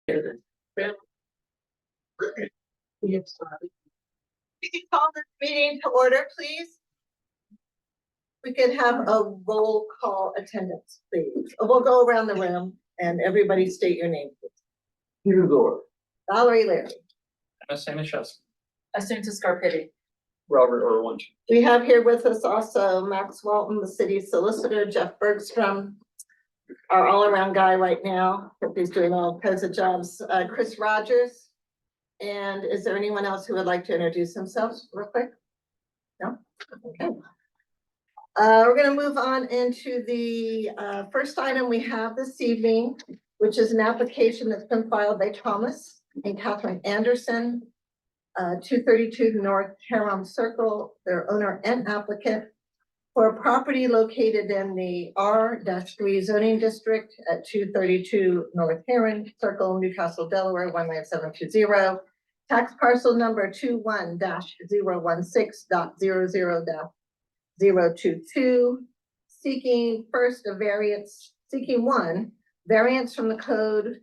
We can call this meeting to order, please. We could have a roll call attendance, please. We'll go around the room and everybody state your name, please. Peter Gore. Valerie Larry. Sanishevsky. Assunta Scarpitti. Robert Irwin. We have here with us also Max Walton, the city solicitor, Jeff Bergstrom, our all-around guy right now. Hope he's doing all kinds of jobs. Chris Rogers. And is there anyone else who would like to introduce themselves real quick? No? Okay. We're going to move on into the first item we have this evening, which is an application that's been filed by Thomas and Catherine Anderson, 232 North Heron Circle, their owner and applicant, for a property located in the R-3 zoning district at 232 North Heron Circle, Newcastle, Delaware, 19720. Tax parcel number 21-016.00-022, seeking one variance from the code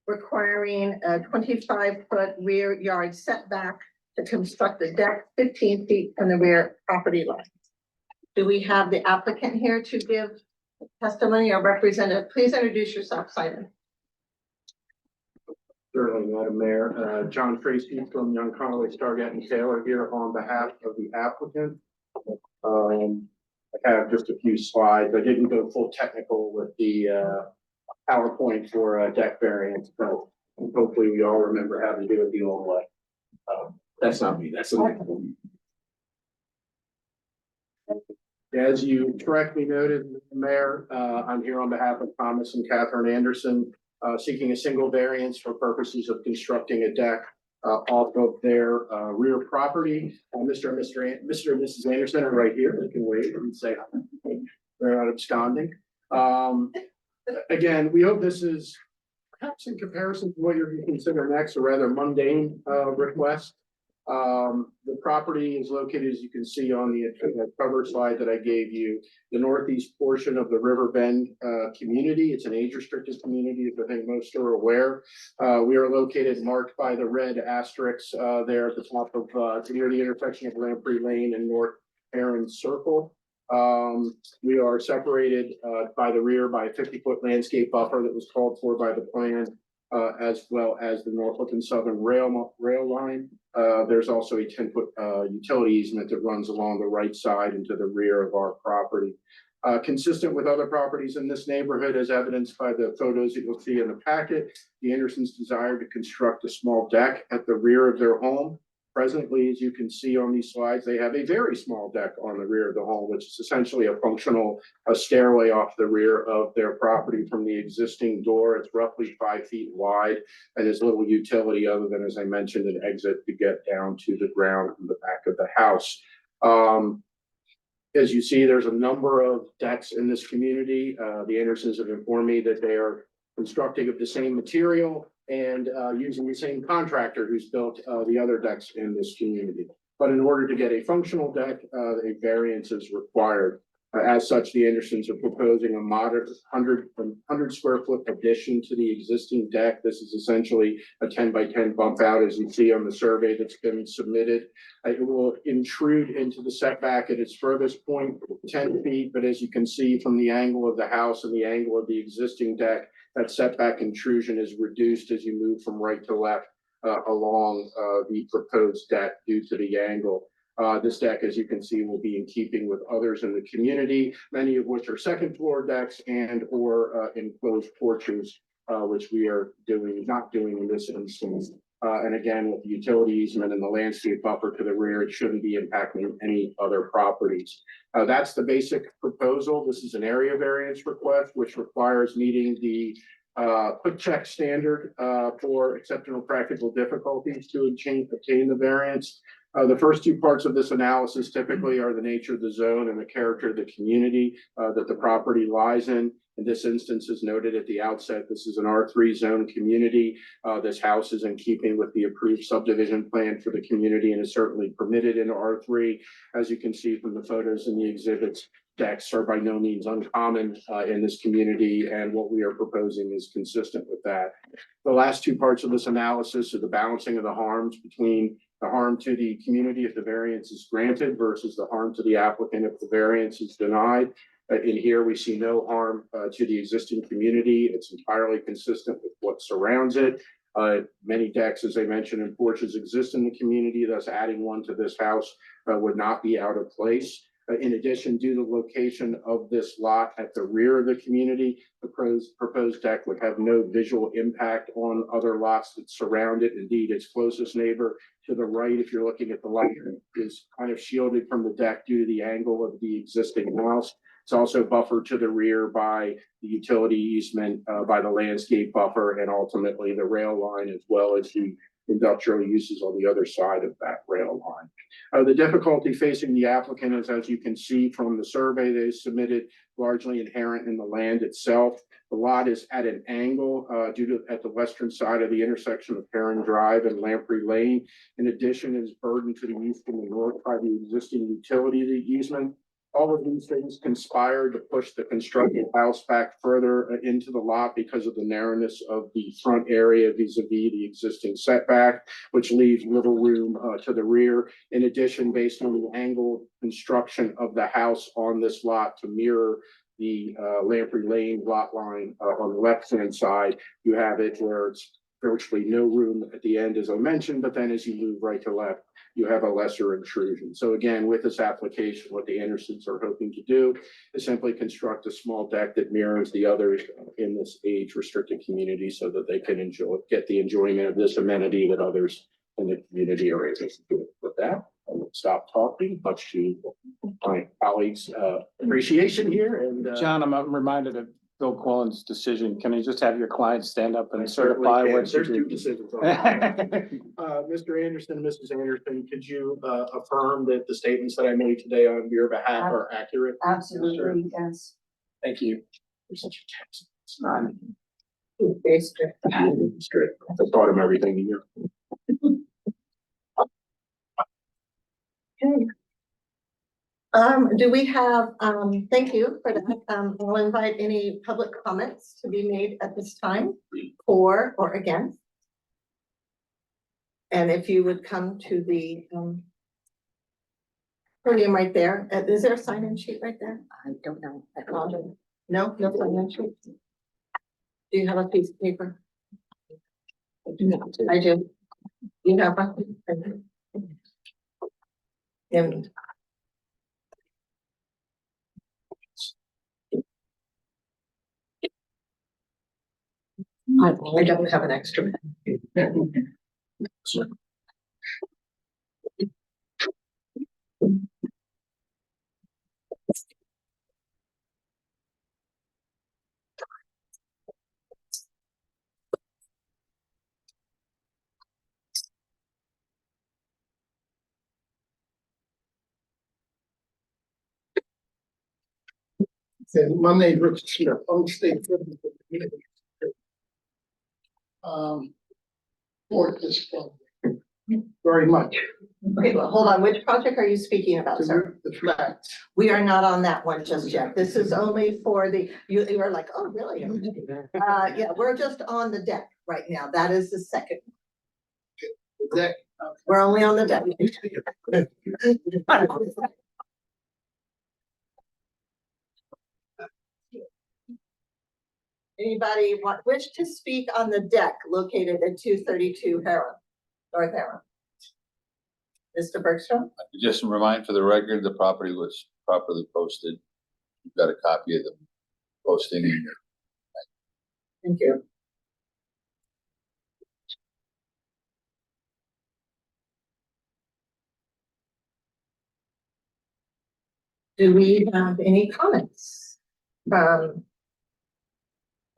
requiring a 25-foot rear yard setback to construct a deck 15 feet from the rear property line. Do we have the applicant here to give testimony or representative? Please introduce yourself, Simon. Certainly, Madam Mayor. John Tracy from Young Connolly, Stargate and Taylor here on behalf of the applicant. I have just a few slides. I didn't go full technical with the PowerPoint for deck variance, but hopefully we all remember how to do it the old way. That's not me, that's the next one. As you correctly noted, Mayor, I'm here on behalf of Thomas and Catherine Anderson, seeking a single variance for purposes of constructing a deck off of their rear property. Mr. and Mrs. Anderson are right here. They can wave and say hi. They're not absconding. Again, we hope this is perhaps in comparison to what you're considering next, a rather mundane request. The property is located, as you can see on the cover slide that I gave you, the northeast portion of the River Bend community. It's an age-restricted community, as I think most are aware. We are located marked by the red asterisks there at the top of near the intersection of Lamprey Lane and North Heron Circle. We are separated by the rear by a 50-foot landscape buffer that was called for by the plan, as well as the Norfolk and Southern rail line. There's also a 10-foot utility easement that runs along the right side into the rear of our property. Consistent with other properties in this neighborhood, as evidenced by the photos that you'll see in the packet, the Andersons desire to construct a small deck at the rear of their home. Presently, as you can see on these slides, they have a very small deck on the rear of the home, which is essentially a functional stairway off the rear of their property from the existing door. It's roughly 5 feet wide, and there's little utility other than, as I mentioned, an exit to get down to the ground in the back of the house. As you see, there's a number of decks in this community. The Andersons have informed me that they are constructing of the same material and using the same contractor who's built the other decks in this community. But in order to get a functional deck, a variance is required. As such, the Andersons are proposing a moderate 100 square foot addition to the existing deck. This is essentially a 10 by 10 bump out, as you see on the survey that's been submitted. It will intrude into the setback at its furthest point, 10 feet, but as you can see from the angle of the house and the angle of the existing deck, that setback intrusion is reduced as you move from right to left along the proposed deck due to the angle. This deck, as you can see, will be in keeping with others in the community, many of which are second floor decks and or enclosed porches, which we are not doing in this instance. And again, with the utility easement and the landscape buffer to the rear, it shouldn't be impacting any other properties. That's the basic proposal. This is an area variance request, which requires meeting the quick check standard for exceptional practical difficulties to obtain the variance. The first two parts of this analysis typically are the nature of the zone and the character of the community that the property lies in. In this instance, as noted at the outset, this is an R3 zone community. This house is in keeping with the approved subdivision plan for the community and is certainly permitted in R3. As you can see from the photos and the exhibits, decks are by no means uncommon in this community, and what we are proposing is consistent with that. The last two parts of this analysis are the balancing of the harms between the harm to the community if the variance is granted versus the harm to the applicant if the variance is denied. In here, we see no harm to the existing community. It's entirely consistent with what surrounds it. Many decks, as I mentioned, and porches exist in the community, thus adding one to this house would not be out of place. In addition, due to the location of this lot at the rear of the community, the proposed deck would have no visual impact on other lots that surround it. Indeed, its closest neighbor to the right, if you're looking at the lot, is kind of shielded from the deck due to the angle of the existing house. It's also buffered to the rear by the utility easement, by the landscape buffer, and ultimately the rail line, as well as the industrial uses on the other side of that rail line. The difficulty facing the applicant is, as you can see from the survey they submitted, largely inherent in the land itself. The lot is at an angle at the western side of the intersection of Heron Drive and Lamprey Lane. In addition, it is burdened to the east and the north by the existing utility easement. All of these things conspire to push the constructed house back further into the lot because of the narrowness of the front area vis-a-vis the existing setback, which leaves little room to the rear. In addition, based on the angled construction of the house on this lot to mirror the Lamprey Lane lot line on the left-hand side, you have it where it's virtually no room at the end, as I mentioned, but then as you move right to left, you have a lesser intrusion. So again, with this application, what the Andersons are hoping to do is simply construct a small deck that mirrors the others in this age-restricted community so that they can get the enjoyment of this amenity that others in the community are able to do. With that, I will stop talking, much to my colleagues' appreciation here. And John, I'm reminded of Bill Quillen's decision. Can you just have your client stand up I and certainly certify can. what you There's two do? decisions on that. Mr. Anderson, Mrs. Anderson, could you affirm that the statements that I made today on your behalf are accurate? Absolutely, yes. Thank you. You're such a text. Very strict. Strict. I taught him everything he knew. Okay. Do we have, thank you for that. We'll invite any public comments to be made at this time, for or against. And if you would come to the, podium right there. Is there a sign-in sheet right there? I don't know. No, no sign-in sheet. Do you have a piece of paper? I do. You have one? And I don't have an extra. My name is Richard Smith, I'm state. For this project, very much. Okay, well, hold on. Which project are you speaking about, sir? The flats. We are not on that one just yet. This is only for the, you are like, oh, really? Yeah, we're just on the deck right now. That is the second. That, We're only on the deck. Anybody wish to speak on the deck located at 232 Heron, North Heron? Mr. Bergstrom? Just to remind for the record, the property was properly posted. You've got a copy of the posting in your. Thank you. Do we have any comments from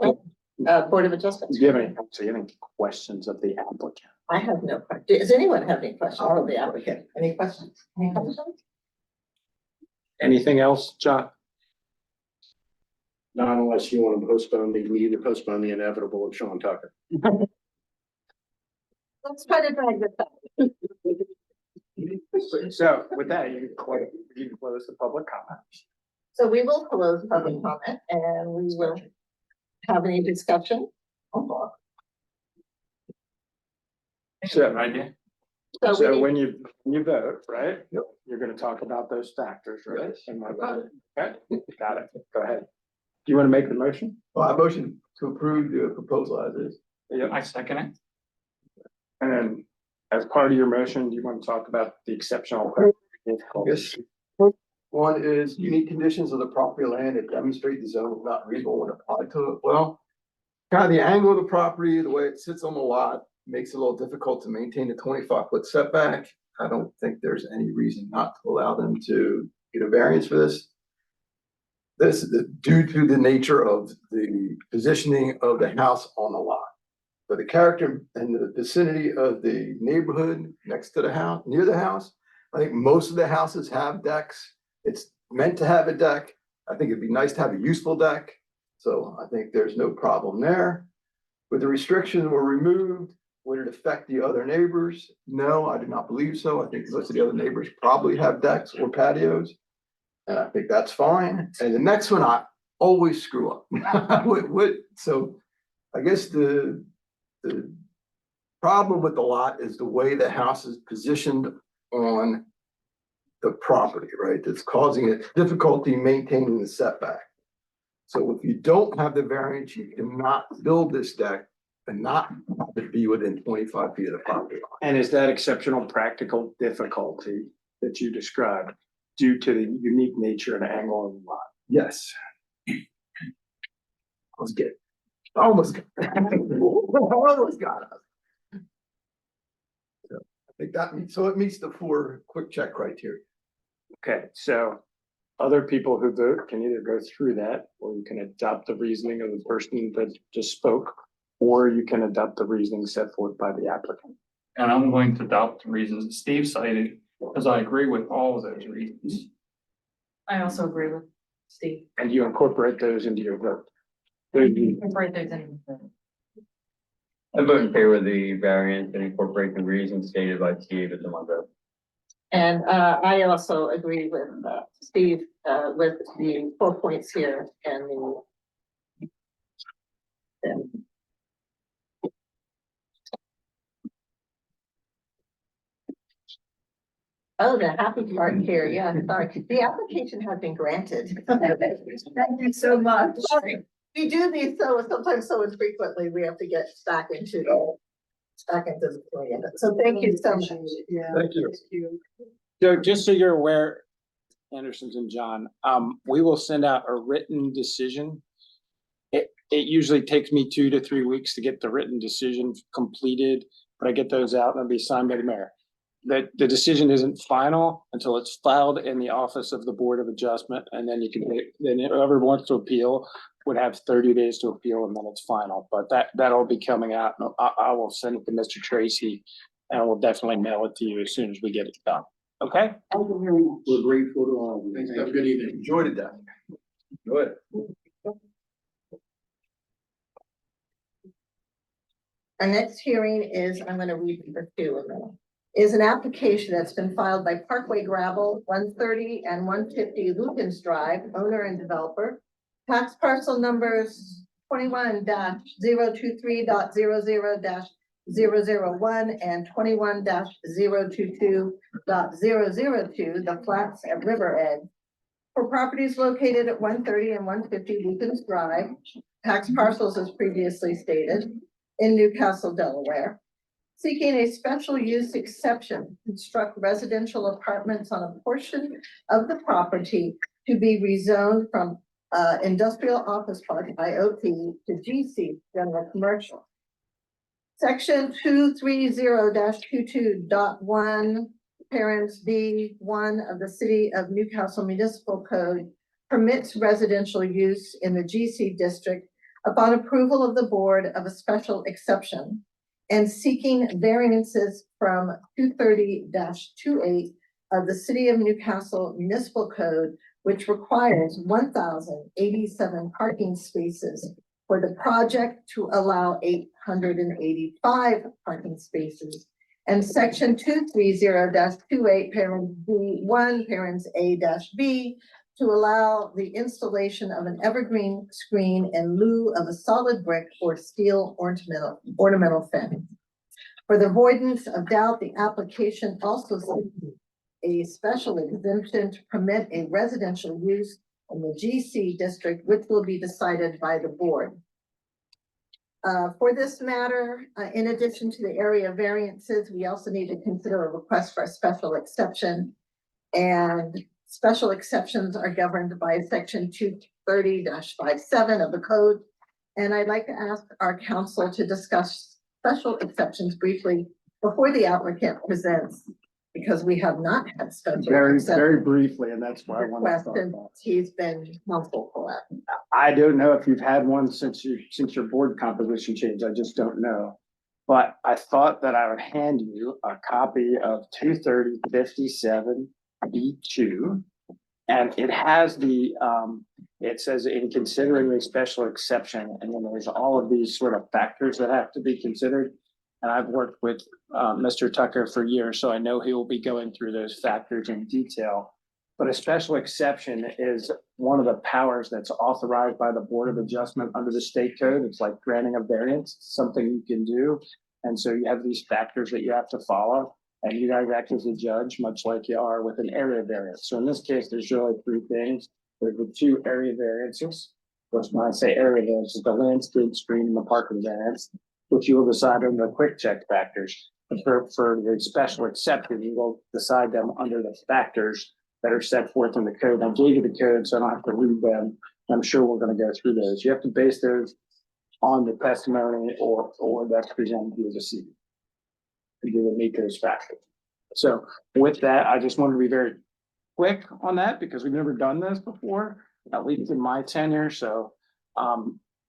Board of Adjustments? Do you have any questions of the applicant? I have no question. Does anyone have any questions of the applicant? Any questions? Any questions? Anything else, John? Not unless you want to postpone we need to postpone the inevitable of Sean Tucker. Let's try to drag this out. So with that, you can close the public comment. So we will close public comment and we will have any discussion. So, Idea. So so we, when you vote, right? You're gonna talk about those factors, right? Yes. Am I right? Okay, got it. Go ahead. Do you want to make the motion? Well, I motion to approve the proposal as is. I second it. And then as part of your motion, do you want to talk about the exceptional? Yes. One is unique conditions of the property land that demonstrate the zone is not reasonable when applied to it. Well, kind of the angle of the property, the way it sits on the lot, makes it a little difficult to maintain the 25-foot setback. I don't think there's any reason not to allow them to get a variance for this. This is due to the nature of the positioning of the house on the lot. But the character and the vicinity of the neighborhood next to the house, near the house, I think most of the houses have decks. It's meant to have a deck. I think it'd be nice to have a useful deck. So I think there's no problem there. With the restrictions were removed, would it affect the other neighbors? No, I do not believe so. I think most of the other neighbors probably have decks or patios. And I think that's fine. And the next one, I always screw up. So I guess the problem with the lot is the way the house is positioned on the property, right? That's causing it difficulty maintaining the setback. So if you don't have the variance, you cannot build this deck and not have it be within 25 feet of the property line. And is that exceptional practical difficulty that you described due to the unique nature and angle of the lot? Yes. Almost got us. So I think that meets, so it meets the 4 quick check criteria. Okay, so other people who vote can either go through that, or you can adopt the reasoning of the person that just spoke, or you can adopt the reasoning set forth by the applicant. And I'm going to adopt the reasons that Steve cited, because I agree with all of those reasons. I also agree with Steve. And you incorporate those into your vote. Those- Incorporate those in. I vote in favor of the variance and incorporate the reasons stated by Steve as my vote. and I also agree with Steve with the 4 points here and the. and Oh, the happy part here, yeah, sorry, the application has been granted. Thank you so much. Sorry. We do these sometimes so infrequently, we have to get back into the story of it. So thank you so much. Yeah. Thank you. So just so you're aware, Andersons and John, we will send out a written decision. It usually takes me 2 to 3 weeks to get the written decision completed, but I get those out and it'll be signed by the mayor. The decision isn't final until it's filed in the office of the Board of Adjustment, and then then whoever wants to appeal would have 30 days to appeal, and then it's final. But that'll be coming out, and I will send it to Mr. Tracy, and we'll definitely mail it to you as soon as we get it done. Okay? We're grateful to all of you. Thanks, have a good evening. Enjoy the deck. Good. Our next hearing is, I'm gonna read for 2 a minute, is an application that's been filed by Parkway Gravel, 130 and 150 Lukens Drive, owner and developer. Tax parcel numbers 21-023.00-001 and 21-022.002, the flats at River Edge. For properties located at 130 and 150 Lukens Drive, tax parcels as previously stated, in Newcastle, Delaware. Seeking a special use exception, construct residential apartments on a portion of the property to be rezoned from industrial office park IOP to GC, general commercial. Section 230-22.1, parents B1 of the City of Newcastle Municipal Code permits residential use in the GC district upon approval of the board of a special exception and seeking variances from 230-28 of the City of Newcastle Municipal Code, which requires 1,087 parking spaces for the project to allow 885 parking spaces. And section 230-28, parent B1, parents A-B, to allow the installation of an evergreen screen in lieu of a solid brick or steel ornamental fence. For the avoidance of doubt, the application also seeks a special exemption to permit a residential use in the GC district, which will be decided by the board. For this matter, in addition to the area variances, we also need to consider a request for a special exception. And special exceptions are governed by section 230-57 of the code. And I'd like to ask our council to discuss special exceptions briefly before the applicant presents, because we have not had special Very, exception very briefly, and that's why I want to requests, start and off. he's been helpful for that. I don't know if you've had one since your board composition changed, I just don't know. But I thought that I would hand you a copy of 230-57 B2. And it has it says in considering a special exception, and then there's all of these sort of factors that have to be considered. And I've worked with Mr. Tucker for years, so I know he will be going through those factors in detail. But a special exception is one of the powers that's authorized by the Board of Adjustment under the state code. It's like granting a variance, something you can do. And so you have these factors that you have to follow, and you guys act as a judge, much like you are with an area variance. So in this case, there's really three things. There's the two area variances, which when I say area variances, the landscape screen and the parking variance, which you will decide on the quick check factors. And for the special exception, you will decide them under the factors that are set forth in the code. I gave you the code, so I don't have to read them. I'm sure we're going to go through those. You have to base those on the testimony or that's presented to you as a CD. You will meet those factors. So with that, I just wanted to be very quick on that because we've never done this before, at least in my tenure. So,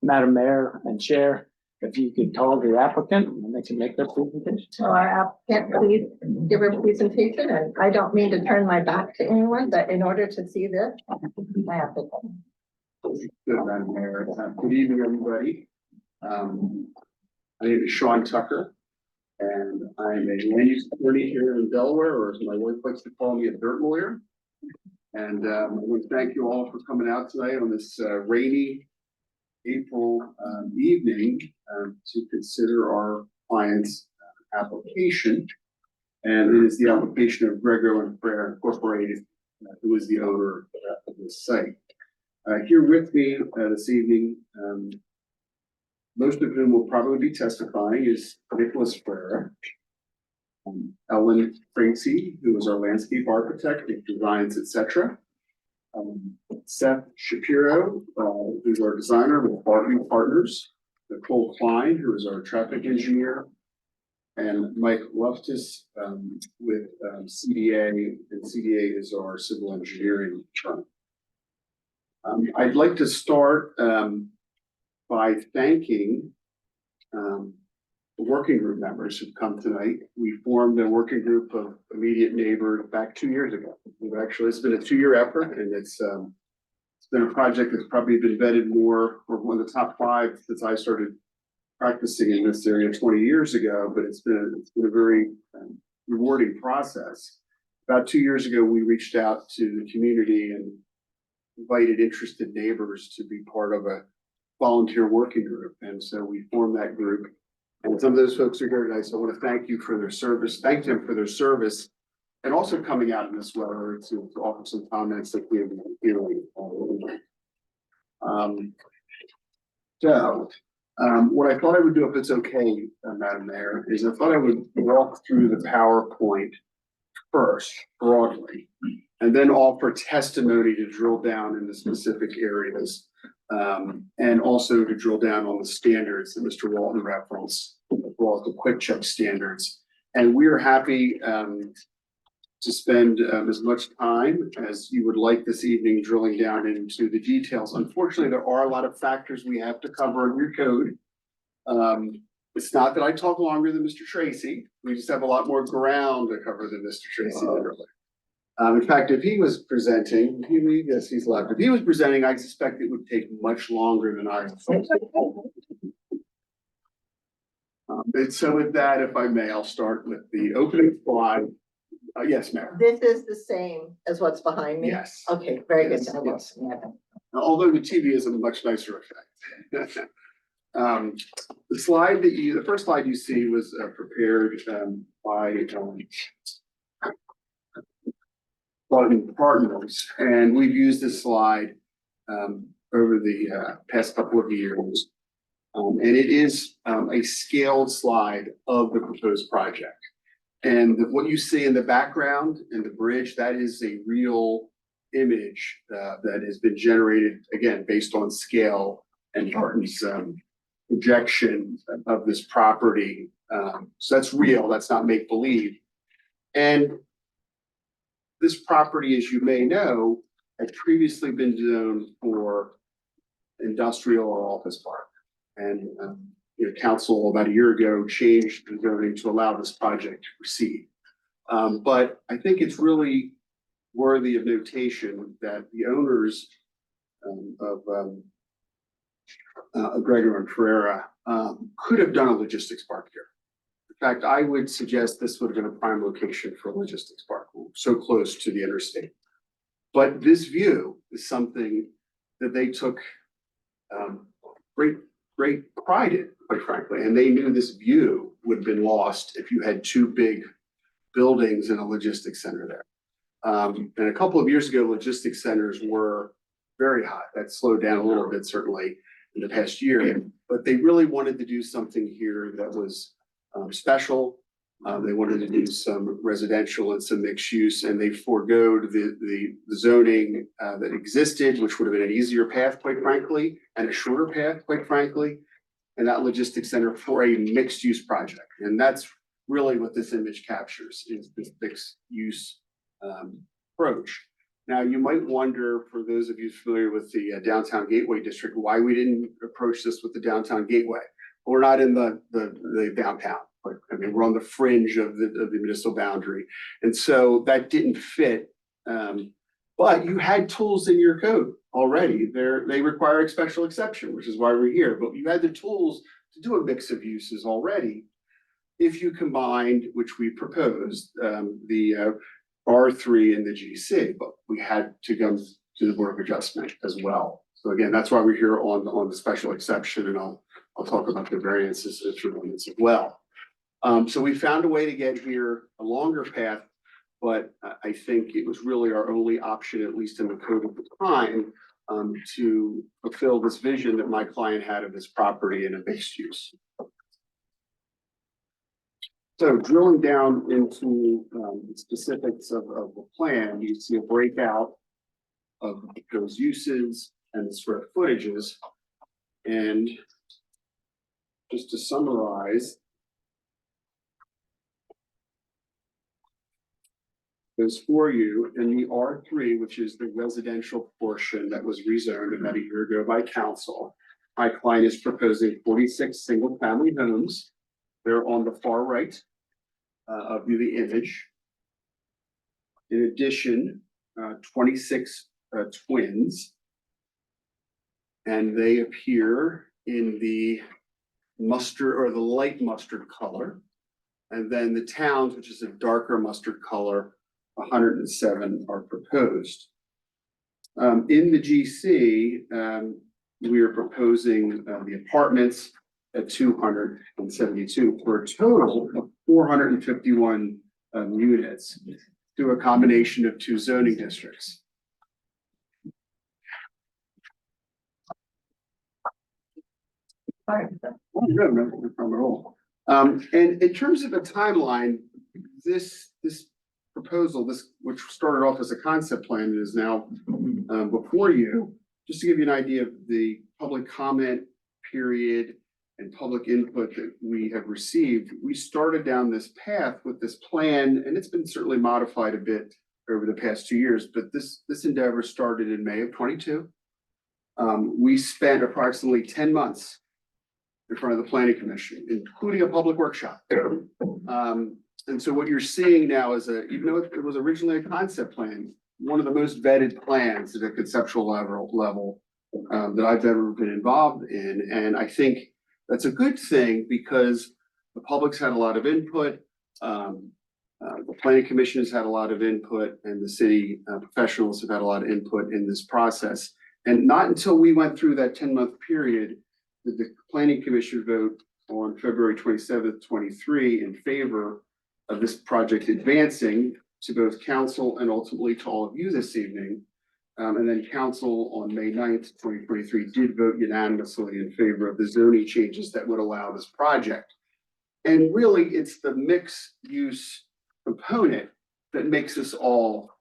Madam Mayor and Chair, if you could call the applicant and they can make their presentation. So our applicant, please give her presentation, and I don't mean to turn my back to anyone, but in order to see this, I have to. Good, Madam Mayor. Good evening, everybody. My name is Sean Tucker, and I'm a land use attorney here in Delaware, or as my wife likes to call me, a dirt lawyer. And I want to thank you all for coming out tonight on this rainy April evening to consider our client's application. And it is the application of Grego and Frere Incorporated, who is the owner of this site. Here with me this evening, most of whom will probably be testifying, is Nicholas Frere, Ellen Tracy, who is our landscape architect, designs, etc. Seth Shapiro, who's our designer with Barton Partners, Nicole Klein, who is our traffic engineer, and Mike Loftus with CDA, and CDA is our civil engineering firm. I'd like to start by thanking the working group members who've come tonight. We formed a working group of immediate neighbors back 2 years ago. It's been a 2-year effort, and it's been a project that's probably been vetted more, or one of the top 5 since I started practicing in this area 20 years ago, but it's been a very rewarding process. About 2 years ago, we reached out to the community and invited interested neighbors to be part of a volunteer working group. And so we formed that group. And some of those folks are here tonight, so I want to thank you for their service, thank them for their service, and also coming out in this weather to offer some comments that we have been hearing. What I thought I would do, if it's okay, Madam Mayor, is I thought I would walk through the PowerPoint first, broadly, and then offer testimony to drill down into specific areas. And also to drill down on the standards that Mr. Walton referenced, as well as the quick check standards. And we are happy to spend as much time as you would like this evening drilling down into the details. Unfortunately, there are a lot of factors we have to cover in your code. It's not that I talk longer than Mr. Tracy. We just have a lot more ground to cover than Mr. Tracy literally. In fact, if he was presenting, yes, he's left. If he was presenting, I suspect it would take much longer than I. And so with that, if I may, I'll start with the opening slide. Yes, Mayor. This is the same as what's behind me? Yes. Okay, very good. Yes, Although the TV is a much nicer effect. The first slide you see was prepared by Barton Partners, and we've used this slide over the past couple of years. And it is a scaled slide of the proposed project. And what you see in the background and the bridge, that is a real image that has been generated, again, based on scale and Barton's projection of this property. So that's real, that's not make-believe. And this property, as you may know, had previously been zoned for industrial or office park. And council about a year ago changed the zoning to allow this project to proceed. But I think it's really worthy of notation that the owners of Gregor and Ferreira could have done a logistics park here. In fact, I would suggest this would have been a prime location for a logistics park, so close to the interstate. But this view is something that they took great pride in, quite frankly, and they knew this view would have been lost if you had two big buildings and a logistics center there. And a couple of years ago, logistics centers were very hot. That slowed down a little bit, certainly, in the past year. But they really wanted to do something here that was special. They wanted to do some residential and some mixed use, and they forgoed the zoning that existed, which would have been an easier path, quite frankly, and a shorter path, quite frankly, and that logistics center for a mixed use project. And that's really what this image captures, is this mixed use approach. Now, you might wonder, for those of you familiar with the downtown Gateway district, why we didn't approach this with the downtown Gateway. We're not in the downtown. I mean, we're on the fringe of the municipal boundary. And so that didn't fit. But you had tools in your code already. They require a special exception, which is why we're here. But you had the tools to do a mix of uses already. If you combined, which we proposed, the R3 and the GC, but we had to go to the Board of Adjustment as well. So again, that's why we're here on the special exception, and I'll talk about the variances as well. So we found a way to get here a longer path, but I think it was really our only option, at least in the code at the time, to fulfill this vision that my client had of this property in a mixed use. So drilling down into the specifics of the plan, you see a breakout of those uses and the square footages. And just to summarize, those for you in the R3, which is the residential portion that was rezoned about a year ago by council. My client is proposing 46 single-family homes. They're on the far right of the image. In addition, 26 twins, and they appear in the mustard or the light mustard color. And then the towns, which is a darker mustard color, 107 are proposed. In the GC, we are proposing the apartments at 272 for a total of 451 units through a combination of two zoning districts. No problem at all. And in terms of a timeline, this proposal, which started off as a concept plan, is now before you. Just to give you an idea of the public comment period and public input that we have received, we started down this path with this plan, and it's been certainly modified a bit over the past 2 years, but this endeavor started in May of 22. We spent approximately 10 months in front of the Planning Commission, including a public workshop. And so what you're seeing now is even though it was originally a concept plan, one of the most vetted plans at a conceptual level that I've ever been involved in. And I think that's a good thing because the public's had a lot of input. The planning commission has had a lot of input and the city professionals have had a lot of input in this process. And not until we went through that 10-month period did the planning commission vote on February 27th, 23 in favor of this project advancing to both council and ultimately to all of you this evening. And then council on May 9th, 2023 did vote unanimously in favor of the zoning changes that would allow this project. And really, it's the mixed use component that makes this all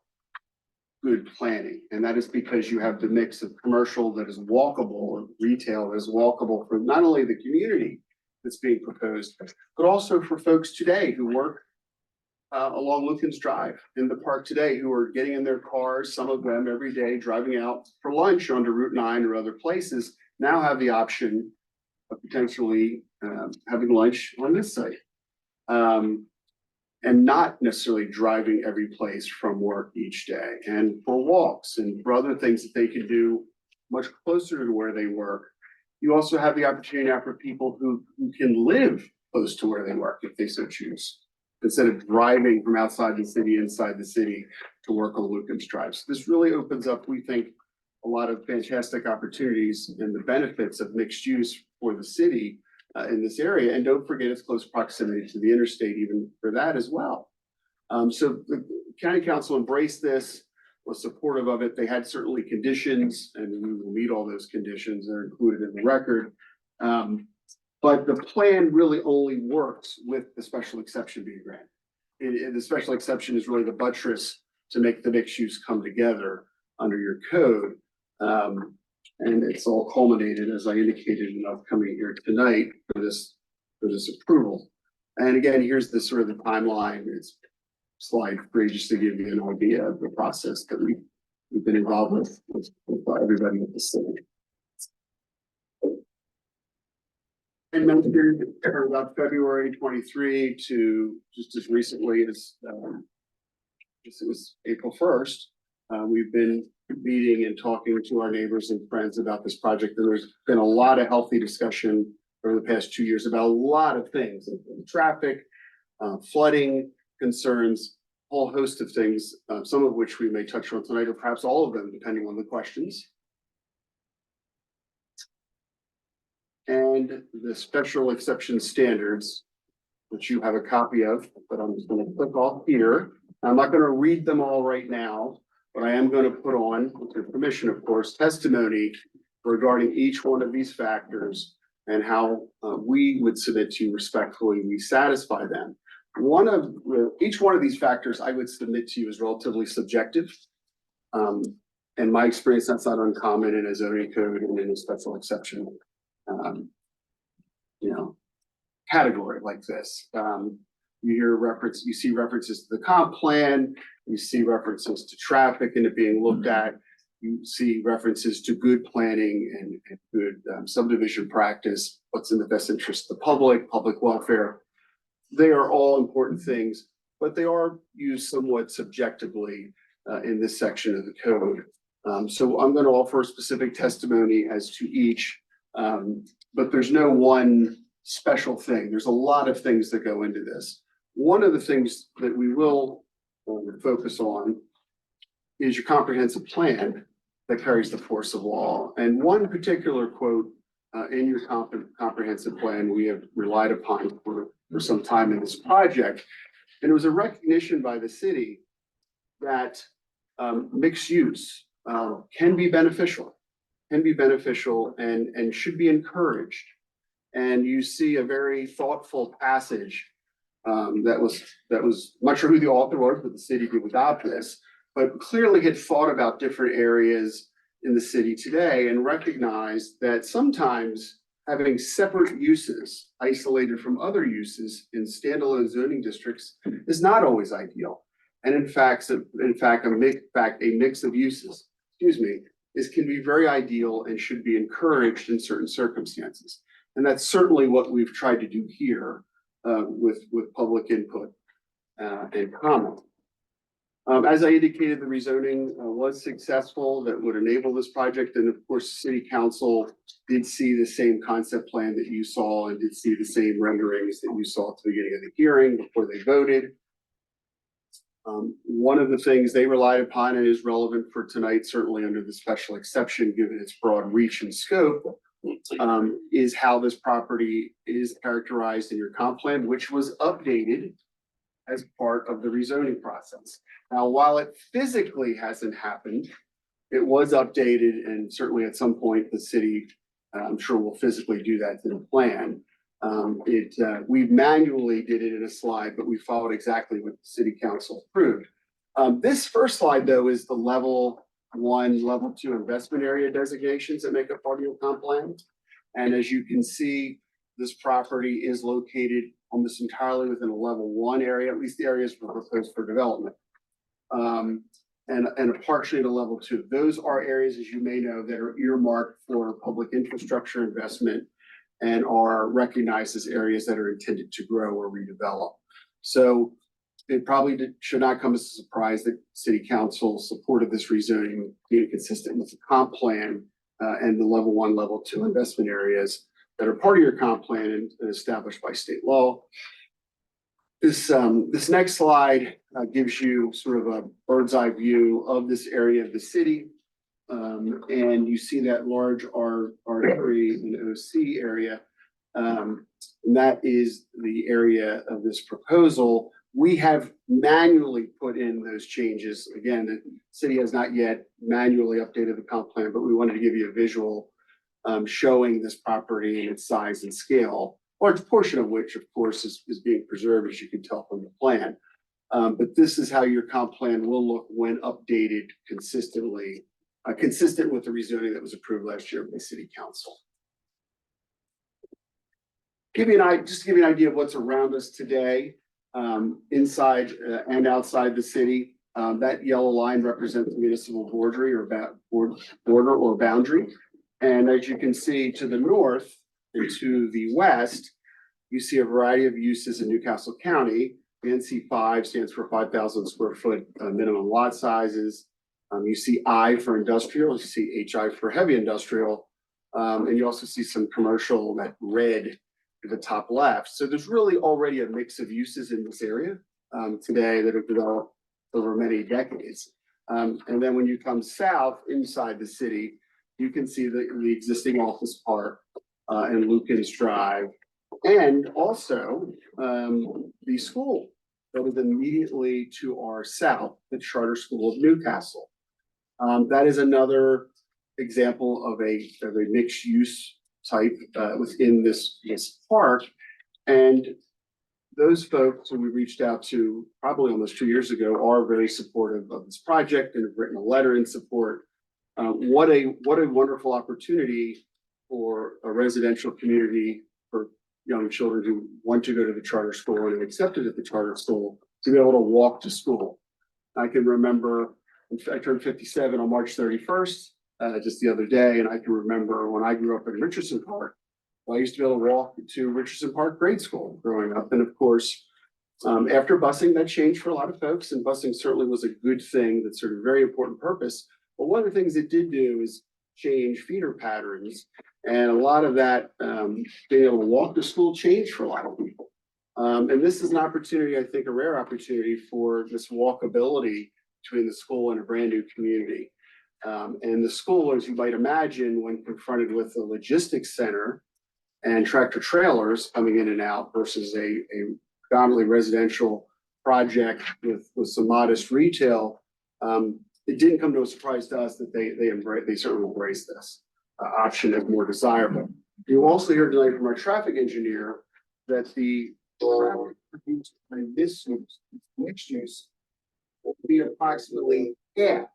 good planning. And that is because you have the mix of commercial that is walkable and retail that is walkable for not only the community that's being proposed, but also for folks today who work along Lucan's Drive in the park today, who are getting in their cars, some of them every day, driving out for lunch onto Route 9 or other places, now have the option of potentially having lunch on this site. And not necessarily driving every place from work each day, and for walks and for other things that they can do much closer to where they work. You also have the opportunity now for people who can live close to where they work if they so choose, instead of driving from outside the city, inside the city to work on Lucan's Drive. So this really opens up, we think, a lot of fantastic opportunities and the benefits of mixed use for the city in this area. And don't forget its close proximity to the interstate, even for that as well. So the county council embraced this, was supportive of it. They had certainly conditions, and we will meet all those conditions. They're included in the record. But the plan really only works with the special exception being granted. The special exception is really the buttress to make the mixed use come together under your code. And it's all culminated, as I indicated, in upcoming here tonight for this approval. And again, here's the sort of the timeline. It's slide 3, just to give you an idea of the process that we've been involved with everybody at the city. And mentioned about February 23 to just as recently as it was April 1st. We've been meeting and talking to our neighbors and friends about this project. And there's been a lot of healthy discussion over the past 2 years about a lot of things, traffic, flooding concerns, a whole host of things, some of which we may touch on tonight, or perhaps all of them, depending on the questions. And the special exception standards, which you have a copy of, but I'm just going to click off here. I'm not going to read them all right now, but I am going to put on, with your permission, of course, testimony regarding each one of these factors and how we would submit to you respectfully we satisfy them. Each one of these factors I would submit to you is relatively subjective. In my experience, that's not uncommon in a zoning code and in a special exception, category like this. You see references to the comp plan, you see references to traffic and it being looked at, you see references to good planning and good subdivision practice, what's in the best interest of the public welfare. They are all important things, but they are used somewhat subjectively in this section of the code. So I'm going to offer specific testimony as to each, but there's no one special thing. There's a lot of things that go into this. One of the things that we will focus on is your comprehensive plan that carries the force of law. And one particular quote in your comprehensive plan we have relied upon for some time in this project. And it was a recognition by the city that mixed use can be beneficial and should be encouraged. And you see a very thoughtful passage that was not sure who the author was, but the city did adopt this, but clearly had thought about different areas in the city today and recognized that sometimes having separate uses isolated from other uses in standalone zoning districts is not always ideal. And in fact, a mix of uses, can be very ideal and should be encouraged in certain circumstances. And that's certainly what we've tried to do here with public input and comment. As I indicated, the rezoning was successful. That would enable this project. And of course, City Council did see the same concept plan that you saw and did see the same renderings that you saw at the beginning of the hearing before they voted. One of the things they relied upon and is relevant for tonight, certainly under the special exception, given its broad reach and scope, is how this property is characterized in your comp plan, which was updated as part of the rezoning process. Now, while it physically hasn't happened, it was updated, and certainly at some point, the city, I'm sure will physically do that to the plan. We manually did it in a slide, but we followed exactly what the city council approved. This first slide, though, is the level 1, level 2 investment area designations that make up part of your comp plan. And as you can see, this property is located almost entirely within a level 1 area, at least the areas were proposed for development. And partially in a level 2. Those are areas, as you may know, that are earmarked for public infrastructure investment and are recognized as areas that are intended to grow or redevelop. So it probably should not come as a surprise that city council supported this rezoning being consistent with the comp plan and the level 1, level 2 investment areas that are part of your comp plan and established by state law. This next slide gives you sort of a bird's eye view of this area of the city. And you see that large R3 and OC area. And that is the area of this proposal. We have manually put in those changes. Again, the city has not yet manually updated the comp plan, but we wanted to give you a visual showing this property and its size and scale. Large portion of which, of course, is being preserved, as you can tell from the plan. But this is how your comp plan will look when updated consistently, consistent with the rezoning that was approved last year by City Council. Just to give you an idea of what's around us today, inside and outside the city. That yellow line represents the municipal border or boundary. And as you can see to the north, and to the west, you see a variety of uses in Newcastle County. NC5 stands for 5,000 square foot minimum lot sizes. You see I for industrial, you see HI for heavy industrial, and you also see some commercial, that red at the top left. So there's really already a mix of uses in this area today that have developed over many decades. And then when you come south inside the city, you can see the existing office park and Lukens Drive, and also the school that is immediately to our south, the Charter School of Newcastle. That is another example of a mixed use type within this park. And those folks who we reached out to probably almost 2 years ago are very supportive of this project and have written a letter in support. What a wonderful opportunity for a residential community for young children who want to go to the charter school and accepted at the charter school to be able to walk to school. I can remember, I turned 57 on March 31st, just the other day, and I can remember when I grew up in Richardson Park, I used to be able to walk to Richardson Park grade school growing up. And of course, after busing, that changed for a lot of folks, and busing certainly was a good thing that served a very important purpose. But one of the things it did do is change feeder patterns, and a lot of that being able to walk to school changed for a lot of people. And this is an opportunity, I think, a rare opportunity for this walkability between the school and a brand new community. And the school, as you might imagine, when confronted with a logistics center and tractor trailers coming in and out versus a predominantly residential project with some modest retail, it didn't come to a surprise to us that they certainly embraced this option as more desirable. You also hear tonight from our traffic engineer that the traffic produced by this mixed use will be approximately half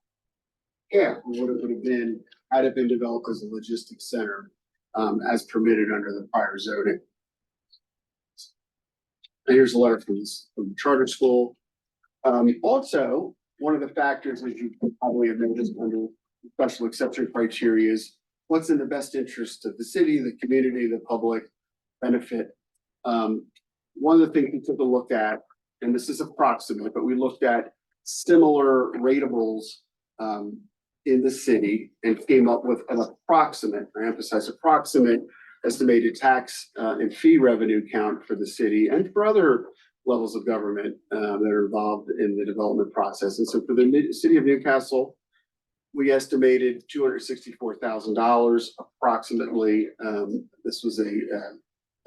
of what it would have been had it been developed as a logistics center as permitted under the prior zoning. And here's a letter from the charter school. Also, one of the factors, as you probably have noticed under special exception criteria, is what's in the best interest of the city, the community, the public benefit. One of the things we took a look at, and this is approximate, but we looked at similar ratables in the city and came up with an approximate, I emphasize approximate, estimated tax and fee revenue count for the city and for other levels of government that are involved in the development process. And so for the city of Newcastle, we estimated $264,000 approximately. This was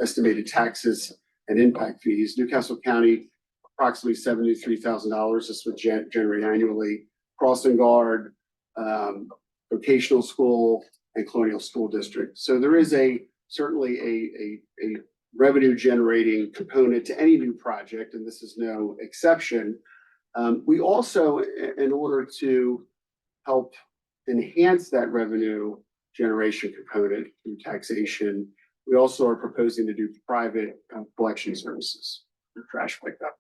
estimated taxes and impact fees. Newcastle County, approximately $73,000. This would generate annually. Crossing Guard, vocational school, and Colonial School District. So there is certainly a revenue generating component to any new project, and this is no exception. We also, in order to help enhance that revenue generation component through taxation, we also are proposing to do private collection services for trash pickup.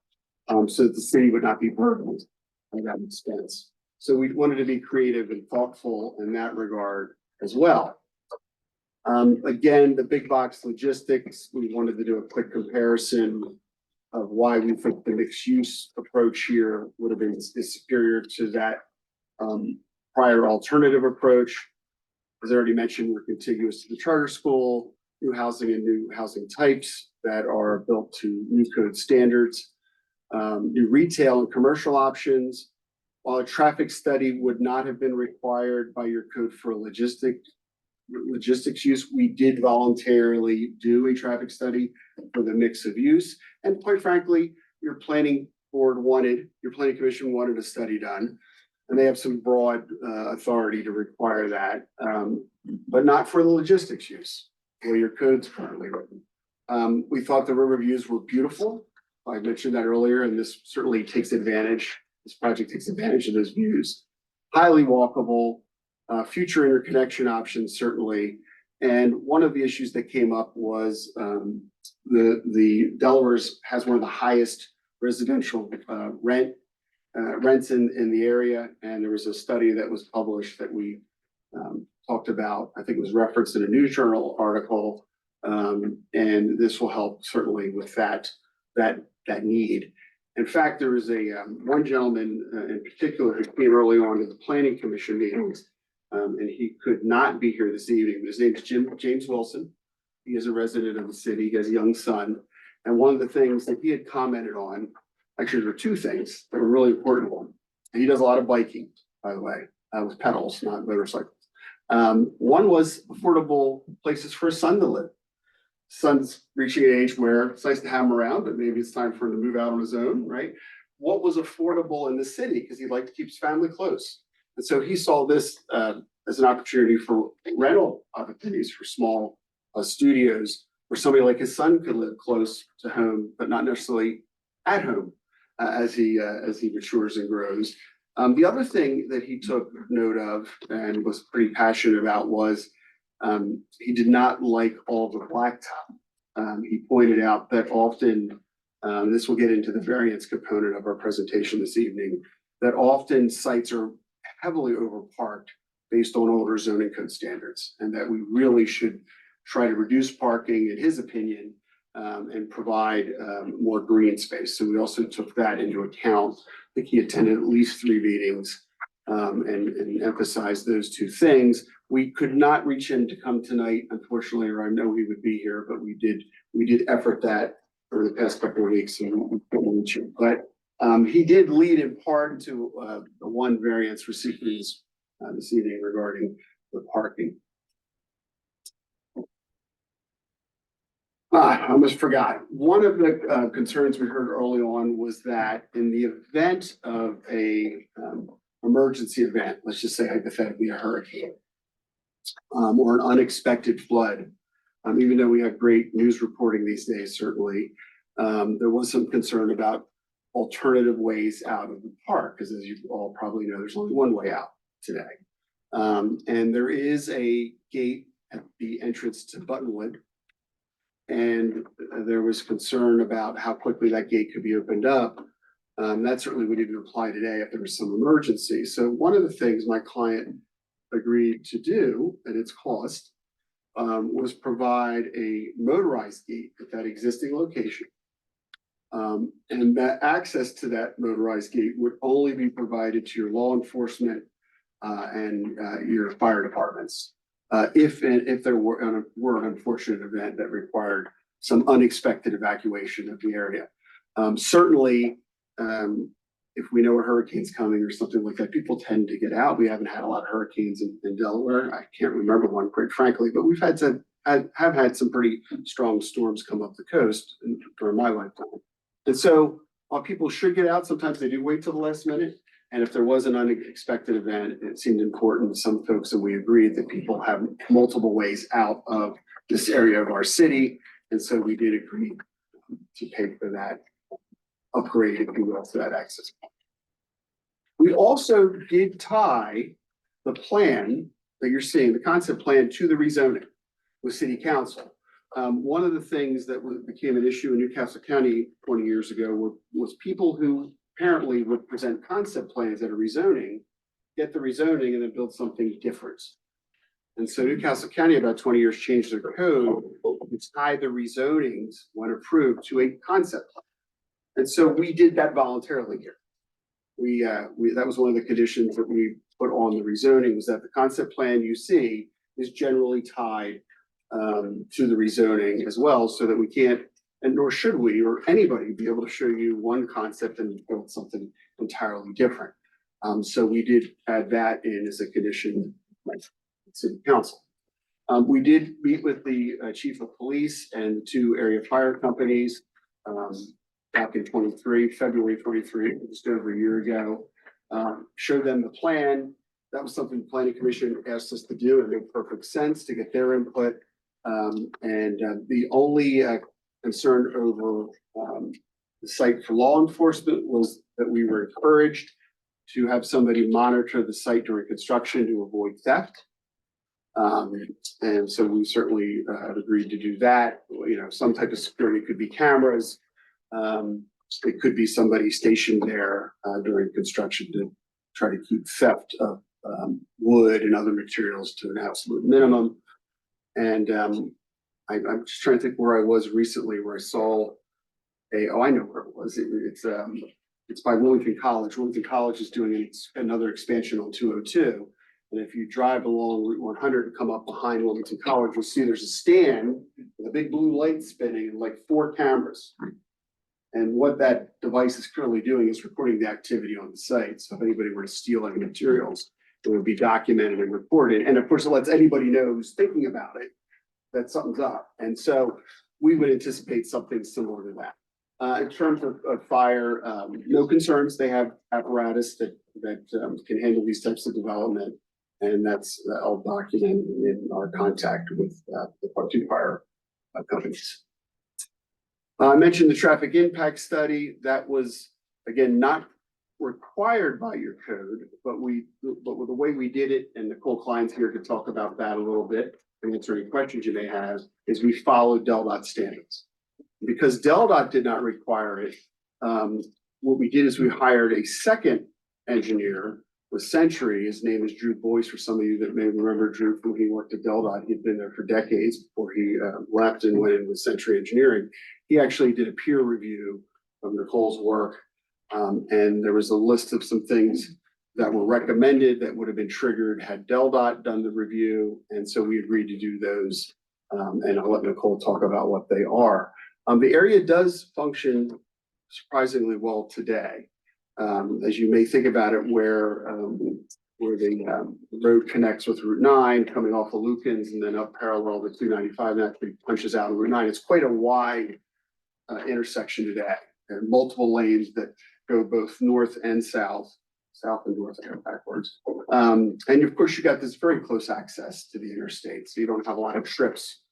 So that the city would not be burdened by that expense. So we wanted to be creative and thoughtful in that regard as well. Again, the big box logistics, we wanted to do a quick comparison of why we think the mixed use approach here would have been is superior to that prior alternative approach. As I already mentioned, we're contiguous to the charter school, new housing and new housing types that are built to new code standards, new retail and commercial options. While a traffic study would not have been required by your code for logistics use, we did voluntarily do a traffic study for the mix of use. And quite frankly, your planning commission wanted a study done. And they have some broad authority to require that, but not for the logistics use, where your code's currently written. We thought the river views were beautiful. I mentioned that earlier, and this certainly takes advantage. This project takes advantage of those views. Highly walkable, future interconnection options, certainly. And one of the issues that came up was the Delaware's has one of the highest residential rents in the area. And there was a study that was published that we talked about. I think it was referenced in a news journal article. And this will help certainly with that need. In fact, there was one gentleman in particular who came early on to the planning commission meetings, and he could not be here this evening. His name is James Wilson. He is a resident of the city. He has a young son. And one of the things that he had commented on, actually, there were two things that were really important to him. And he does a lot of biking, by the way, with pedals, not motorcycles. One was affordable places for his son to live. Son's reaching an age where it's nice to have him around, but maybe it's time for him to move out on his own, right? What was affordable in the city? Because he'd like to keep his family close. And so he saw this as an opportunity for rental opportunities for small studios where somebody like his son could live close to home, but not necessarily at home as he matures and grows. The other thing that he took note of and was pretty passionate about was he did not like all the blacktop. He pointed out that often, this will get into the variance component of our presentation this evening, that often sites are heavily overparked based on older zoning code standards, and that we really should try to reduce parking, in his opinion, and provide more green space. So we also took that into account. I think he attended at least 3 meetings and emphasized those two things. We could not reach him to come tonight, unfortunately, or I know he would be here, but we did effort that over the past couple of weeks, and we couldn't reach him. But he did lead in part to the one variance received this evening regarding the parking. I almost forgot. One of the concerns we heard early on was that in the event of a emergency event, let's just say hypothetically a hurricane, or an unexpected flood, even though we have great news reporting these days, certainly, there was some concern about alternative ways out of the park, because as you all probably know, there's only one way out today. And there is a gate at the entrance to Buttonwood. And there was concern about how quickly that gate could be opened up. That certainly would even apply today if there was some emergency. So one of the things my client agreed to do at its cost was provide a motorized gate at that existing location. And that access to that motorized gate would only be provided to your law enforcement and your fire departments. If there were an unfortunate event that required some unexpected evacuation of the area. Certainly, if we know a hurricane's coming or something like that, people tend to get out. We haven't had a lot of hurricanes in Delaware. I can't remember one, quite frankly, but we've had have had some pretty strong storms come up the coast during my lifetime. And so while people should get out, sometimes they do wait till the last minute. And if there was an unexpected event, it seemed important to some folks, and we agreed that people have multiple ways out of this area of our city. And so we did agree to pay for that upgrade, if you will, to that access. We also did tie the plan that you're seeing, the concept plan, to the rezoning with city council. One of the things that became an issue in Newcastle County 20 years ago was people who apparently would present concept plans at a rezoning, get the rezoning and then build something different. And so Newcastle County, about 20 years, changed their code to tie the rezonings, when approved, to a concept plan. And so we did that voluntarily here. That was one of the conditions that we put on the rezoning, was that the concept plan you see is generally tied to the rezoning as well, so that we can't, and nor should we, or anybody, be able to show you one concept and build something entirely different. So we did add that in as a condition, like city council. We did meet with the chief of police and 2 area fire companies back in February 23, just over a year ago. Showed them the plan. That was something the planning commission asked us to do. It made perfect sense to get their input. The only concern over the site for law enforcement was that we were encouraged to have somebody monitor the site during construction to avoid theft. And so we certainly have agreed to do that. You know, some type of security could be cameras. It could be somebody stationed there during construction to try to keep theft of wood and other materials to an absolute minimum. And I'm just trying to think where I was recently, where I saw I know where it was. It's by Wilmington College. Wilmington College is doing another expansion on 202. And if you drive along Route 100 and come up behind Wilmington College, you'll see there's a stand with a big blue light spinning and like 4 cameras. And what that device is currently doing is recording the activity on the site. So if anybody were to steal any materials, it would be documented and reported. And of course, it lets anybody know who's thinking about it that something's up. And so we would anticipate something similar to that. In terms of fire, no concerns. They have apparatus that can handle these types of development. And that's all documented in our contact with the part 2 fire companies. I mentioned the traffic impact study. That was, again, not required by your code, but with the way we did it, and Nicole Klein's here to talk about that a little bit and answer any questions you may have, is we followed DelDOT standards. Because DelDOT did not require it, what we did is we hired a second engineer with Century. His name is Drew Boyce, for some of you that may remember Drew from when he worked at DelDOT. He'd been there for decades before he left and went in with Century Engineering. He actually did a peer review of Nicole's work, and there was a list of some things that were recommended that would have been triggered had DelDOT done the review, and so we agreed to do those, and I'll let Nicole talk about what they are. The area does function surprisingly well today. As you may think about it, where the road connects with Route 9, coming off of Lukens and then up parallel to 295, and actually punches out of Route 9. It's quite a wide intersection today, and multiple lanes that go both north and south and north, I go backwards. And of course, you got this very close access to the interstate, so you don't have a lot of trips,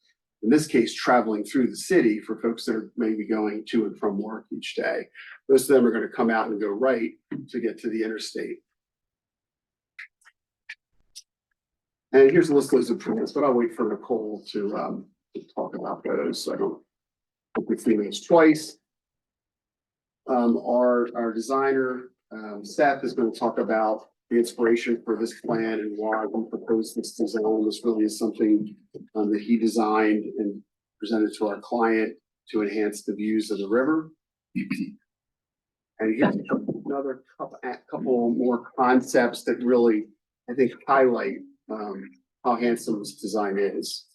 in this case, traveling through the city for folks that are maybe going to and from work each day. Most of them are going to come out and go right to get to the interstate. And here's a list of those improvements, but I'll wait for Nicole to talk about those, so I don't quickly names twice. Our designer, Seth, is going to talk about the inspiration for this plan and why we proposed this design. This really is something that he designed and presented to our client to enhance the views of the river. And here's another couple more concepts that really, I think, highlight how handsome this design is,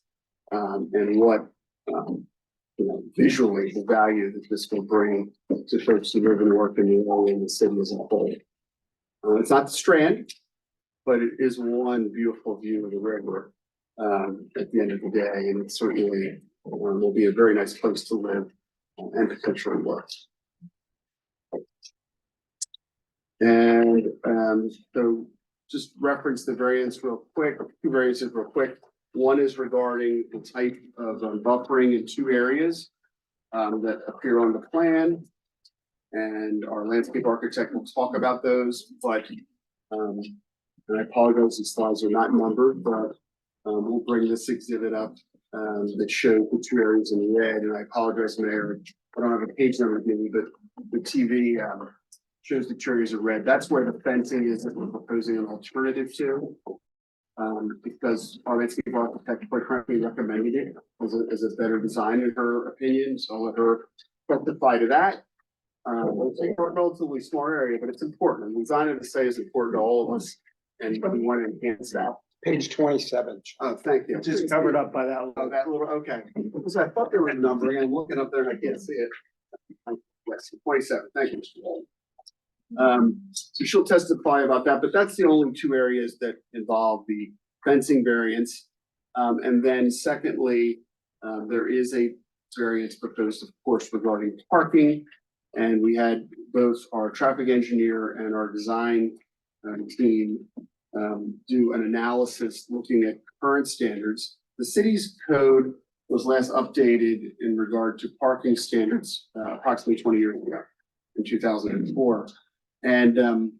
and what visually the value that this will bring to folks who live and work in the area and the city as a whole. It's not the Strand, but it is one beautiful view of the river at the end of the day, and it certainly will be a very nice place to live and potentially work. And so just reference the variance real quick, two variances real quick. One is regarding the type of buffering in two areas that appear on the plan. And our landscape architect will talk about those, but and I apologize, these slides are not numbered, but we'll bring this exhibit up that shows the two areas in red. And I apologize, Mayor, I don't have a page number with me, but the TV shows the two areas of red. That's where the fencing is that we're proposing an alternative to. Because our landscape architect quite frankly recommended it as a better design in her opinion, so I'll let her testify to that. It's a relatively small area, but it's important. And design of the site is important to all of us, and we want to enhance that. Page 27. Oh, thank you. Just covered up by that. Oh, that little, okay. Because I thought there were numbering, I'm looking up there and I can't see it. Yes, 27, thank you, Mr. Wall. So she'll testify about that, but that's the only two areas that involve the fencing variance. And then secondly, there is a variance proposed, of course, regarding parking. And we had both our traffic engineer and our design team do an analysis looking at current standards. The city's code was last updated in regard to parking standards approximately 20 years ago in 2004. And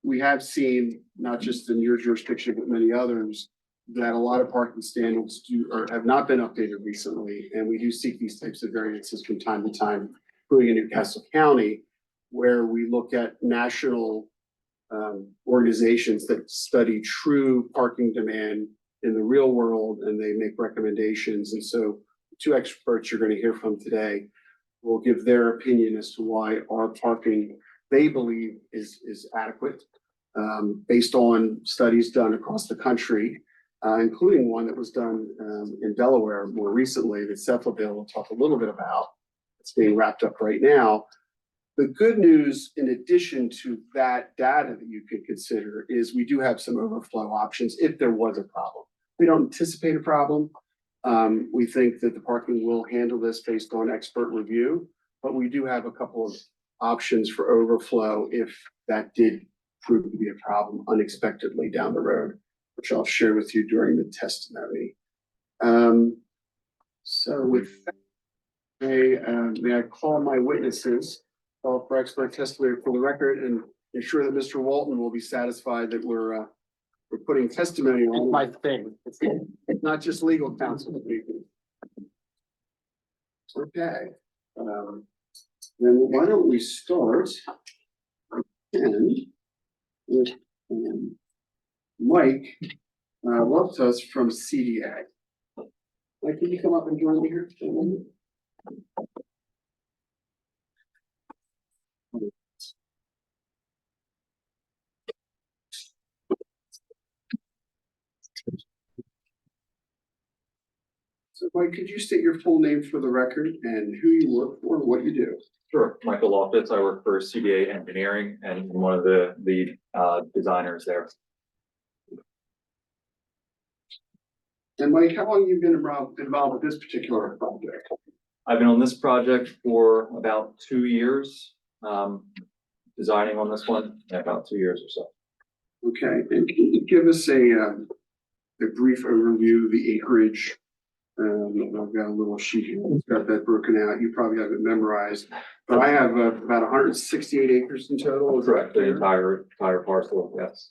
we have seen, not just in your jurisdiction, but many others, that a lot of parking standards have not been updated recently. And we do seek these types of variances from time to time, including in Newcastle County, where we look at national organizations that study true parking demand in the real world, and they make recommendations. And so two experts you're going to hear from today will give their opinion as to why our parking, they believe, is adequate based on studies done across the country, including one that was done in Delaware more recently that Cephalville will talk a little bit about. It's being wrapped up right now. The good news, in addition to that data that you could consider, is we do have some overflow options if there was a problem. We don't anticipate a problem. We think that the parking will handle this based on expert review, but we do have a couple of options for overflow if that did prove to be a problem unexpectedly down the road, which I'll share with you during the testimony. So with that, may I call my witnesses, call for expert testimony for the record, and ensure that Mr. Walton will be satisfied that we're putting testimony It's on. my thing. It's not just legal counsel. Okay. Then why don't we start with Mike Loftus from CDA. Mike, can you come up and join me here? So Mike, could you state your full name for the record and who you work for and what you do? Sure, Michael Loftus. I work for CDA Engineering and I'm one of the lead designers there. And Mike, how long have you been involved with this particular project? I've been on this project for about 2 years, designing on this one, about 2 years or so. Okay, and can you give us a brief overview of the acreage? I've got a little sheet here, it's got that broken out, you probably have it memorized, but I have about 168 acres in total. Is that Correct, the clear? entire parcel, yes.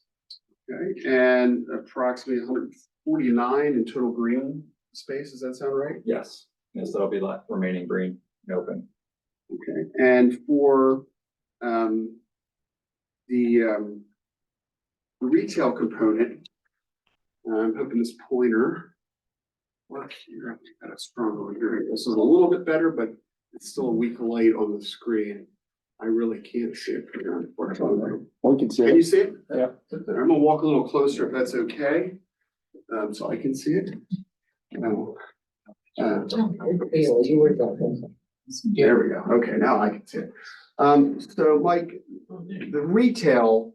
Okay, and approximately 149 in total green space, does that sound right? Yes, yes, that'll be left remaining green and open. Okay, and for the retail component, I'm hoping this pointer work here. I've got a strong one here. This is a little bit better, but it's still a weak light on the screen. I really can't see it from here, unfortunately. We can see Can you it. see it? Yeah. I'm gonna walk a little closer if that's okay. So I can see it. No. There we go. Okay, now I can see it. So Mike, the retail,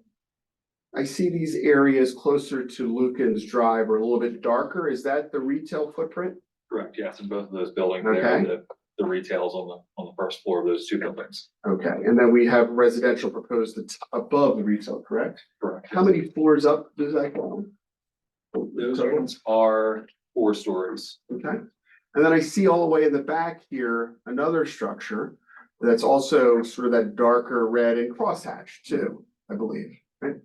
I see these areas closer to Lucan's Drive are a little bit darker. Is that the retail footprint? Correct, yes, in both of those buildings there, Okay. the retail's on the first floor of those two buildings. Okay, and then we have residential proposed above the retail, correct? Correct. How many floors up does that go? Those ones are 4 stories. Okay, and then I see all the way in the back here, another structure that's also sort of that darker red and crosshatched too, I believe, right?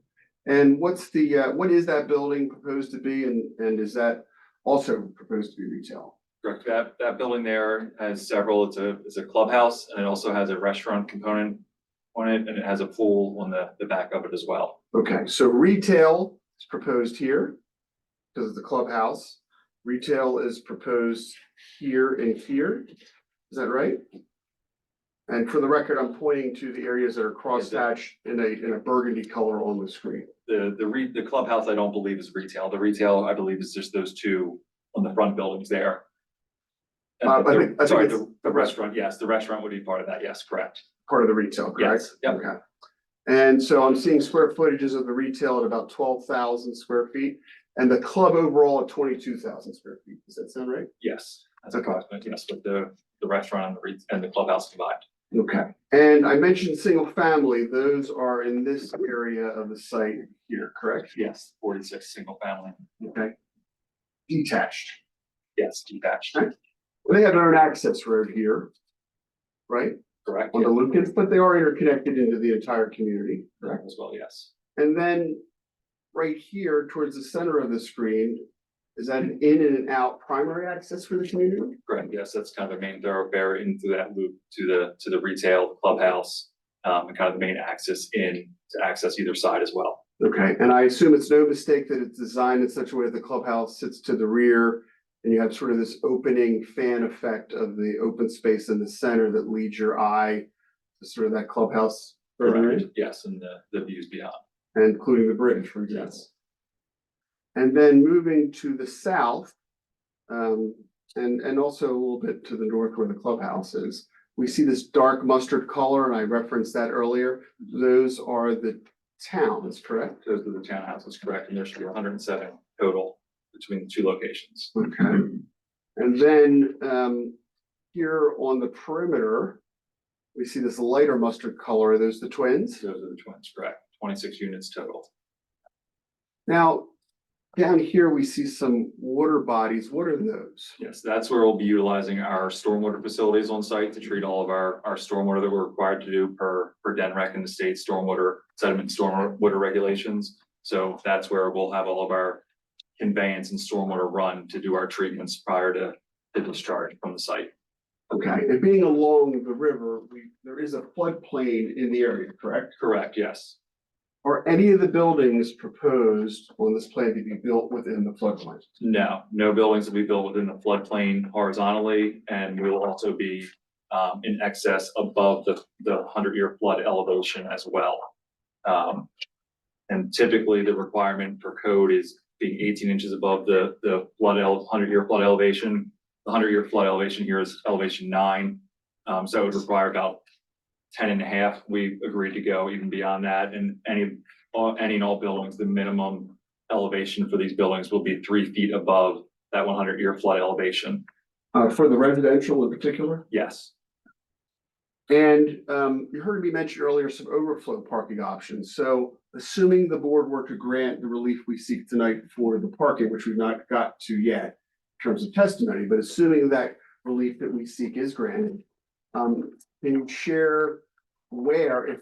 And what's the, what is that building proposed to be, and is that also proposed to be retail? Correct, that building there has several, it's a clubhouse, and it also has a restaurant component on it, and it has a pool on the back of it as well. Okay, so retail is proposed here because of the clubhouse. Retail is proposed here and here. Is that right? And for the record, I'm pointing to the areas that are crosshatched in a burgundy color on the screen. The clubhouse, I don't believe is retail. The retail, I believe, is just those two on the front buildings there. And I think sorry, it's the restaurant, yes, the restaurant would be part of that, yes, correct. part of the retail, correct? Yes, yep. Okay. And so I'm seeing square footages of the retail at about 12,000 square feet and the club overall at 22,000 square feet. Does that sound right? Yes, that's Okay. approximate, yes, with the restaurant and the clubhouse combined. Okay. And I mentioned single family, those are in this area of the site here, correct? Yes, 46 single family, Okay. Detached. yes, detached, Okay. They have their own access road here, right, correct? on the Yes, Lucas, but they are interconnected into the entire community, correct? as well, yes. And then right here towards the center of the screen, is that an in and out primary access for the community? Correct, yes, that's kind of the main thoroughfare into that loop to the retail clubhouse, and kind of the main access in to access either side as well. Okay, and I assume it's no mistake that it's designed in such a way that the clubhouse sits to the rear and you have sort of this opening fan effect of the open space in the center that leads your eye to sort of that clubhouse further in, Correct, yes, and the views beyond. and including the bridge, for example. Yes. And then moving to the south, and also a little bit to the north where the clubhouse is, we see this dark mustard color, and I referenced that earlier. Those are the towns, correct? Those are the townhouses, correct, and there should be 107 total between the two locations. Okay. And then, here on the perimeter, we see this lighter mustard color. Are those the twins? Those are the twins, correct, 26 units total. Now, down here, we see some water bodies. What are those? Yes, that's where we'll be utilizing our stormwater facilities on site to treat all of our stormwater that we're required to do per DNREC and the state stormwater sediment stormwater regulations. So that's where we'll have all of our conveyance and stormwater run to do our treatments prior to the discharge from the site. Okay, and being along the river, there is a floodplain in the area, correct? Correct, yes. Are any of the buildings proposed on this plan to be built within the floodplain? No, no buildings will be built within the floodplain horizontally, and we will also be in excess above the 100-year flood elevation as well. And typically the requirement for code is being 18 inches above the 100-year flood elevation. The 100-year flood elevation here is elevation 9. So it would require about 10.5. We agreed to go even beyond that, and any and all buildings, the minimum elevation for these buildings will be 3 feet above that 100-year flood elevation. For the residential in particular? Yes, And you heard me mention earlier some overflow parking options. So assuming the board were to grant the relief we seek tonight for the parking, which we've not got to yet in terms of testimony, but assuming that relief that we seek is granted, can you share where, if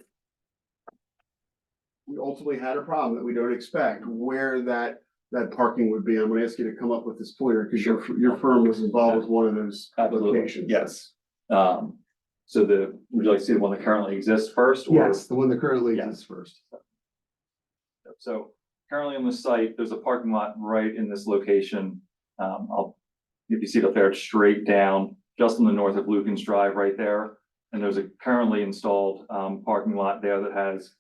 we ultimately had a problem that we don't expect, where that parking would be? I'm gonna ask you to come up with this pointer because your firm was involved with one of those absolutely, locations. yes. So would you like to see the one that currently exists first? Or- Yes, the one that currently Yeah. exists first. So currently on the site, there's a parking lot right in this location. If you see it up there, it's straight down, just on the north of Lucan's Drive right there. And there's a currently installed parking lot there that has,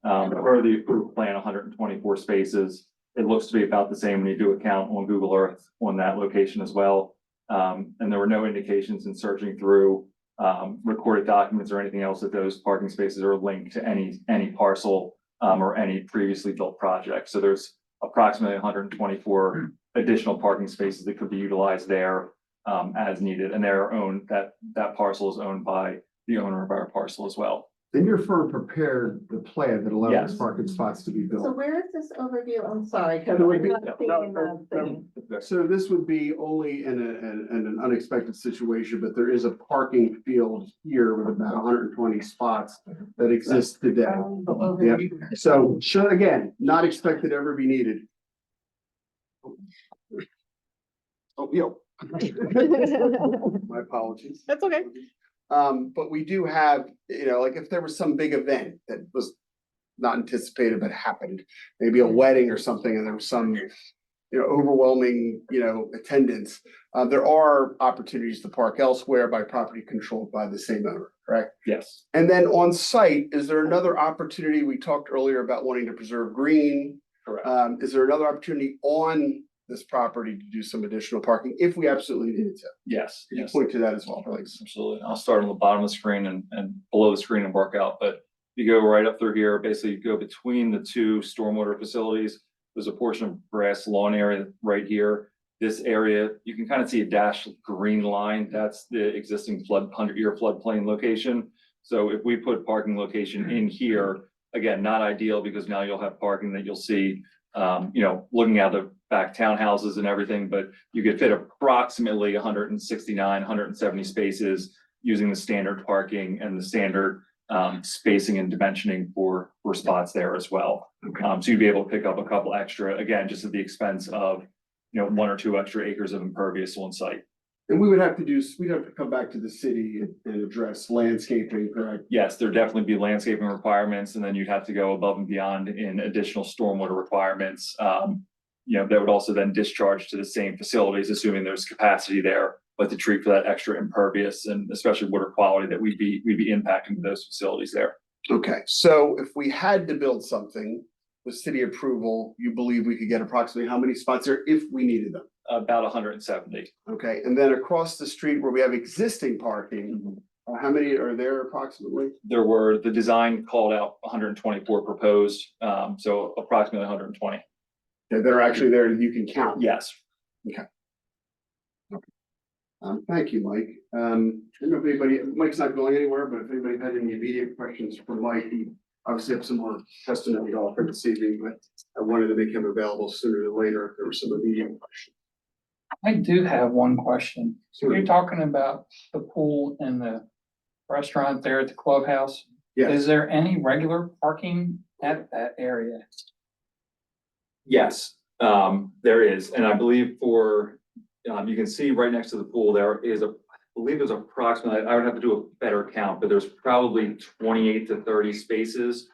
per the approved plan, 124 spaces. It looks to be about the same when you do a count on Google Earth on that location as well. And there were no indications in searching through recorded documents or anything else that those parking spaces are linked to any parcel or any previously built project. So there's approximately 124 additional parking spaces that could be utilized there as needed, and they're owned, that parcel is owned by the owner of our parcel as well. Then your firm prepared the plan that allows Yes. parking spots to be So built. where is this overview? I'm sorry, because No, I'm we- not no, seeing no, the thing. So this would be only in an unexpected situation, but there is a parking field here with about 120 spots that exist today. The overview. So, again, not expected to ever be needed. Oh, yo. My apologies. That's okay. But we do have, like if there was some big event that was not anticipated but happened, maybe a wedding or something, and there was some, overwhelming, attendance. There are opportunities to park elsewhere by property controlled by the same owner, correct? Yes. And then on site, is there another opportunity? We talked earlier about wanting to preserve green. Correct. Is there another opportunity on this property to do some additional parking if we absolutely needed to? Yes. Can you Yes. point to that as well, please? Absolutely. I'll start on the bottom of the screen and below the screen and work out, but you go right up through here, basically you go between the two stormwater facilities. There's a portion of grass lawn area right here. This area, you can kind of see a dashed green line. That's the existing 100-year floodplain location. So if we put parking location in here, again, not ideal because now you'll have parking that you'll see, looking at the back townhouses and everything, but you could fit approximately 169, 170 spaces using the standard parking and the standard spacing and dimensioning for spots there as well. So you'd be able to pick up a couple extra, again, just at the expense of, 1 or 2 extra acres of impervious on site. And we'd have to come back to the city and address landscaping, correct? Yes, there'd definitely be landscaping requirements, and then you'd have to go above and beyond in additional stormwater requirements. That would also then discharge to the same facilities, assuming there's capacity there, but to treat for that extra impervious and especially water quality that we'd be impacting those facilities there. Okay, so if we had to build something with city approval, you believe we could get approximately how many spots there if we needed them? About 170. Okay, and then across the street where we have existing parking, how many are there approximately? The design called out 124 proposed, so approximately 120. That are actually there that you can count? Yes. Thank you, Mike. I don't know if Mike's not going anywhere, but if anybody had any immediate questions for Mike, he obviously have some more testimony to offer this evening, but I wanted to make him available sooner than later if there were some immediate questions. I do have one question. So Sure. you're talking about the pool and the restaurant there at the clubhouse. Yes. Is there any regular parking at that area? Yes, there is, and I believe you can see right next to the pool, there is I believe there's approximately, I would have to do a better count, but there's probably 28 to 30 spaces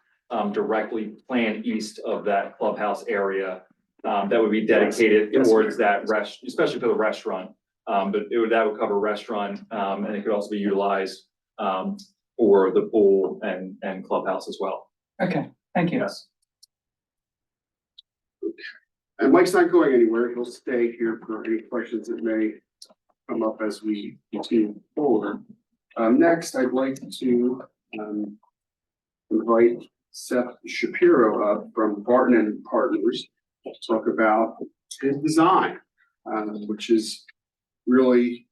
directly planned east of that clubhouse area that would be dedicated Yes. towards that especially for the restaurant. But that would cover restaurant, and it could also be utilized for the pool and clubhouse as well. Okay, thank you. Yes. And Mike's not going anywhere. He'll stay here for any questions that may come up as we continue forward. Next, I'd like to invite Seth Shapiro up from Barton and Partners to talk about his design, which is really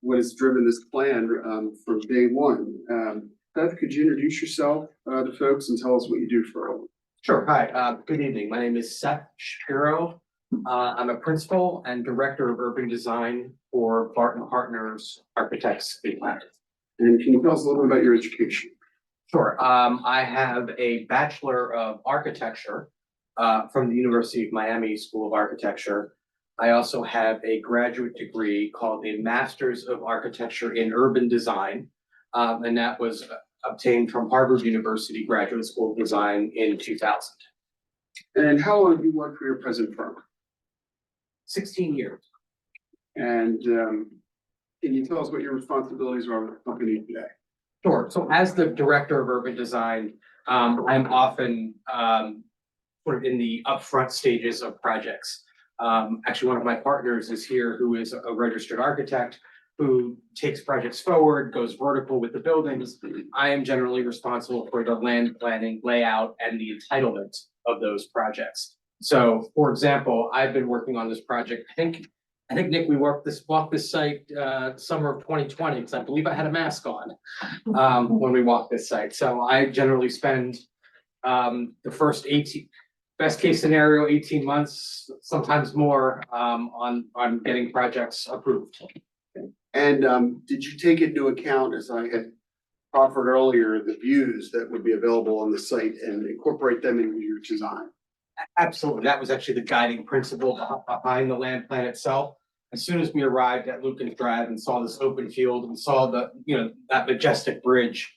what has driven this plan from day one. Seth, could you introduce yourself to folks and tell us what you do for a living? Sure. Hi, good evening. My name is Seth Shapiro. I'm a principal and director of urban design for Barton Partners Architects. And can you tell us a little bit about your education? Sure. I have a Bachelor of Architecture from the University of Miami School of Architecture. I also have a graduate degree called a Master's of Architecture in Urban Design, and that was obtained from Harvard University Graduate School of Design in 2000. And how long have you worked for your present firm? 16 years. And can you tell us what your responsibilities are with the company today? Sure. So as the director of urban design, I'm often sort of in the upfront stages of projects. Actually, one of my partners is here who is a registered architect who takes projects forward, goes vertical with the buildings. I am generally responsible for the land planning, layout, and the entitlement of those projects. So, for example, I've been working on this project, I think, Nick, we walked this site, summer of 2020, because I believe I had a mask on, when we walked this site. So I generally spend, the first 18, best case scenario, 18 months, sometimes more, on getting projects approved. And did you take into account, as I had offered earlier, the views that would be available on the site and incorporate them into your design? Absolutely. That was actually the guiding principle behind the land plan itself. As soon as we arrived at Lucan's Drive and saw this open field and saw that majestic bridge,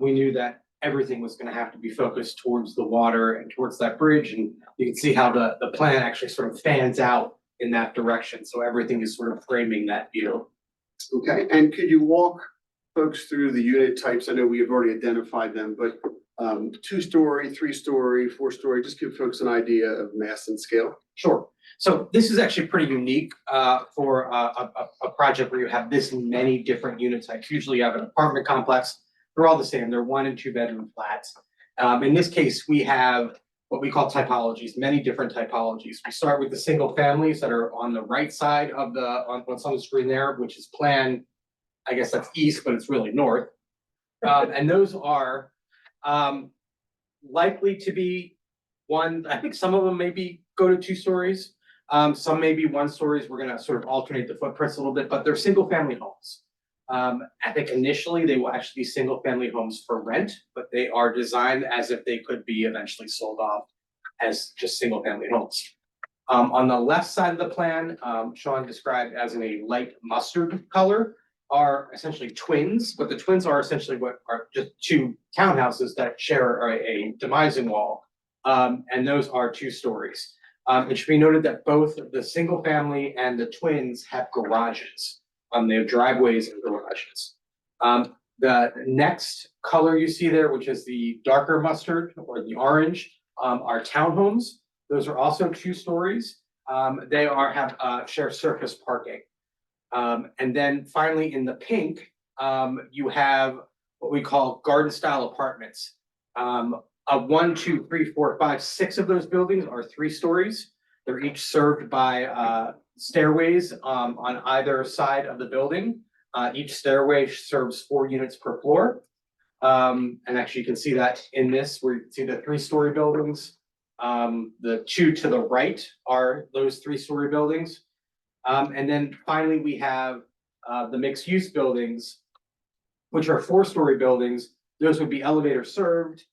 we knew that everything was going to have to be focused towards the water and towards that bridge. And you can see how the plan actually sort of fans out in that direction. So everything is sort of framing that view. Okay, and could you walk folks through the unit types? I know we have already identified them, but 2-story, 3-story, 4-story, just give folks an idea of mass and scale. Sure. So this is actually pretty unique for a project where you have this many different unit types. Usually you have an apartment complex. They're all the same. They're 1 and 2 bedroom flats. In this case, we have what we call typologies, many different typologies. We start with the single families that are on the right side of on what's on the screen there, which is plan, I guess that's east, but it's really north. And those are likely to be I think some of them maybe go to 2 stories. Some may be 1 stories. We're gonna sort of alternate the footprints a little bit, but they're single family homes. I think initially they will actually be single family homes for rent, but they are designed as if they could be eventually sold off as just single family homes. On the left side of the plan, Sean described as in a light mustard color, are essentially twins, but the twins are essentially what are just 2 townhouses that share a demising wall. And those are 2 stories. It should be noted that both the single family and the twins have garages on their driveways and garages. The next color you see there, which is the darker mustard or the orange, are townhomes. Those are also 2 stories. They share surface parking. And then finally in the pink, you have what we call garden style apartments. 1, 2, 3, 4, 5, 6 of those buildings are 3 stories. They're each served by stairways on either side of the building. Each stairway serves 4 units per floor. And actually you can see that in this, where you can see the 3-story buildings. The 2 to the right are those 3-story buildings. And then finally we have the mixed use buildings, which are 4-story buildings. Those would be elevator served.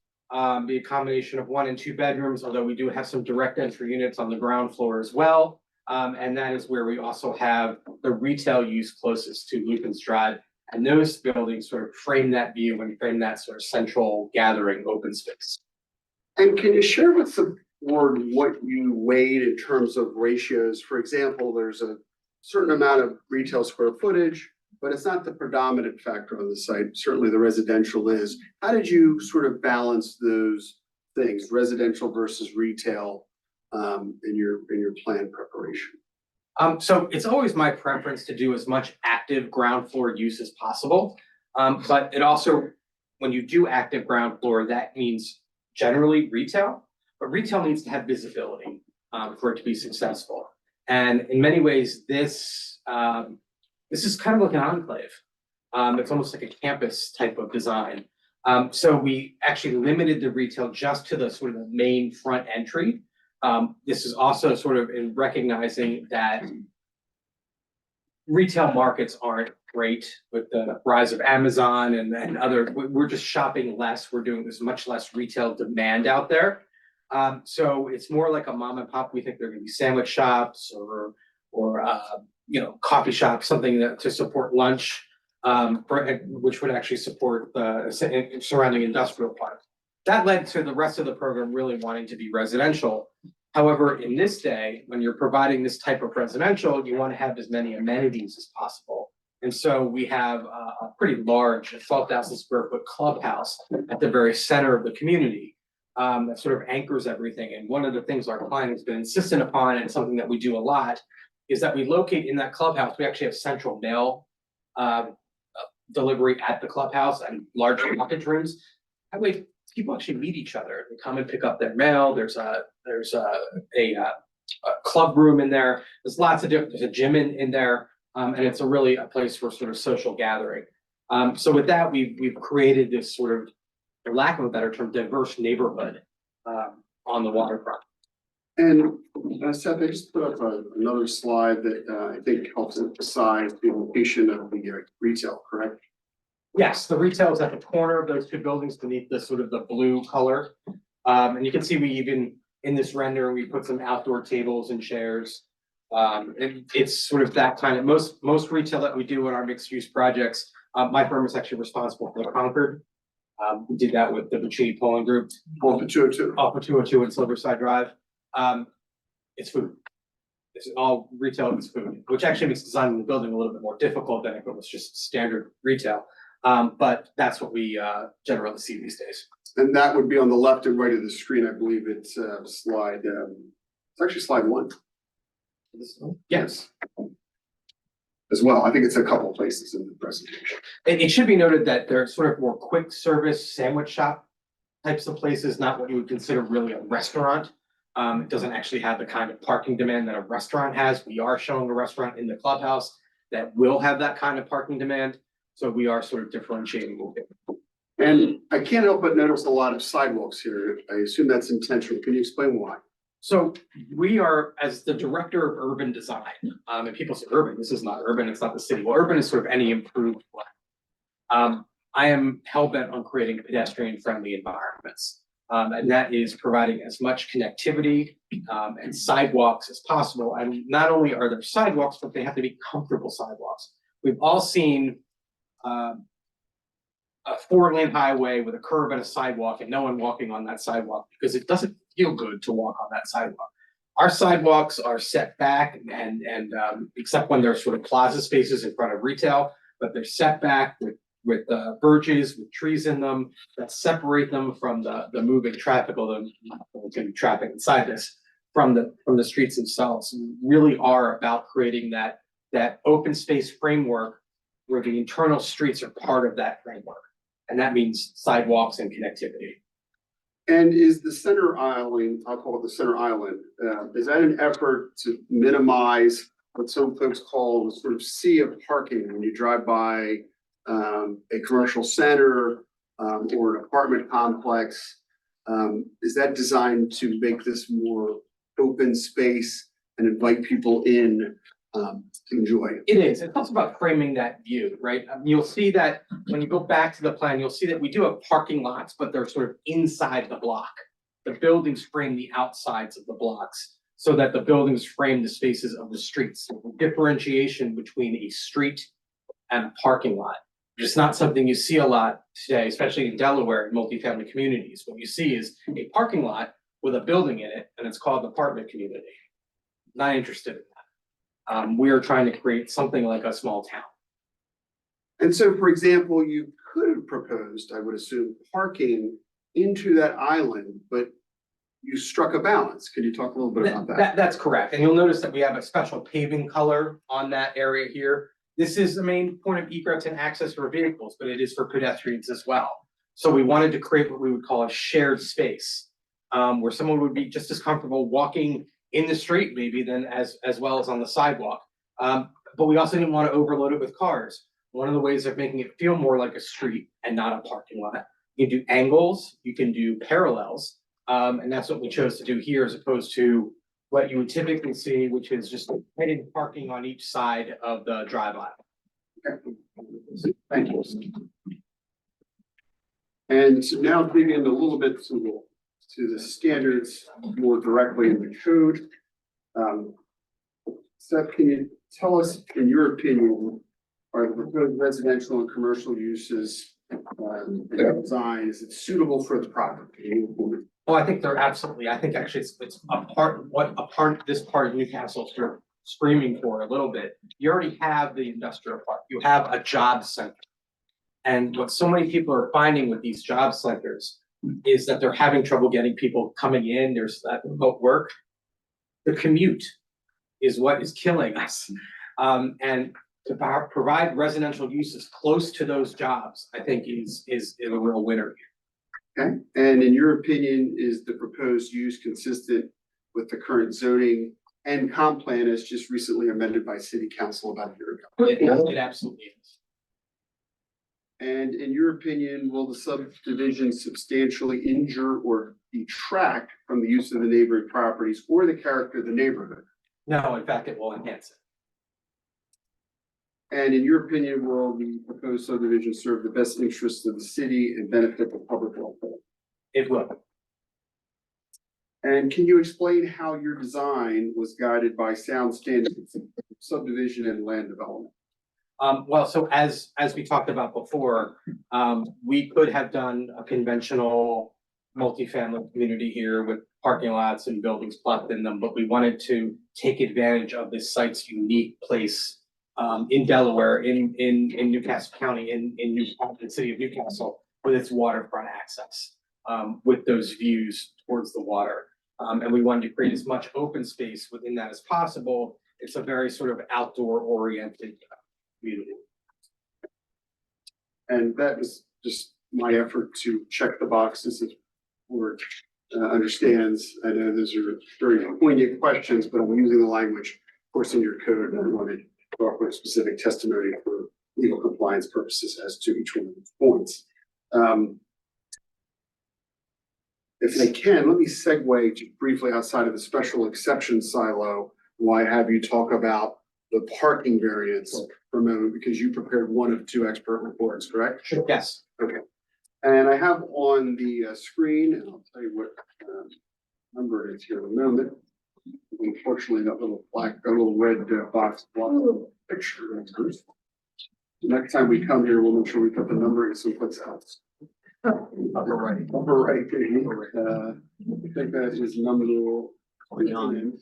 Be a combination of 1 and 2 bedrooms, although we do have some direct entry units on the ground floor as well. And that is where we also have the retail use closest to Lucan's Drive. And those buildings sort of frame that view and frame that sort of central gathering open space. And can you share with the board what you weighed in terms of ratios? For example, there's a certain amount of retail square footage, but it's not the predominant factor on the site. Certainly the residential is. How did you sort of balance those things, residential versus retail, in your plan preparation? So it's always my preference to do as much active ground floor use as possible. But it also, when you do active ground floor, that means generally retail, but retail needs to have visibility for it to be successful. And in many ways, this is kind of like an enclave. It's almost like a campus type of design. So we actually limited the retail just to the sort of the main front entry. This is also sort of in recognizing that retail markets aren't great with the rise of Amazon and other, we're just shopping less. We're doing this much less retail demand out there. So it's more like a mom and pop. We think they're gonna be sandwich shops or coffee shops, something to support lunch, which would actually support the surrounding industrial park. That led to the rest of the program really wanting to be residential. However, in this day, when you're providing this type of residential, you want to have as many amenities as possible. And so we have a pretty large 12,000 square foot clubhouse at the very center of the community. that sort of anchors everything. And one of the things our client has been insistent upon, and something that we do a lot, is that we locate in that clubhouse, we actually have central mail delivery at the clubhouse and large package rooms. That way, people actually meet each other. They come and pick up their mail. There's a club room in there. There's lots of different, there's a gym in there. And it's really a place for sort of social gathering. So with that, we've created this sort of, for lack of a better term, diverse neighborhood on the waterfront. And Seth, I just put up another slide that I think helps emphasize the location of the retail, correct? Yes, the retail is at the corner of those two buildings beneath the sort of the blue color. And you can see we even, in this render, we put some outdoor tables and chairs. It's sort of that kind of, most retail that we do in our mixed use projects, my firm is actually responsible for the Concord. We did that with the Buccini Polling Group. Off of 202. Off of 202 and Silverside Drive. It's food. It's all retail, it's food, which actually makes designing the building a little bit more difficult than if it was just standard retail. But that's what we generally see these days. And that would be on the left and right of the screen. I believe it's slide, it's actually slide 1. Yes. As well. I think it's a couple places in the presentation. It should be noted that they're sort of more quick service sandwich shop types of places, not what you would consider really a restaurant. It doesn't actually have the kind of parking demand that a restaurant has. We are showing a restaurant in the clubhouse that will have that kind of parking demand. So we are sort of differentiating. And I can't help but notice a lot of sidewalks here. I assume that's intentional. Can you explain why? So we are, as the director of urban design, and people say urban, this is not urban, it's not the city. Well, urban is sort of any improved plan. I am hell-bent on creating pedestrian friendly environments. And that is providing as much connectivity and sidewalks as possible. And not only are there sidewalks, but they have to be comfortable sidewalks. We've all seen a 4-lane highway with a curb and a sidewalk and no one walking on that sidewalk because it doesn't feel good to walk on that sidewalk. Our sidewalks are set back and except when there's sort of plaza spaces in front of retail, but they're set back with verges, with trees in them that separate them from the moving traffic, although there's gonna be traffic inside this, from the streets themselves. We really are about creating that open space framework where the internal streets are part of that framework. And that means sidewalks and connectivity. And is the center island, I'll call it the center island, is that an effort to minimize what some folks call the sort of sea of parking when you drive by a commercial center or an apartment complex? Is that designed to make this more open space and invite people in to enjoy it? It is. It's also about framing that view, right? You'll see that when you go back to the plan, you'll see that we do have parking lots, but they're sort of inside the block. The buildings frame the outsides of the blocks so that the buildings frame the spaces of the streets. The differentiation between a street and a parking lot. It's not something you see a lot today, especially in Delaware in multifamily communities. What you see is a parking lot with a building in it, and it's called an apartment community. Not interested in that. We are trying to create something like a small town. And so, for example, you could have proposed, I would assume, parking into that island, but you struck a balance. Could you talk a little bit about that? That's correct. And you'll notice that we have a special paving color on that area here. This is the main point of egress and access for vehicles, but it is for pedestrians as well. So we wanted to create what we would call a shared space, where someone would be just as comfortable walking in the street maybe than as well as on the sidewalk. But we also didn't want to overload it with cars. One of the ways of making it feel more like a street and not a parking lot, you can do angles, you can do parallels. And that's what we chose to do here as opposed to what you would typically see, which is just hidden parking on each side of the drive aisle. Thank you. And so now digging in a little bit to the standards more directly in the code. Seth, can you tell us, in your opinion, are the proposed residential and commercial uses design, is it suitable for the property? Oh, I think they're absolutely, I think actually it's a part, this part of Newcastle is sort of screaming for a little bit. You already have the industrial park, you have a job center. And what so many people are finding with these job centers is that they're having trouble getting people coming in, there's that remote work. The commute is what is killing us. And to provide residential uses close to those jobs, I think is a real winner. Okay, and in your opinion, is the proposed use consistent with the current zoning and comp plan as just recently amended by city council about a year ago? It absolutely is. And in your opinion, will the subdivision substantially injure or detract from the use of the neighboring properties or the character of the neighborhood? No, in fact, it will enhance it. And in your opinion, will the proposed subdivision serve the best interests of the city and benefit the public welfare? It will. And can you explain how your design was guided by sound standards, of subdivision and land development? Well, so as we talked about before, we could have done a conventional multifamily community here with parking lots and buildings plotted in them, but we wanted to take advantage of this site's unique place in Delaware, in Newcastle County, in the city of Newcastle, with its waterfront access, with those views towards the water. And we wanted to create as much open space within that as possible. It's a very sort of outdoor oriented community. And that was just my effort to check the boxes as board understands. I know those are very poignant questions, but I'm using the language, of course, in your code, and I wanted to offer specific testimony for legal compliance purposes as to each one of these points. If I can, let me segue just briefly outside of the special exception silo, why have you talk about the parking variance for a moment, because you prepared one of two expert reports, correct? Sure. Yes. Okay. And I have on the screen, and I'll tell you what number it is here in a moment. Unfortunately, that little red box blocks the picture. Next time we come here, we'll make sure we put the number in someplace else. Upper right. I think that is number 29.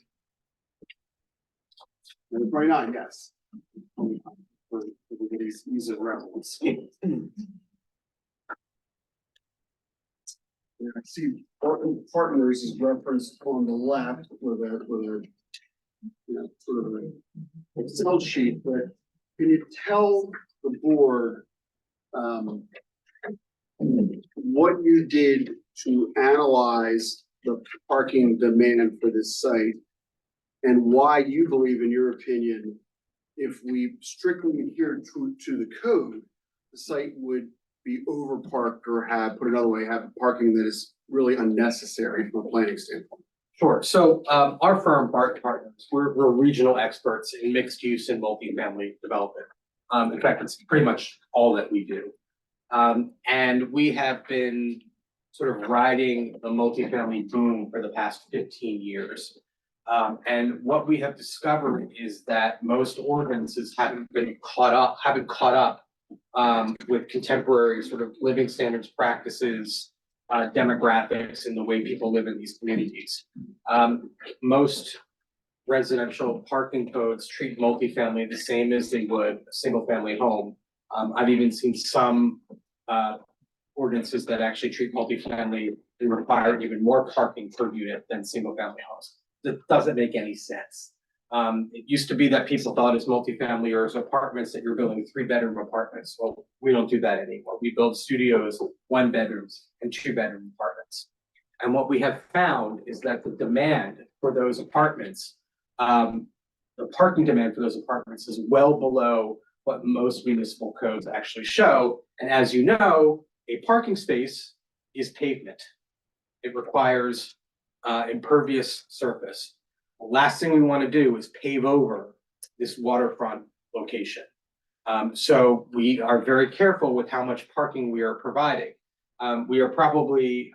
Number 29, yes. For everybody's ease of reference. Yeah, I see partners is referenced on the left with a sort of a Excel sheet, but can you tell the board what you did to analyze the parking demand for this site and why you believe, in your opinion, if we strictly adhere to the code, the site would be overparked or put another way, have parking that is really unnecessary from a planning standpoint? Sure. So our firm, Bart Partners, we're regional experts in mixed use and multifamily development. In fact, it's pretty much all that we do. And we have been sort of riding the multifamily boom for the past 15 years. And what we have discovered is that most ordinances haven't caught up with contemporary sort of living standards, practices, demographics, and the way people live in these communities. Most residential parking codes treat multifamily the same as they would a single family home. I've even seen some ordinances that actually treat multifamily and require even more parking per unit than single family homes. That doesn't make any sense. It used to be that people thought as multifamily or as apartments that you're building 3-bedroom apartments. Well, we don't do that anymore. We build studios, 1-bedrooms and 2-bedroom apartments. And what we have found is that the demand for those apartments, the parking demand for those apartments is well below what most municipal codes actually show. And as you know, a parking space is pavement. It requires impervious surface. The last thing we want to do is pave over this waterfront location. So we are very careful with how much parking we are providing. We are probably,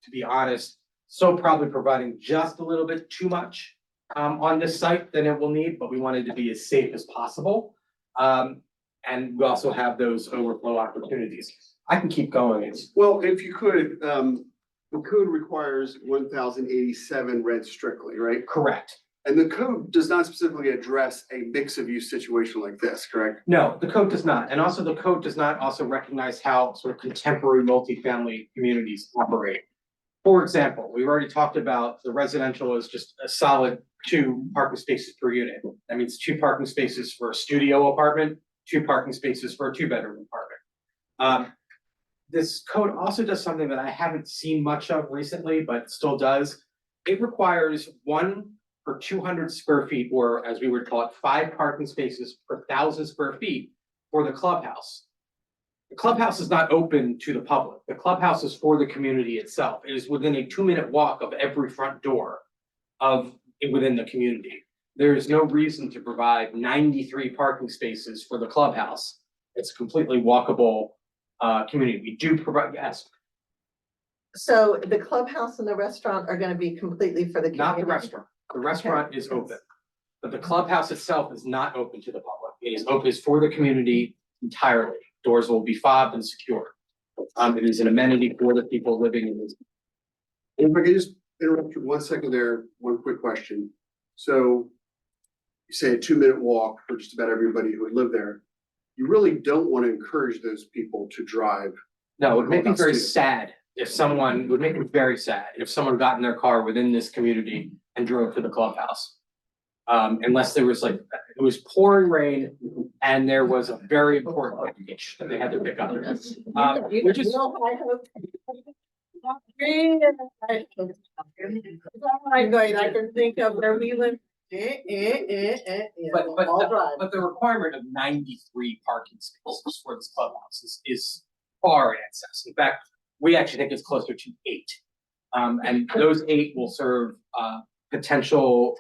to be honest, probably providing just a little bit too much on this site than it will need, but we wanted to be as safe as possible. And we also have those overflow opportunities. I can keep going. Well, if you could, the code requires 1,087 rent strictly, right? Correct. And the code does not specifically address a mix of use situation like this, correct? No, the code does not. And also the code does not also recognize how sort of contemporary multifamily communities operate. For example, we've already talked about the residential is just a solid 2 parking spaces per unit. That means 2 parking spaces for a studio apartment, 2 parking spaces for a 2-bedroom apartment. This code also does something that I haven't seen much of recently, but still does. It requires 1 per 200 square feet, or as we would call it, 5 parking spaces per 1,000 square feet for the clubhouse. The clubhouse is not open to the public. The clubhouse is for the community itself. It is within a 2-minute walk of every front door within the community. There is no reason to provide 93 parking spaces for the clubhouse. It's a completely walkable community. We do provide, yes, So the clubhouse and the restaurant are gonna be completely for the community? not the restaurant. The restaurant is open, but the clubhouse itself is not open to the public. It is open, is for the community entirely. Doors will be fobbed and secured. It is an amenity for the people living in this. And if I could just interrupt you 1 second there, one quick question. So you say a 2-minute walk for just about everybody who would live there. You really don't want to encourage those people to drive. No, it would make me Clubhouse very too. sad if someone, it would make me very sad if someone got in their car within this community and drove to the clubhouse. Unless there was like, it was pouring rain and there was a very important package that they had to pick up. Which is, Oh my God, I can think of where we live. but All drive. but the requirement of 93 parking spaces for this clubhouse is far in excess. In fact, we actually think it's closer to 8. And those 8 will serve potential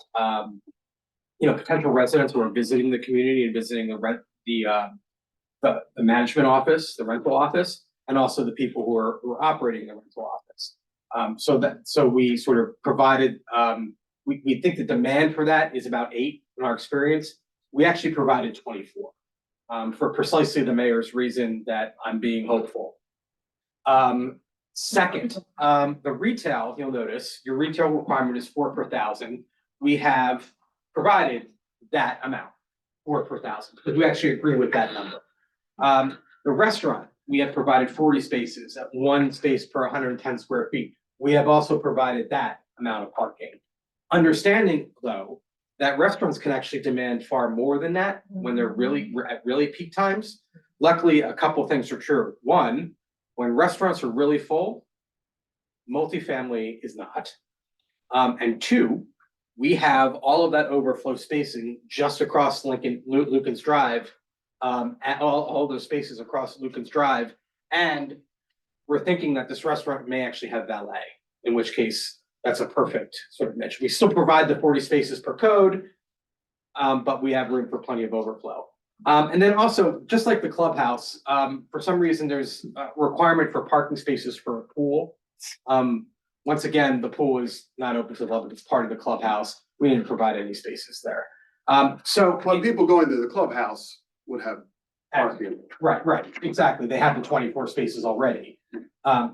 potential residents who are visiting the community and visiting the management office, the rental office, and also the people who are operating the rental office. So we sort of provided, we think the demand for that is about 8 in our experience. We actually provided 24 for precisely the mayor's reason that I'm being hopeful. Second, the retail, you'll notice your retail requirement is 4 per 1,000. We have provided that amount, 4 per 1,000, because we actually agree with that number. The restaurant, we have provided 40 spaces at 1 space per 110 square feet. We have also provided that amount of parking. Understanding though, that restaurants can actually demand far more than that when they're at really peak times. Luckily, a couple things are true. 1, when restaurants are really full, multifamily is not. And 2, we have all of that overflow spacing just across Lucan's Drive, at all those spaces across Lucan's Drive. And we're thinking that this restaurant may actually have valet, in which case that's a perfect sort of niche. We still provide the 40 spaces per code, but we have room for plenty of overflow. And then also, just like the clubhouse, for some reason, there's a requirement for parking spaces for a pool. Once again, the pool is not open to the public, it's part of the clubhouse. We didn't provide any spaces there. But people going to the clubhouse would have parking. Right, exactly. They have the 24 spaces already.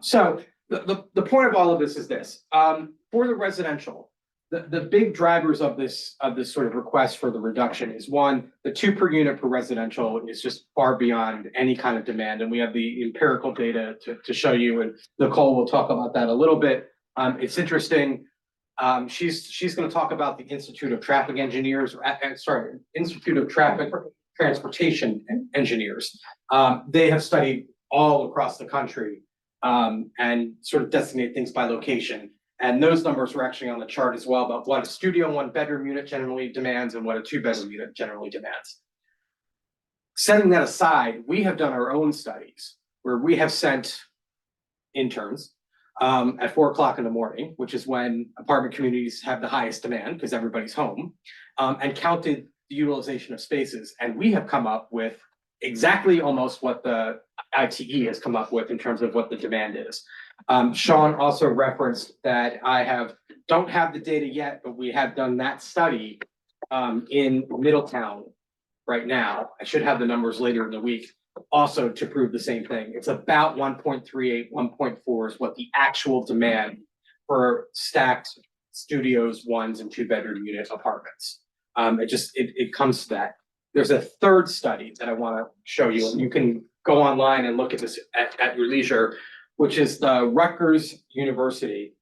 So the point of all of this is this, for the residential, the big drivers of this sort of request for the reduction is 1, the 2 per unit per residential is just far beyond any kind of demand. And we have the empirical data to show you, and Nicole will talk about that a little bit. It's interesting. She's going to talk about the Institute of Traffic Engineers, Institute of Traffic Transportation Engineers. They have studied all across the country and sort of designate things by location. And those numbers were actually on the chart as well about what a studio 1-bedroom unit generally demands and what a 2-bedroom unit generally demands. Setting that aside, we have done our own studies where we have sent interns at 4 o'clock in the morning, which is when apartment communities have the highest demand because everybody's home, and counted the utilization of spaces. And we have come up with exactly almost what the ITE has come up with in terms of what the demand is. Sean also referenced that don't have the data yet, but we have done that study in Middletown right now. I should have the numbers later in the week also to prove the same thing. It's about 1.38, 1.4 is what the actual demand for stacked studios, ones and 2-bedroom unit apartments. It comes to that. There's a third study that I want to show you, and you can go online and look at this at your leisure, which is the Rutgers University.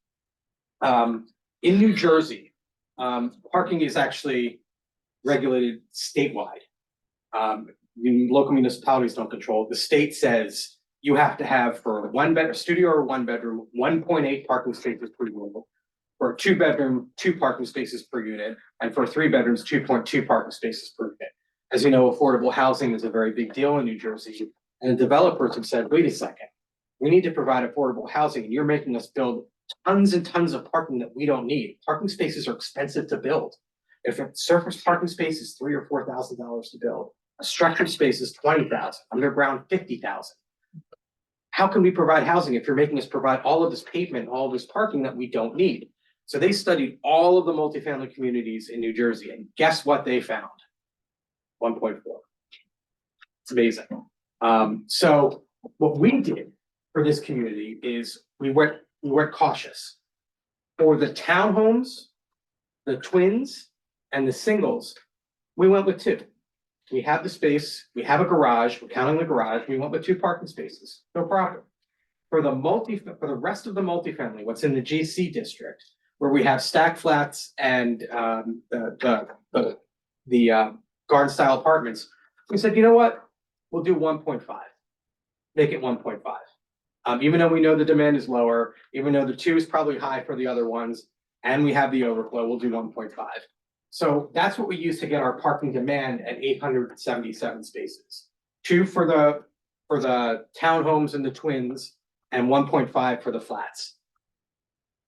In New Jersey, parking is actually regulated statewide. Local municipalities don't control it. The state says you have to have for a 1-bedroom studio or 1-bedroom, 1.8 parking spaces per unit. For a 2-bedroom, 2 parking spaces per unit, and for 3 bedrooms, 2.2 parking spaces per unit. As you know, affordable housing is a very big deal in New Jersey, and the developers have said, wait a second, we need to provide affordable housing, and you're making us build tons and tons of parking that we don't need. Parking spaces are expensive to build. If a surface parking space is $3,000 or $4,000 to build, a structured space is $20,000, underground $50,000. How can we provide housing if you're making us provide all of this pavement, all of this parking that we don't need? So they studied all of the multifamily communities in New Jersey, and guess what they found? 1.4. It's amazing. So what we did for this community is we went cautious. For the townhomes, the twins, and the singles, we went with 2. We have the space, we have a garage, we're counting the garage, we went with 2 parking spaces, no problem. For the rest of the multifamily, what's in the GC district, where we have stack flats and the garden style apartments, we said, you know what? We'll do 1.5. Make it 1.5. Even though we know the demand is lower, even though the 2 is probably high for the other ones, and we have the overflow, we'll do 1.5. So that's what we use to get our parking demand at 877 spaces. 2 for the townhomes and the twins, and 1.5 for the flats.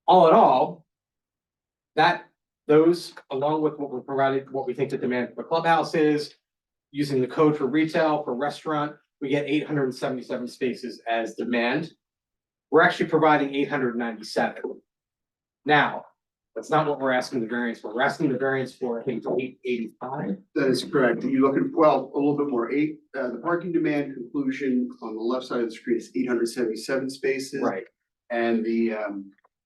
All in all, those, along with what we provided, what we think the demand for the clubhouse is, using the code for retail, for restaurant, we get 877 spaces as demand. We're actually providing 897. Now, that's not what we're asking the variance for. We're asking the variance for, I think, 885. That is correct. You look at, well, a little bit more, the parking demand conclusion on the left side of the screen is 877 spaces. Right. And the,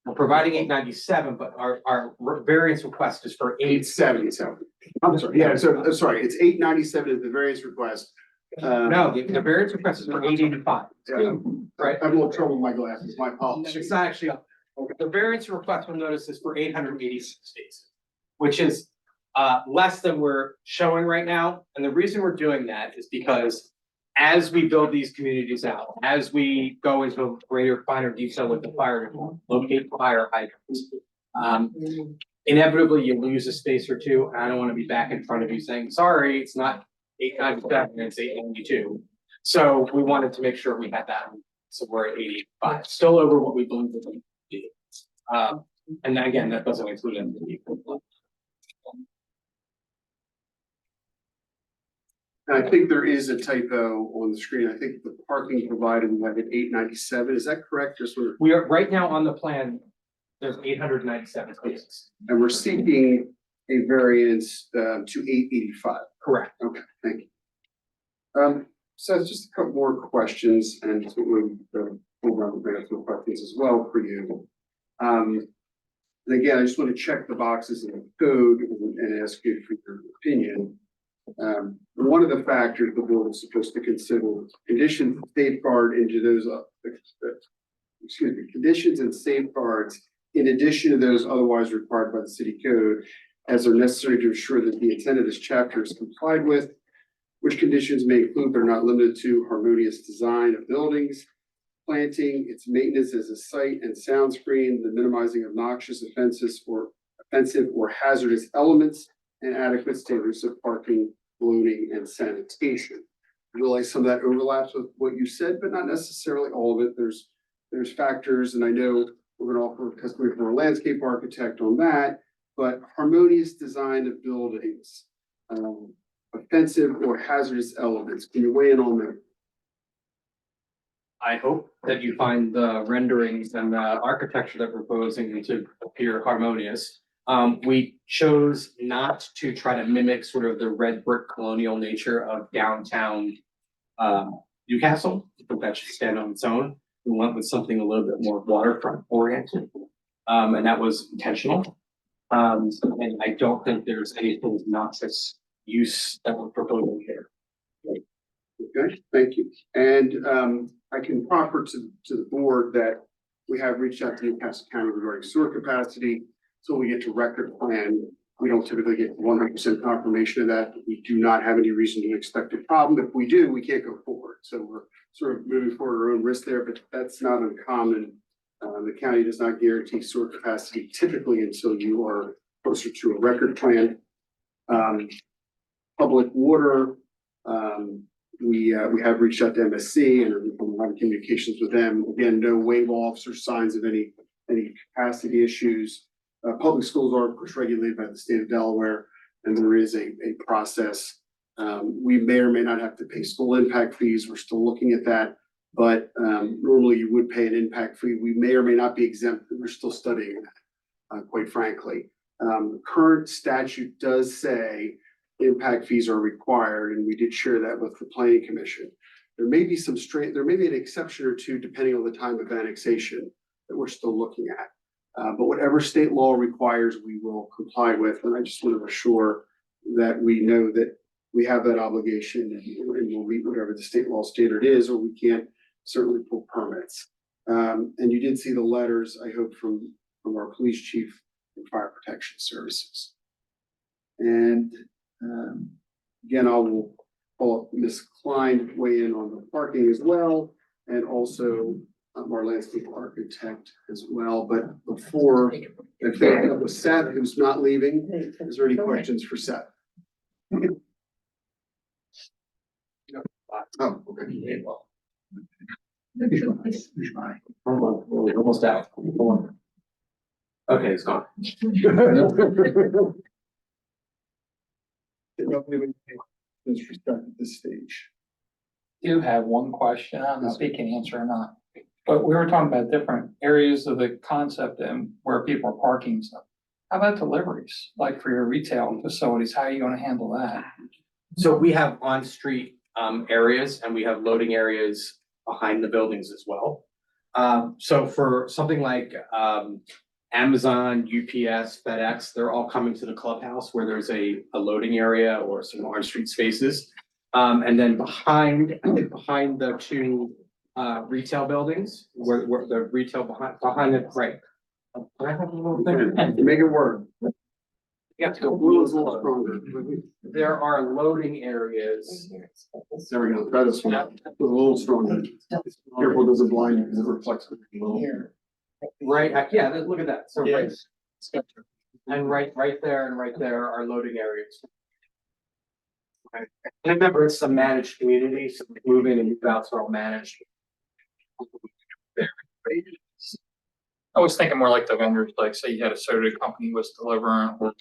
We're providing 897, but our variance request is for 877. I'm sorry, yeah, so, sorry, it's 897 is the variance request. No, the variance request is for 885. Right. I have a little trouble with my glasses, my apologies. It's not actually up. The variance request will notice is for 886 spaces, which is less than we're showing right now. And the reason we're doing that is because as we build these communities out, as we go into greater finer detail with the fire, locate fire hydrants, inevitably you lose a space or 2. And I don't want to be back in front of you saying, sorry, it's not 897, it's 892. So we wanted to make sure we had that. So we're at 85, still over what we believe it would be. And again, that doesn't include anything. I think there is a typo on the screen. I think the parking provided we have at 897. Is that correct? Just wonder. We are right now on the plan. There's 897 spaces. And we're seeking a variance to 885. Correct. Okay, thank you. So just a couple more questions, and we'll bring up some questions as well for you. And again, I just want to check the boxes in the code and ask you for your opinion. One of the factors the board is supposed to consider conditions safeguard into those, conditions and safeguards in addition to those otherwise required by the city code, as are necessary to ensure that the intent of this chapter is complied with, which conditions may include but are not limited to harmonious design of buildings, planting, its maintenance as a site and sound screen, the minimizing of noxious, offensive or hazardous elements, and adequate standards of parking, loading, and sanitation. I realize some of that overlaps with what you said, but not necessarily all of it. There's factors, and I know we're going to offer customary for a landscape architect on that, but harmonious design of buildings, offensive or hazardous elements. Can you weigh in on that? I hope that you find the renderings and the architecture that we're proposing to appear harmonious. We chose not to try to mimic sort of the red brick colonial nature of downtown Newcastle. I think that should stand on its own. We went with something a little bit more waterfront oriented. And that was intentional. And I don't think there's anything noxious use that we're proposing here. Okay, thank you. And I can proffer to the board that we have reached out to Newcastle County regarding sewer capacity. So we get to record plan, we don't typically get 100% confirmation of that. We do not have any reason to expect a problem. If we do, we can't go forward. So we're sort of moving forward our own risk there, but that's not uncommon. The county does not guarantee sewer capacity typically until you are closer to a record plan. Public water, we have reached out to MSC and are having communications with them. Again, no wave offs or signs of any capacity issues. Public schools are of course regulated by the state of Delaware, and there is a process. We may or may not have to pay school impact fees. We're still looking at that. But normally you would pay an impact fee. We may or may not be exempt. We're still studying that, quite frankly. Current statute does say impact fees are required, and we did share that with the planning commission. There may be there may be an exception or two depending on the time of annexation that we're still looking at. But whatever state law requires, we will comply with. And I just want to assure that we know that we have that obligation and we'll meet whatever the state law standard is, or we can't certainly pull permits. And you did see the letters, I hope, from our police chief and fire protection services. And again, I will call Ms. Klein to weigh in on the parking as well, and also our landscape architect as well. But before, if that was Seth, who's not leaving, is there any questions for Seth? Oh, okay. Almost out. Okay, it's gone. With respect at this stage. Do have one question. I don't know if he can answer or not. But we were talking about different areas of the concept and where people are parking and stuff. How about deliveries, like for your retail facilities? How are you gonna handle that? So we have on-street areas and we have loading areas behind the buildings as well. So for something like Amazon, UPS, FedEx, they're all coming to the clubhouse where there's a loading area or some on-street spaces. And then behind the two retail buildings, where the retail behind it, right? Can I have a little thing? Make it work. You have to go. Blue is a little stronger. There are loading areas. There we go. Try this one. A little stronger. Careful, it doesn't blind you because it reflects a little. Right, yeah, look at that. So right. And right there and right there are loading areas. Okay. And remember, it's a managed community, so move in and move out are all managed. I was thinking more like the vendors, like say you had a soda company was delivering, or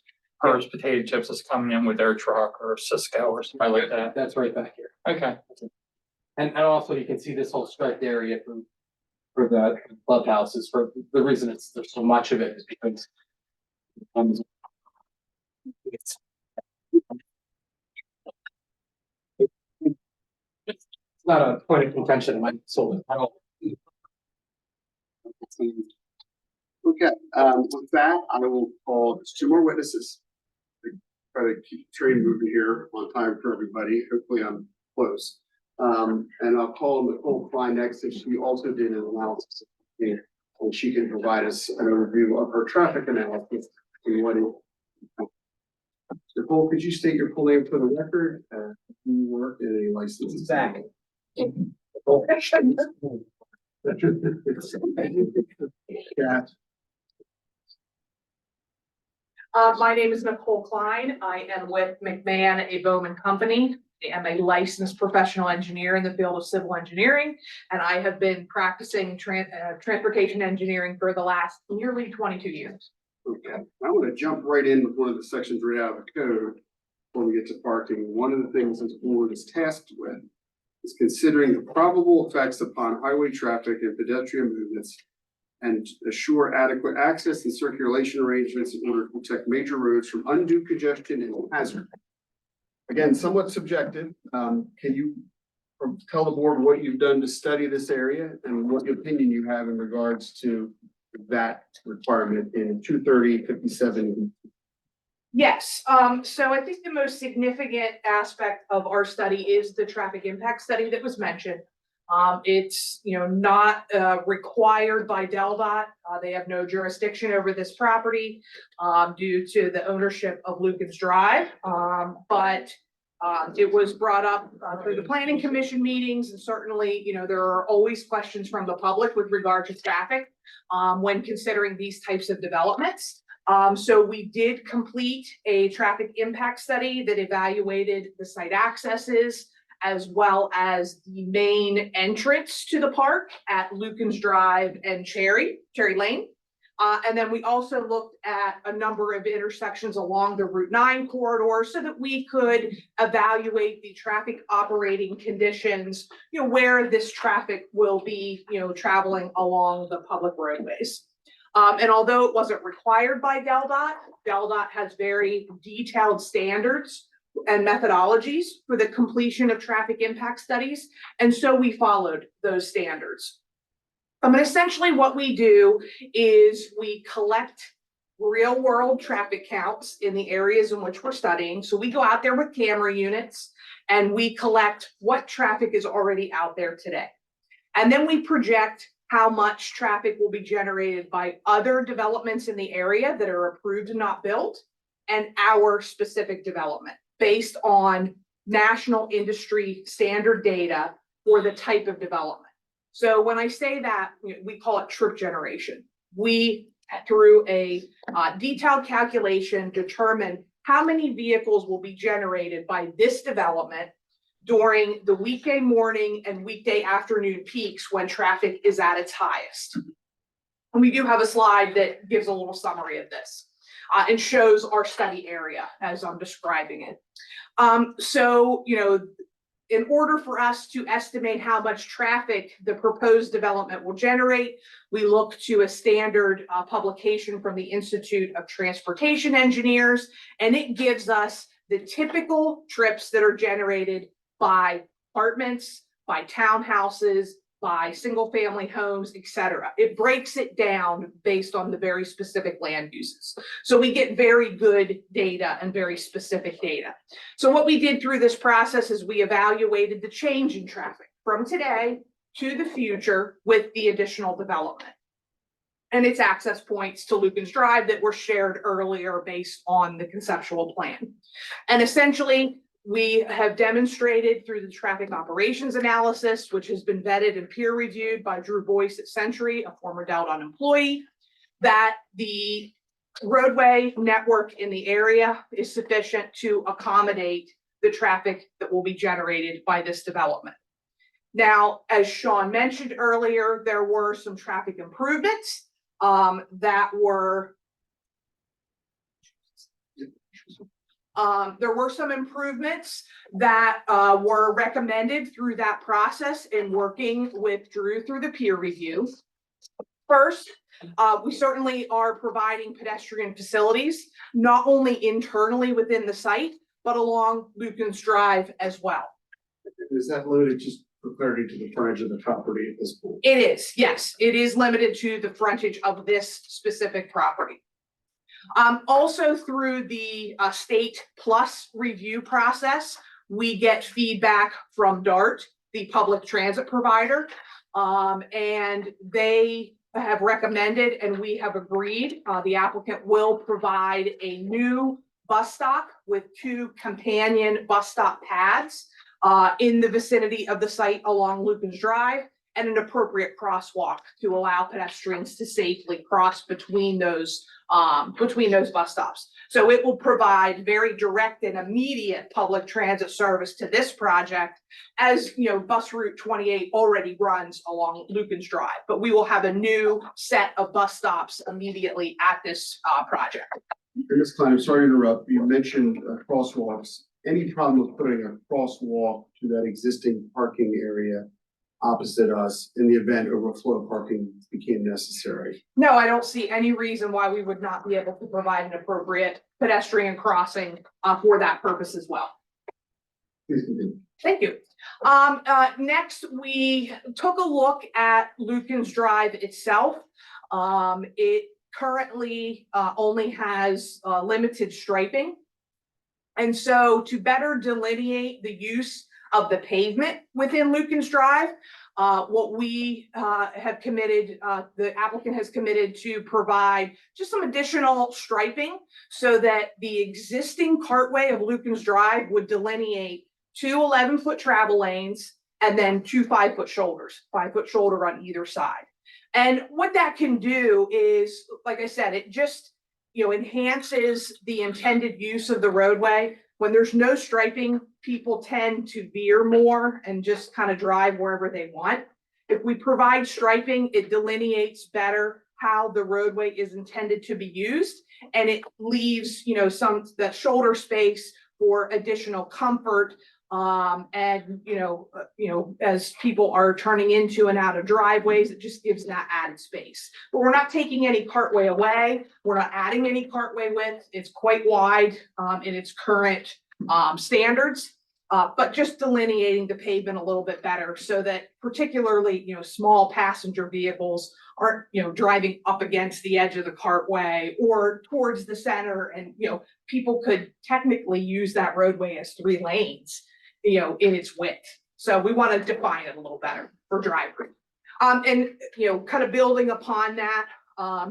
Hers Potato Chips is coming in with their truck, or Cisco or something like that. That's right back here. Okay. And also you can see this whole striped area for the clubhouses. For the reason there's so much of it is because it's not a point of contention. My soul. Okay, with that, I will call two more witnesses. Try to keep the train moving here on time for everybody. Hopefully I'm close. And I'll call Nicole Klein next, and she also did an analysis here, and she can provide us an overview of her traffic analysis. And what it, Nicole, could you state your full name for the record? You work in a licensed. Zach. Yeah. My name is Nicole Klein. I am with McMahon, a Bowman company. I am a licensed professional engineer in the field of civil engineering, and I have been practicing transportation engineering for the last nearly 22 years. Okay, I want to jump right in with one of the sections right out of the code before we get to parking. One of the things this board is tasked with is considering the probable effects upon highway traffic and pedestrian movements and assure adequate access and circulation arrangements in order to protect major roads from undue congestion and hazard. Again, somewhat subjective. Can you tell the board what you've done to study this area and what opinion you have in regards to that requirement in 230-57. Yes, so I think the most significant aspect of our study is the traffic impact study that was mentioned. It's, not, required by DelDOT. They have no jurisdiction over this property, due to the ownership of Lucan's Drive. But it was brought up through the planning commission meetings, and certainly, there are always questions from the public with regard to traffic, when considering these types of developments. So we did complete a traffic impact study that evaluated the site accesses as well as the main entrance to the park at Lucan's Drive and Cherry Lane. And then we also looked at a number of intersections along the Route 9 corridor so that we could evaluate the traffic operating conditions, where this traffic will be, traveling along the public roadways. And although it wasn't required by DelDOT has very detailed standards and methodologies for the completion of traffic impact studies. And so we followed those standards. And essentially what we do is we collect real world traffic counts in the areas in which we're studying. So we go out there with camera units and we collect what traffic is already out there today. And then we project how much traffic will be generated by other developments in the area that are approved and not built, and our specific development based on national industry standard data for the type of development. So when I say that, we call it trip generation. We, through a detailed calculation, determine how many vehicles will be generated by this development during the weekday morning and weekday afternoon peaks when traffic is at its highest. And we do have a slide that gives a little summary of this and shows our study area as I'm describing it. So, in order for us to estimate how much traffic the proposed development will generate, we look to a standard publication from the Institute of Transportation Engineers, and it gives us the typical trips that are generated by apartments, by townhouses, by single family homes, etc. It breaks it down based on the very specific land uses. So we get very good data and very specific data. So what we did through this process is we evaluated the change in traffic from today to the future with the additional development and its access points to Lucan's Drive that were shared earlier based on the conceptual plan. And essentially, we have demonstrated through the traffic operations analysis, which has been vetted and peer reviewed by Drew Boyce at Century, a former DelDOT employee, that the roadway network in the area is sufficient to accommodate the traffic that will be generated by this development. Now, as Sean mentioned earlier, there were some traffic improvements that were were recommended through that process in working with Drew through the peer review. First, we certainly are providing pedestrian facilities, not only internally within the site, but along Lucan's Drive as well. Is that limited just for clarity to the frontage of the property at this point? It is, yes, it is limited to the frontage of this specific property. Also through the State Plus review process, we get feedback from DART, the public transit provider, and they have recommended and we have agreed the applicant will provide a new bus stop with 2 companion bus stop pads in the vicinity of the site along Lucan's Drive, and an appropriate crosswalk to allow pedestrians to safely cross between those bus stops. So it will provide very direct and immediate public transit service to this project, as bus route 28 already runs along Lucan's Drive, but we will have a new set of bus stops immediately at this project. Ms. Klein, I'm sorry to interrupt. You mentioned crosswalks. Any problem with putting a crosswalk to that existing parking area opposite us in the event overflow parking became necessary? No, I don't see any reason why we would not be able to provide an appropriate pedestrian crossing for that purpose as well. Please continue. Thank you. Next, we took a look at Lucan's Drive itself. It currently only has limited striping. And so to better delineate the use of the pavement within Lukens Drive, what we have committed, the applicant has committed to provide just some additional striping so that the existing cartway of Lukens Drive would delineate two 11-foot travel lanes and then two 5-foot shoulders, 5-foot shoulder on either side. And what that can do is, like I said, it just, enhances the intended use of the roadway. When there's no striping, people tend to veer more and just kind of drive wherever they want. If we provide striping, it delineates better how the roadway is intended to be used, and it leaves, that shoulder space for additional comfort. And as people are turning into and out of driveways, it just gives that added space. But we're not taking any cartway away. We're not adding any cartway width. It's quite wide in its current standards, but just delineating the pavement a little bit better so that particularly, small passenger vehicles aren't, driving up against the edge of the cartway or towards the center. And, people could technically use that roadway as 3 lanes. In its width. So we want to define it a little better for drivers. And, kind of building upon that,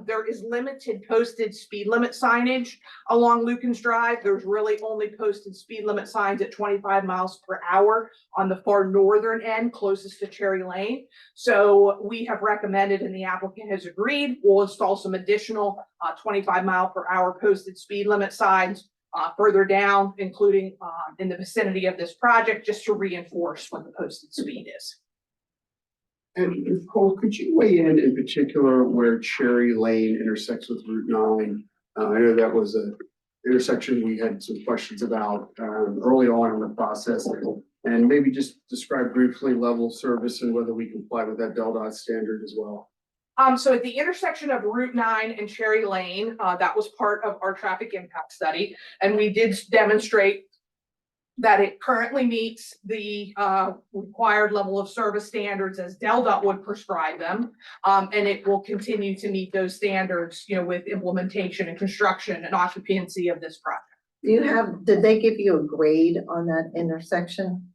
there is limited posted speed limit signage along Lukens Drive. There's really only posted speed limit signs at 25 miles per hour on the far northern end, closest to Cherry Lane. So we have recommended, and the applicant has agreed, we'll install some additional 25 mile per hour posted speed limit signs further down, including in the vicinity of this project, just to reinforce what the posted speed is. And Nicole, could you weigh in particular where Cherry Lane intersects with Route 9? I know that was an intersection we had some questions about early on in the process. And maybe just describe briefly level of service and whether we comply with that DelDOT standard as well. So at the intersection of Route 9 and Cherry Lane, that was part of our traffic impact study. And we did demonstrate that it currently meets the required level of service standards as DelDOT would prescribe them. And it will continue to meet those standards, with implementation and construction and occupancy of this project. Did they give you a grade on that intersection?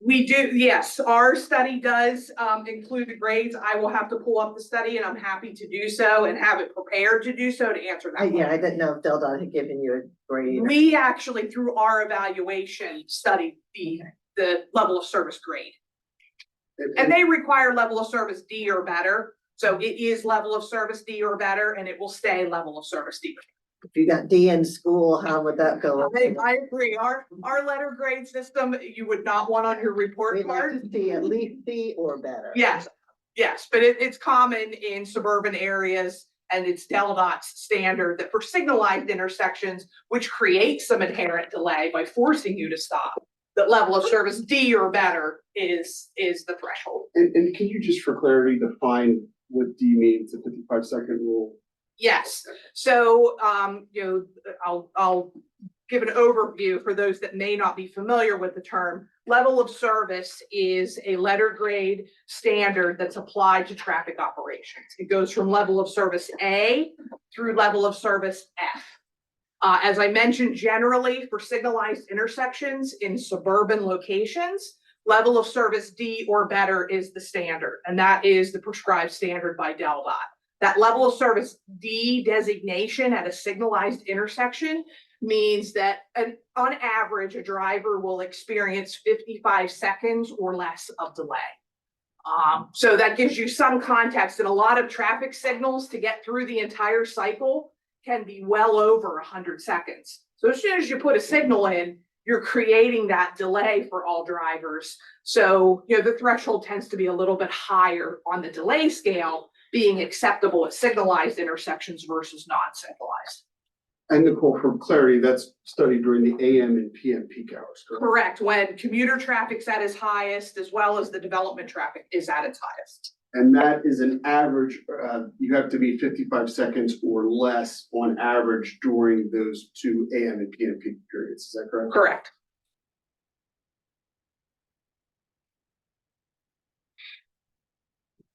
We do, yes. Our study does include the grades. I will have to pull up the study, and I'm happy to do so and have it prepared to do so to answer that. Yeah, I didn't know if DelDOT had given you a grade. We actually, through our evaluation, studied the level of service grade. And they require level of service D or better. So it is level of service D or better, and it will stay level of service D. If you got D in school, how would that go? I agree. Our letter grade system, you would not want on your report We'd like card. to see at least D or better. Yes, but it's common in suburban areas, and it's DelDOT's standard that for signalized intersections, which creates some inherent delay by forcing you to stop, that level of service D or better is the threshold. And can you just for clarity define what D means, the 55-second rule? Yes, so, I'll give an overview for those that may not be familiar with the term. Level of service is a letter grade standard that's applied to traffic operations. It goes from level of service A through level of service F. As I mentioned, generally for signalized intersections in suburban locations, level of service D or better is the standard, and that is the prescribed standard by DelDOT. That level of service D designation at a signalized intersection means that on average, a driver will experience 55 seconds or less of delay. So that gives you some context, and a lot of traffic signals to get through the entire cycle can be well over 100 seconds. So as soon as you put a signal in, you're creating that delay for all drivers. So, the threshold tends to be a little bit higher on the delay scale, being acceptable at signalized intersections versus non-signalized. And Nicole, for clarity, that's studied during the AM and PM peak hours, correct? Correct, when commuter traffic's at its highest, as well as the development traffic is at its highest. And that is an average, you have to be 55 seconds or less on average during those 2 AM and PM peak periods, is that correct? Correct.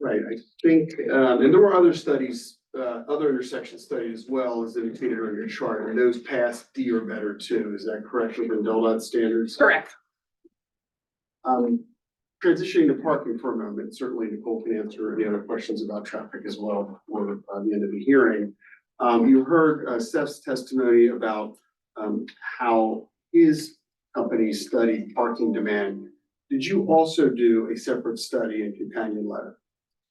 Right, I think, and there were other studies other intersection study as well as indicated on your chart, and those pass D or better too. Is that correct within DOLAT standards? Correct. Transitioning to parking for a moment, certainly Nicole can answer any other questions about traffic as well before the end of the hearing. You heard Steph's testimony about how his company studied parking demand. Did you also do a separate study and companion letter?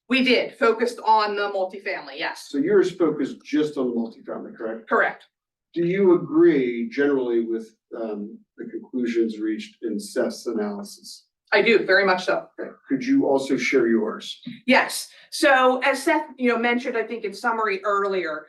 We did, focused on the multifamily, yes, So yours focused just on the multifamily, correct? correct. Do you agree generally with the conclusions reached in Steph's analysis? I do, very much so. Okay. Could you also share yours? Yes, so as Seth, mentioned, I think in summary earlier,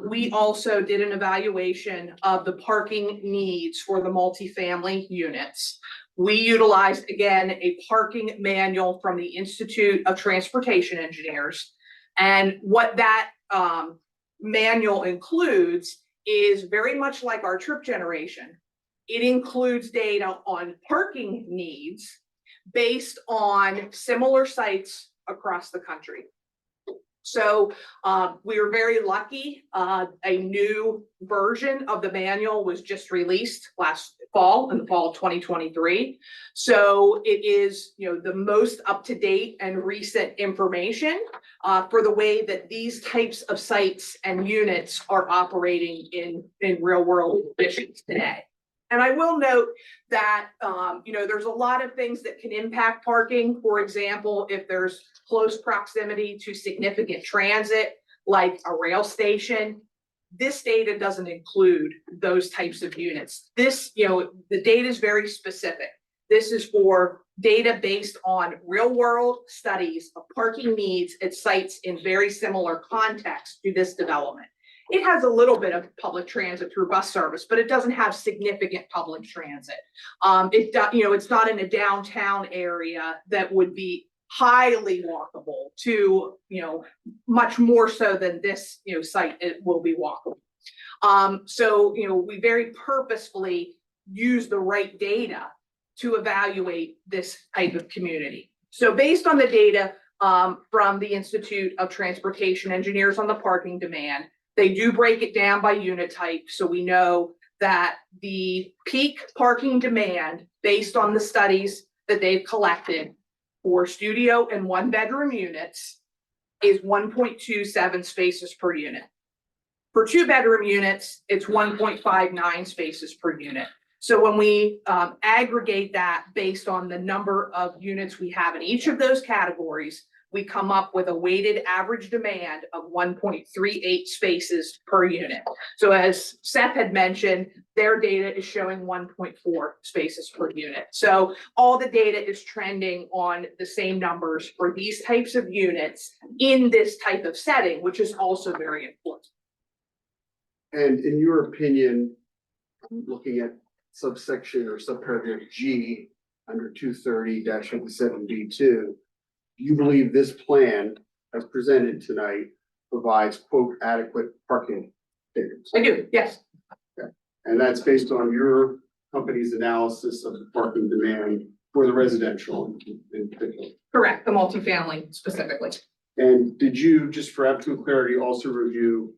we also did an evaluation of the parking needs for the multifamily units. We utilized, again, a parking manual from the Institute of Transportation Engineers. And what that manual includes is very much like our trip generation. It includes data on parking needs based on similar sites across the country. So we were very lucky. A new version of the manual was just released last fall, in the fall of 2023. So it is, the most up-to-date and recent information for the way that these types of sites and units are operating in real-world conditions today. And I will note that, there's a lot of things that can impact parking. For example, if there's close proximity to significant transit, like a rail station, this data doesn't include those types of units. This, the data is very specific. This is for data based on real world studies of parking needs at sites in very similar context to this development. It has a little bit of public transit through bus service, but it doesn't have significant public transit. It's not in a downtown area that would be highly walkable to, much more so than this, site, it will be walkable. So, we very purposefully use the right data to evaluate this type of community. So based on the data from the Institute of Transportation Engineers on the parking demand, they do break it down by unit type. So we know that the peak parking demand based on the studies that they've collected for studio and 1-bedroom units is 1.27 spaces per unit. For 2-bedroom units, it's 1.59 spaces per unit. So when we aggregate that based on the number of units we have in each of those categories, we come up with a weighted average demand of 1.38 spaces per unit. So as Seth had mentioned, their data is showing 1.4 spaces per unit. So all the data is trending on the same numbers for these types of units in this type of setting, which is also very important. And in your opinion, looking at subsection or subparagraph G under 230-57B2, you believe this plan as presented tonight provides quote adequate parking figures? I do, yes. Okay. And that's based on your company's analysis of the parking demand for the residential in particular? Correct, the multifamily specifically. And did you, just for absolute clarity, also review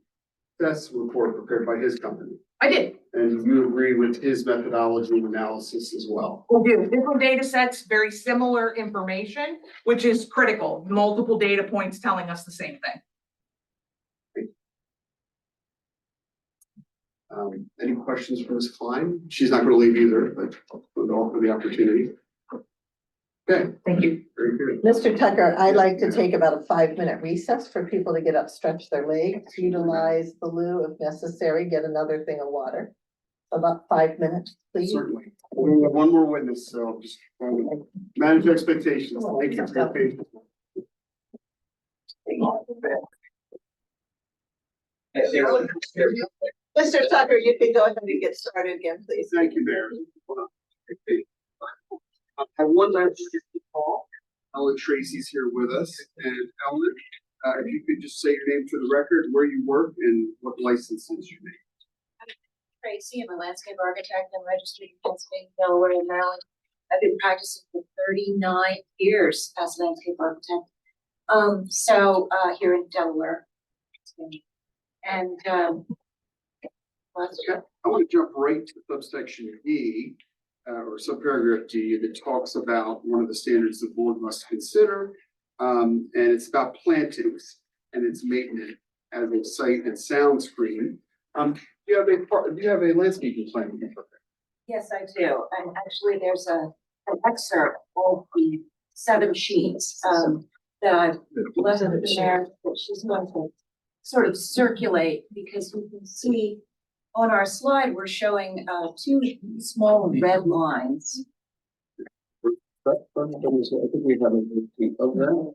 Seth's report prepared by his company? I did. And you agree with his methodology and analysis as well? We do. Different data sets, very similar information, which is critical. Multiple data points telling us the same thing. Any questions for Ms. Klein? She's not going to leave either, but I'll offer the opportunity. Okay. Thank you. Very good. Mr. Tucker, I'd like to take about a 5-minute recess for people to get up, stretch their legs, utilize the loo if necessary, get another thing of water. About 5 minutes, please. Certainly. We have one more witness, so just manage your expectations. Thank you for your patience. Mr. Tucker, you can go ahead and get started again, please. Thank you, Mayor. I have one last call. Ellen Tracy's here with us, and Ellen, if you could just say your name for the record, where you work, and what licenses you need. Tracy, I'm a landscape architect and registered in Pennsylvania, Delaware, and Maryland. I've been practicing for 39 years as a landscape architect. Here in Delaware, And, I want to jump right to subsection D, or subparagraph D, that talks about one of the standards the board must consider. And it's about plantings and its maintenance as a sight and sound screen. Do you have a landscaping plan? yes, I do. And actually, there's an excerpt of the 7 sheets, that I've left in there that she's going to sort of circulate, because you can see on our slide, we're showing, 2 small red lines. I think we have a repeat of that.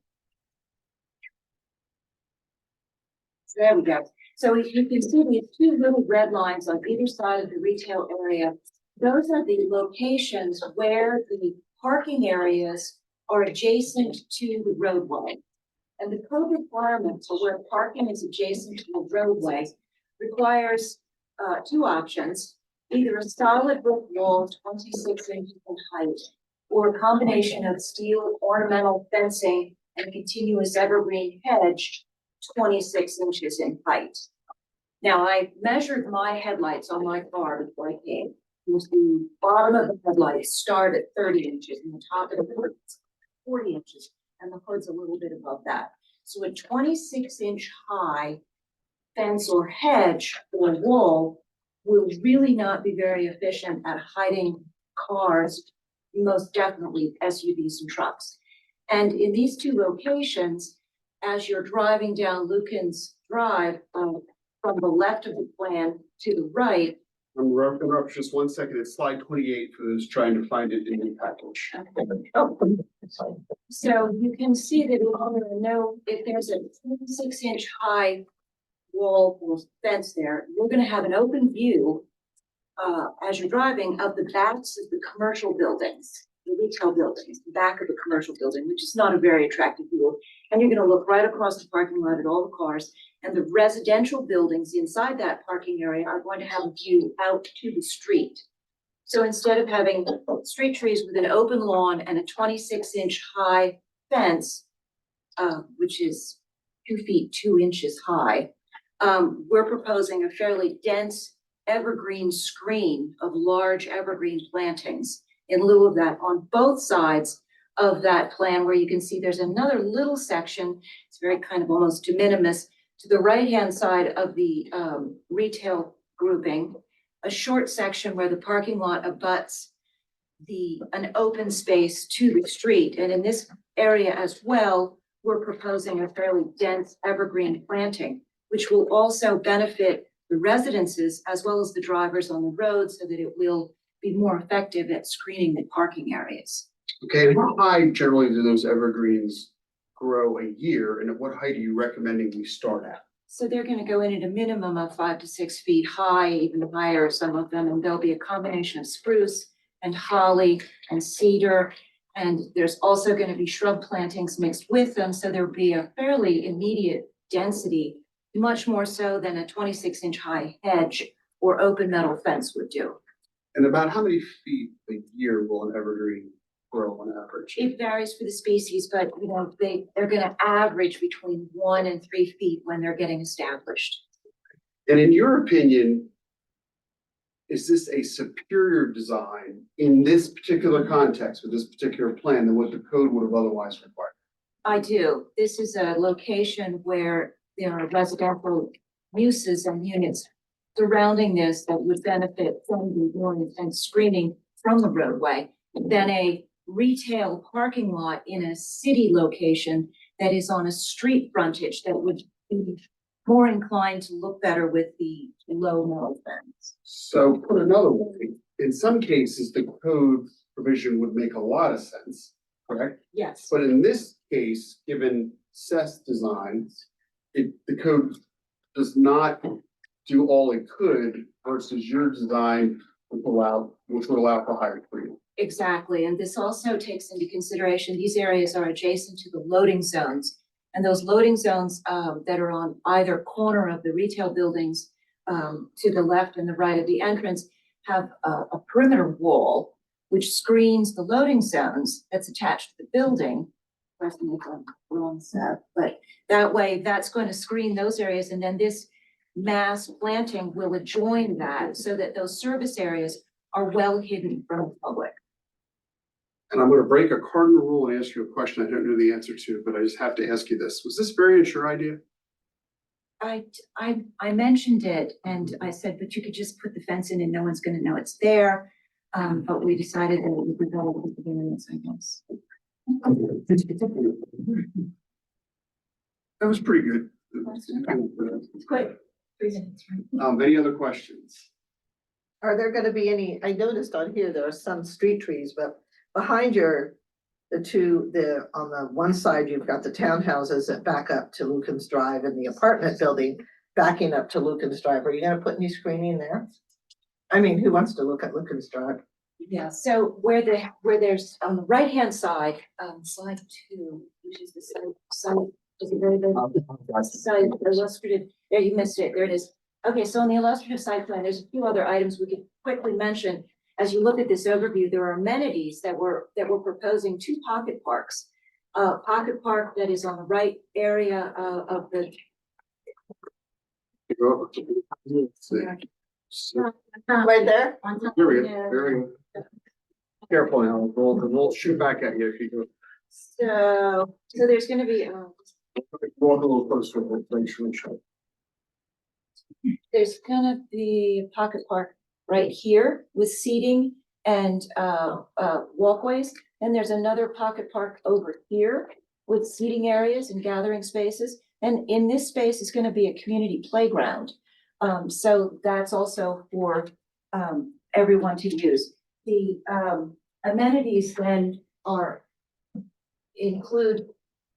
There we go. So if you can see these 2 little red lines on either side of the retail area, those are the locations where the parking areas are adjacent to the roadway. And the code requirement for where parking is adjacent to the roadway requires 2 options: either a solid brick wall 26 inches in height, or a combination of steel ornamental fencing and continuous evergreen hedge 26 inches in height. Now, I measured my headlights on my car before I came. The bottom of the headlights start at 30 inches and the top of the hood is 40 inches, and the hood's a little bit above that. So a 26-inch high fence or hedge or wall will really not be very efficient at hiding cars, most definitely SUVs and trucks. And in these 2 locations, as you're driving down Lucan's Drive, from the left of the plan to the right. I'm interrupt just 1 second. It's slide 28 for those trying to find it in the package. So you can see that if there's a 26-inch high wall or fence there, you're gonna have an open view as you're driving of the backs of the commercial buildings, the retail buildings, the back of the commercial building, which is not a very attractive view. And you're gonna look right across the parking lot at all the cars, and the residential buildings inside that parking area are going to have a view out to the street. So instead of having street trees with an open lawn and a 26-inch high fence, which is 2 feet 2 inches high, we're proposing a fairly dense evergreen screen of large evergreen plantings in lieu of that on both sides of that plan, where you can see there's another little section. It's very kind of almost de minimis to the right-hand side of the retail grouping, a short section where the parking lot abuts an open space to the street. And in this area as well, we're proposing a fairly dense evergreen planting, which will also benefit the residences as well as the drivers on the road, so that it will be more effective at screening the parking areas. Okay, and how high generally do those evergreens grow a year, and at what height are you recommending we start at? So they're gonna go in at a minimum of 5 to 6 feet high, even higher, some of them, and there'll be a combination of spruce and holly and cedar. And there's also gonna be shrub plantings mixed with them, so there'll be a fairly immediate density, much more so than a 26-inch high hedge or open metal fence would do. And about how many feet a year will an evergreen grow on average? It varies for the species, but they're gonna average between 1 and 3 feet when they're getting established. And in your opinion, is this a superior design in this particular context with this particular plan than what the code would have otherwise required? I do. This is a location where there are residential uses and units surrounding this that would benefit from the noise and screening from the roadway than a retail parking lot in a city location that is on a street frontage that would be more inclined to look better with the low metal fence. So put another way, in some cases, the code provision would make a lot of sense, correct? Yes. But in this case, given Seth's design, the code does not do all it could versus your design which would allow for higher freedom. Exactly, and this also takes into consideration, these areas are adjacent to the loading zones. And those loading zones that are on either corner of the retail buildings to the left and the right of the entrance have a perimeter wall which screens the loading zones that's attached to the building. pressing the wrong set, but that way, that's going to screen those areas, and then this mass planting will adjoin that, so that those service areas are well hidden from the public. And I'm gonna break a cardinal rule and ask you a question I don't know the answer to, but I just have to ask you this. Was this variance your idea? I mentioned it, and I said, but you could just put the fence in and no one's gonna know it's there. But we decided that it would be better with the variance, I guess. That was pretty good. It's quite. Any other questions? Are there gonna be any, I noticed on here, there are some street trees, but behind on the one side, you've got the townhouses that back up to Lucan's Drive and the apartment building backing up to Lucan's Drive. Are you gonna put any screening there? I mean, who wants to look at Lucan's Drive? Yeah, so where there's on the right-hand side, slide 2, which is the side, is it very good? Side illustrative, there, you missed it, there it is. Okay, so on the illustrative site plan, there's a few other items we could quickly mention. As you look at this overview, there are amenities that we're proposing 2 pocket parks. Pocket park that is on the right area of the. Right there? Here we go, there we go. Careful now, we'll shoot back at you if you go. So there's gonna be, Walk a little closer, make sure. there's gonna be a pocket park right here with seating and walkways. Then there's another pocket park over here with seating areas and gathering spaces. And in this space is gonna be a community playground. So that's also for everyone to use. The amenities then include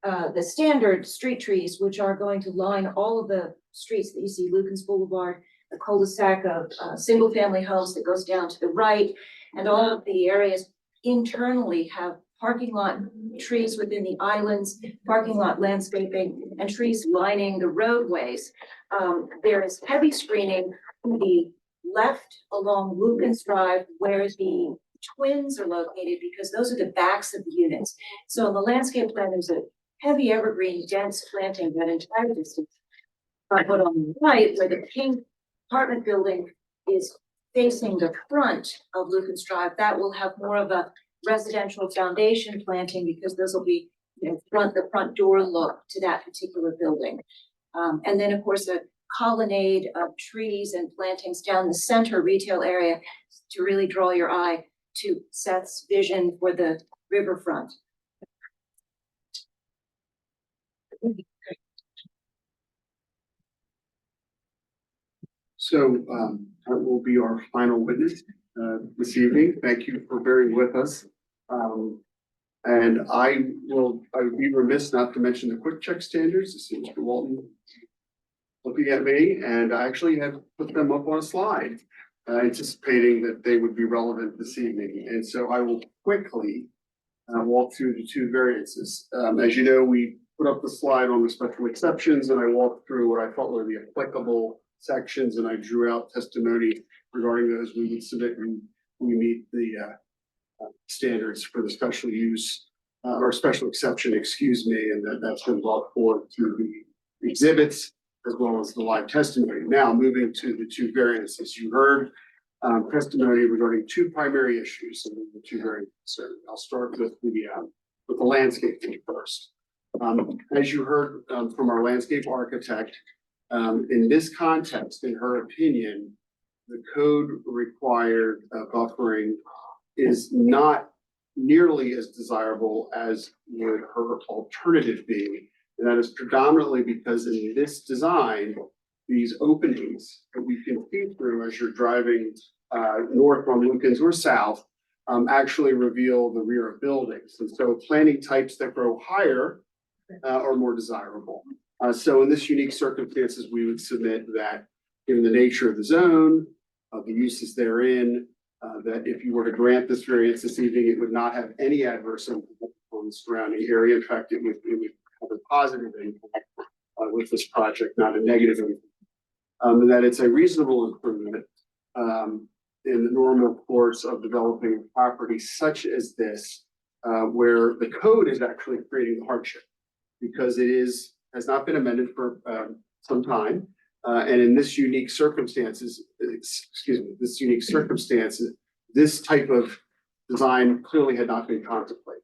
the standard street trees, which are going to line all of the streets that you see, Lucan's Boulevard, the cul-de-sac of single-family homes that goes down to the right, and all of the areas internally have parking lot trees within the islands, parking lot landscaping, and trees lining the roadways. There is heavy screening to the left along Lucan's Drive where the twins are located, because those are the backs of the units. So in the landscape plan, there's a heavy evergreen dense planting that entire distance. But on the right, where the pink apartment building is facing the front of Lucan's Drive, that will have more of a residential foundation planting, because those will be, the front door look to that particular building. And then, of course, a colonnade of trees and plantings down the center retail area to really draw your eye to Seth's vision for the riverfront. So, that will be our final witness, this evening. Thank you for bearing with us. And I would be remiss not to mention the quick check standards. I see Mr. Walton looking at me, and I actually have put them up on a slide, anticipating that they would be relevant this evening. And so I will quickly walk through the 2 variances. As you know, we put up the slide on the special exceptions, and I walked through what I thought were the applicable sections, and I drew out testimony regarding those we would submit when we meet the standards for the special use or special exception, excuse me, and that's been brought forward through the exhibits as well as the live testimony. Now, moving to the 2 variances, you heard testimony regarding 2 primary issues and the 2 variances. So I'll start with the landscaping first. As you heard from our landscape architect, in this context, in her opinion, the code required buffering is not nearly as desirable as would her alternative be. And that is predominantly because in this design, these openings that we can see through as you're driving north on Lucan's or south actually reveal the rear of buildings. And so planting types that grow higher are more desirable. So in this unique circumstances, we would submit that given the nature of the zone, of the uses therein, that if you were to grant this variance this evening, it would not have any adverse impact on the surrounding area. In fact, it would have a positive impact with this project, not a negative impact. And that it's a reasonable improvement in the normal course of developing a property such as this where the code is actually creating the hardship. Because has not been amended for, some time. And in this unique circumstances, this type of design clearly had not been contemplated.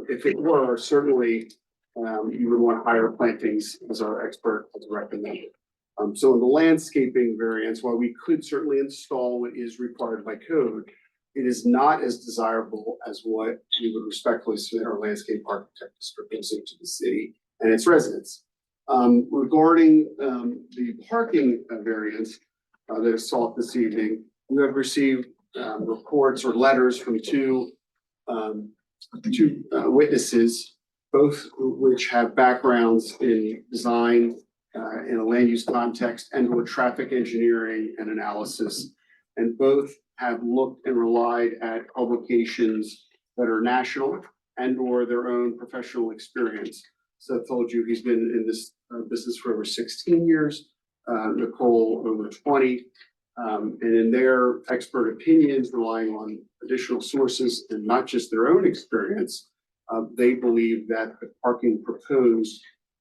If it were, certainly, you would want higher plantings, as our expert has recommended. So in the landscaping variance, while we could certainly install what is required by code, it is not as desirable as what we would respectfully submit our landscape architect is proposing to the city and its residents. Regarding the parking variance that is sought this evening, we have received reports or letters from two witnesses, both which have backgrounds in design in a land use context and or traffic engineering and analysis. And both have looked and relied at publications that are national and or their own professional experience. So I've told you he's been in this business for over 16 years, Nicole over 20. And in their expert opinions, relying on additional sources and not just their own experience, they believe that the parking proposed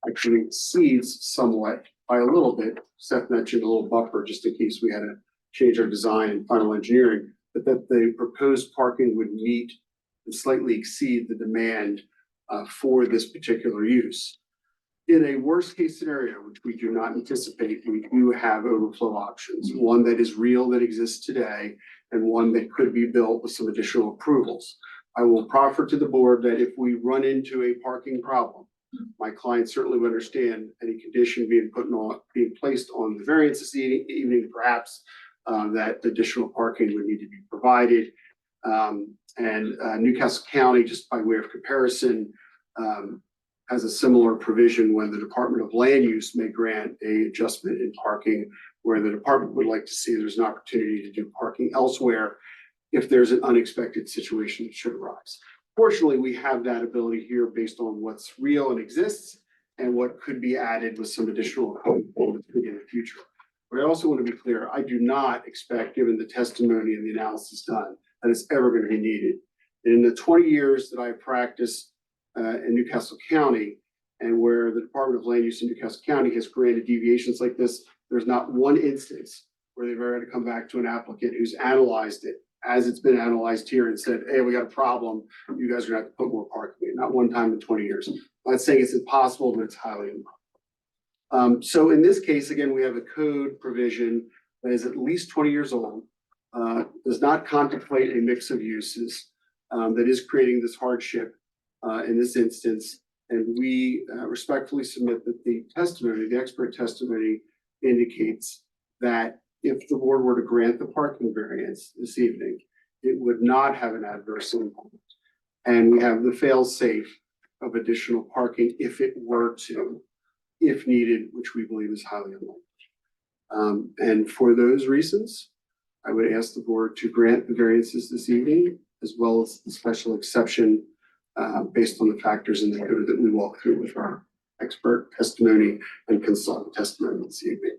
actually exceeds somewhat by a little bit. Seth mentioned a little buffer just in case we had to change our design and final engineering, but that the proposed parking would meet and slightly exceed the demand for this particular use. In a worst case scenario, which we do not anticipate, we do have overflow options, one that is real that exists today and one that could be built with some additional approvals. I will proffer to the board that if we run into a parking problem, my client certainly would understand any condition being placed on the variance this evening, perhaps that additional parking would need to be provided. And Newcastle County, just by way of comparison, has a similar provision when the Department of Land Use may grant a adjustment in parking where the department would like to see there's an opportunity to do parking elsewhere if there's an unexpected situation that should arise. Fortunately, we have that ability here based on what's real and exists and what could be added with some additional code in the future. But I also want to be clear, I do not expect, given the testimony and the analysis done, that it's ever going to be needed. In the 20 years that I practiced in Newcastle County, and where the Department of Land Use in Newcastle County has granted deviations like this, there's not one instance where they've ever had to come back to an applicant who's analyzed it as it's been analyzed here and said, hey, we got a problem. You guys are gonna have to put more parking in. Not one time in 20 years. I'm not saying it's impossible, but it's highly improbable. So in this case, again, we have a code provision that is at least 20 years old, does not contemplate a mix of uses, that is creating this hardship in this instance. And we respectfully submit that the testimony, the expert testimony indicates that if the board were to grant the parking variance this evening, it would not have an adverse impact. And we have the fail-safe of additional parking if it were to, if needed, which we believe is highly unlikely. And for those reasons, I would ask the board to grant the variances this evening, as well as the special exception based on the factors in the code that we walk through with our expert testimony and consultant testimony this evening.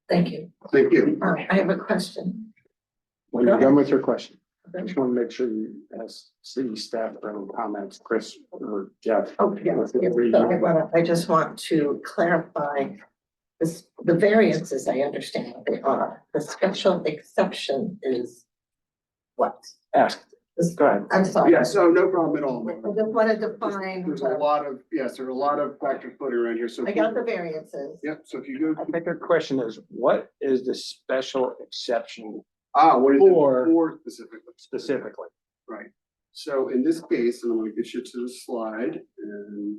Thank you. Thank you. I have a question. When you're done with your question, I just want to make sure you ask city staff for any comments, Chris or Jeff. Oh, yeah. I just want to clarify this, the variances, I understand what they are. The special exception is what? Ask. Go ahead. I'm sorry. Yeah, so no problem at all. I just want to define. There's a lot of, yes, there are a lot of factors floating around here, so. I got the variances. Yep, so if you go. I think our question is, what is the special exception What is it for for specifically? Right, so in this case, and I'm gonna get you to the slide, and.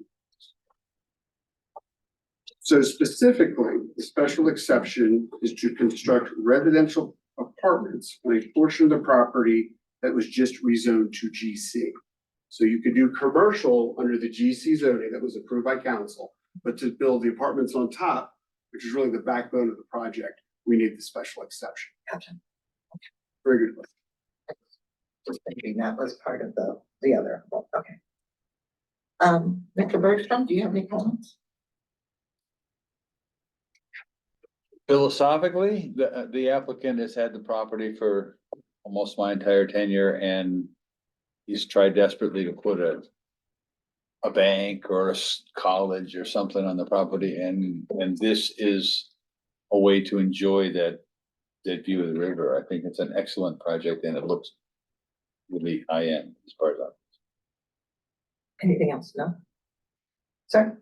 So specifically, the special exception is to construct residential apartments on a portion of the property that was just rezoned to GC. So you could do commercial under the GC zoning that was approved by council, but to build the apartments on top, which is really the backbone of the project, we need the special exception. Gotcha. Very good. Just thinking that was part of the other, okay. Mr. Bergstrom, do you have any comments? Philosophically, the applicant has had the property for almost my entire tenure, and he's tried desperately to put a bank or college or something on the property, and this is a way to enjoy that view of the river. I think it's an excellent project, and it looks really high end as far as I'm. Anything else? No? Sir?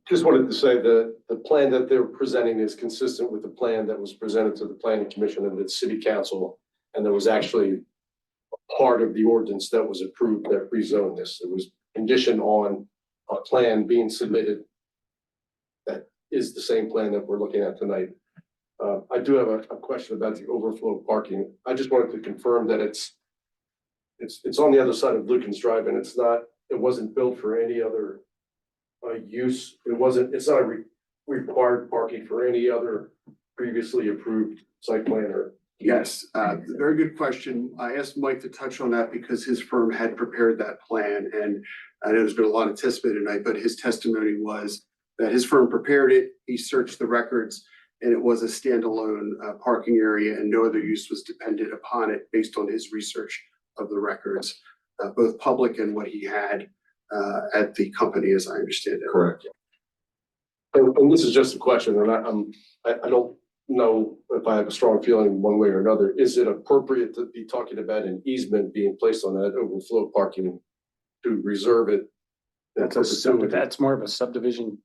Just wanted to say that the plan that they're presenting is consistent with the plan that was presented to the planning commission and the city council. And there was actually part of the ordinance that was approved that rezoned this. It was conditioned on a plan being submitted. That is the same plan that we're looking at tonight. I do have a question about the overflow parking. I just wanted to confirm that it's on the other side of Lucan's Drive, and it wasn't built for any other use. It's not a required parking for any other previously approved site plan or. Yes, very good question. I asked Mike to touch on that because his firm had prepared that plan, and I know there's been a lot of testimony tonight, but his testimony was that his firm prepared it, he searched the records, and it was a standalone parking area, and no other use was dependent upon it based on his research of the records, both public and what he had at the company, as I understand it. Correct. And this is just a question, and I don't know if I have a strong feeling one way or another. Is it appropriate to be talking about an easement being placed on that overflow parking to reserve it? That's more of a subdivision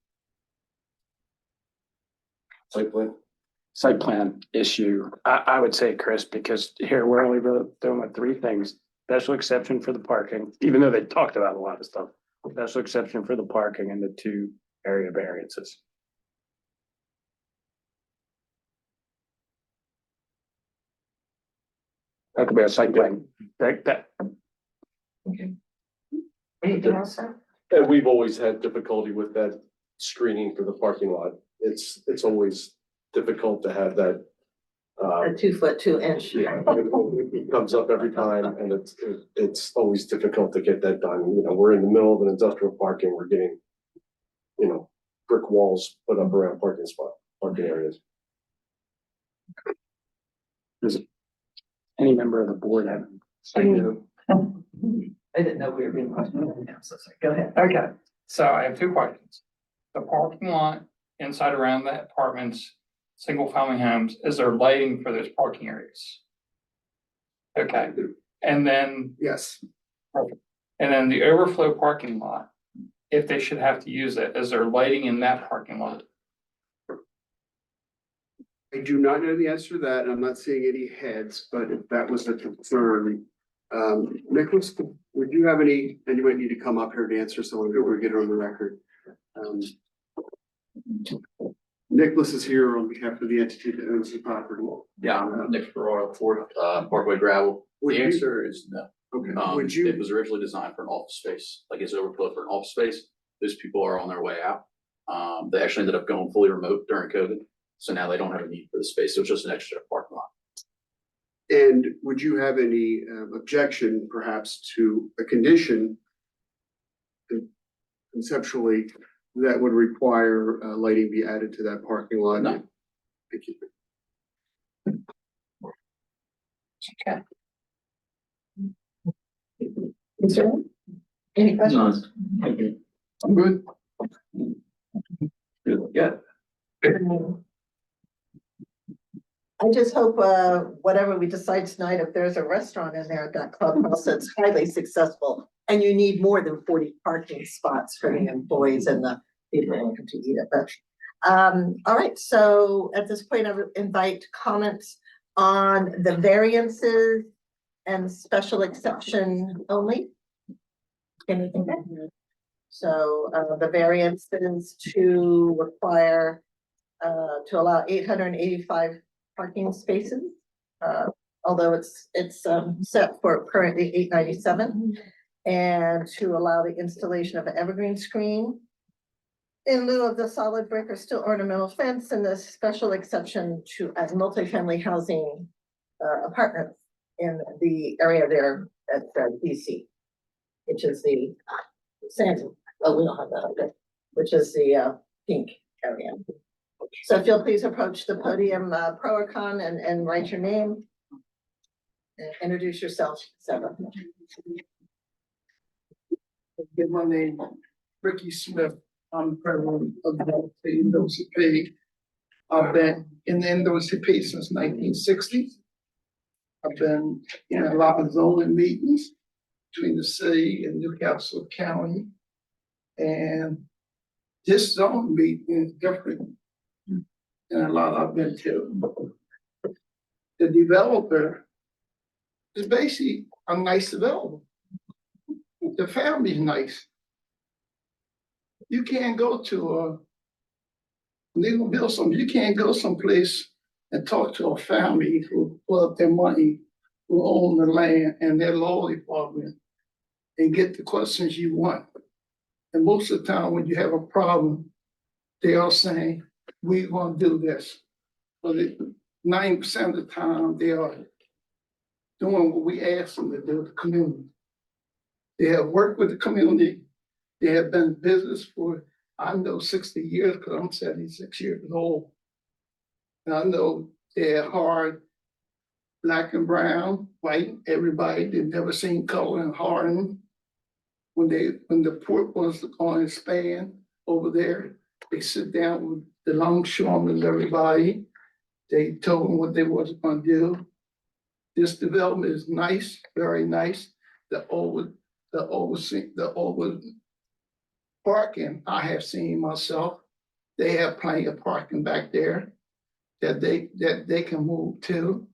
Site plan. site plan issue. I would say, Chris, because here we're only really doing with three things. Special exception for the parking, even though they talked about a lot of stuff. Special exception for the parking and the 2 area variances. That could be a site plan. That Anything else, sir? And we've always had difficulty with that screening for the parking lot. It's always difficult to have that. A 2-foot, 2-inch. Yeah, it comes up every time, and it's always difficult to get that done. You know, we're in the middle of an industrial park and we're getting, brick walls put up around parking areas. Does any member of the board have? I didn't know we were being questioned. Go ahead. Okay, so I have 2 questions. The parking lot inside around the apartments, single family homes, is there lighting for those parking areas? Okay, and then, Yes, and then the overflow parking lot, if they should have to use it, is there lighting in that parking lot? I do not know the answer to that, and I'm not seeing any heads, but if that was a concern, Nicholas, would you have any, and you might need to come up here to answer someone, or get it on the record. Nicholas is here on behalf of the entity that owns the property. Yeah, I'm Nick Ferraro, Parkway Gravel. The answer is no. Okay, It was originally designed for an office space, like it's overflow for an office space. Those people are on their way out. They actually ended up going fully remote during COVID. So now they don't have a need for the space. So it's just an extra parking lot. And would you have any objection perhaps to a condition conceptually that would require lighting be added to that parking lot? No. Thank you. Okay. Is there any questions? I'm good. Yeah. I just hope, whatever we decide tonight, if there's a restaurant in there at that clubhouse that's highly successful, and you need more than 40 parking spots for the employees and the people who come to eat it, but, all right, so at this point, I would invite comments on the variances and special exception only. Anything? So, the variances to require, to allow 885 parking spaces. Although it's set for currently 897, and to allow the installation of an evergreen screen in lieu of the solid brick or still ornamental fence, and the special exception to as multifamily housing apartments in the area there at DC, which is the sand. Oh, we don't have that up there, which is the pink area. So if you'll please approach the podium, pro or con, and write your name. Introduce yourself, Sarah. Get my name, Ricky Smith. I'm president of the NAACP. I've been in the NAACP since 1960. I've been in a lot of zoning meetings between the city and Newcastle County. And this zone meeting is different than a lot I've been to. The developer is basically a nice developer. The family's nice. You can't go to when they gonna build something, you can't go someplace and talk to a family who put up their money, who own the land and their law department and get the questions you want. And most of the time when you have a problem, they are saying, we're gonna do this. But 90% of the time, they are doing what we ask them to do with the community. They have worked with the community. They have been in business for, I know 60 years, because I'm 76 years old. And I know they're hard, black and brown, white, everybody. They've never seen color in Hardin. When the port was on its span over there, they sit down with the longshoremen and everybody. They told them what they was gonna do. This development is nice, very nice. The over parking, I have seen myself. They have plenty of parking back there that they can move to.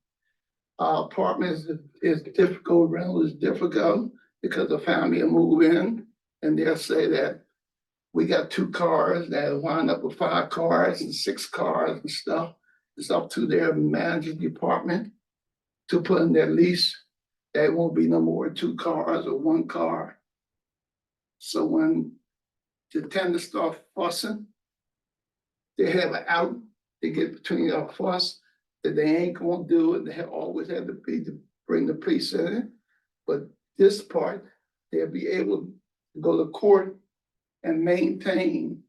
Apartments is difficult, rental is difficult because the family will move in and they'll say that we got 2 cars, that wind up with 5 cars and 6 cars and stuff. It's up to their management department to put in their lease. There won't be no more 2 cars or 1 car. So when the tenants start fussing, they have an out, they get between a fuss that they ain't gonna do it. They have always had to be to bring the police in. But this part, they'll be able to go to court and maintain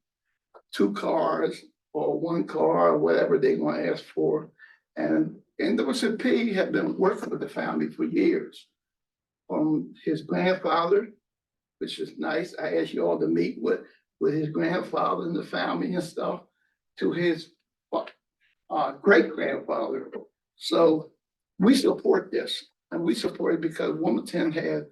2 cars or 1 car or whatever they're gonna ask for. And NAACP have been working with the family for years. From his grandfather, which is nice. I asked you all to meet with his grandfather and the family and stuff, to his great grandfather. So we support this, and we support it because Wilmington had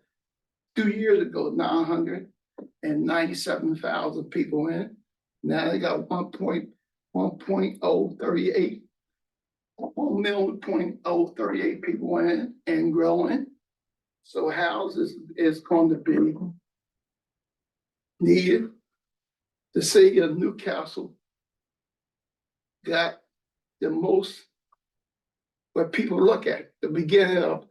2 years ago 997,000 people in it. Now they got 1.038 people in it and growing. So houses is going to be needed. The city of Newcastle got the most, what people look at, the beginning of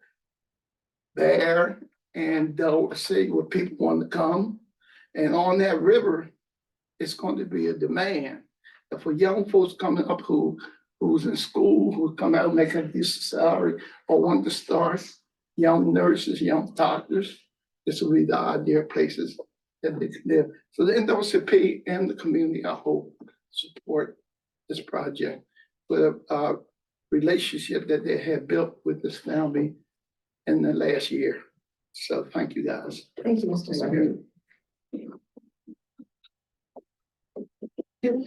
Bear and Delaware City, where people want to come. And on that river, it's going to be a demand. And for young folks coming up who's in school, who come out making a decent salary, or want to start, young nurses, young doctors, this will be the ideal places that they can live. So the NAACP and the community, I hope, support this project with a relationship that they have built with this family in the last year. So thank you, guys. Thank you, Mr. Secretary. Yeah,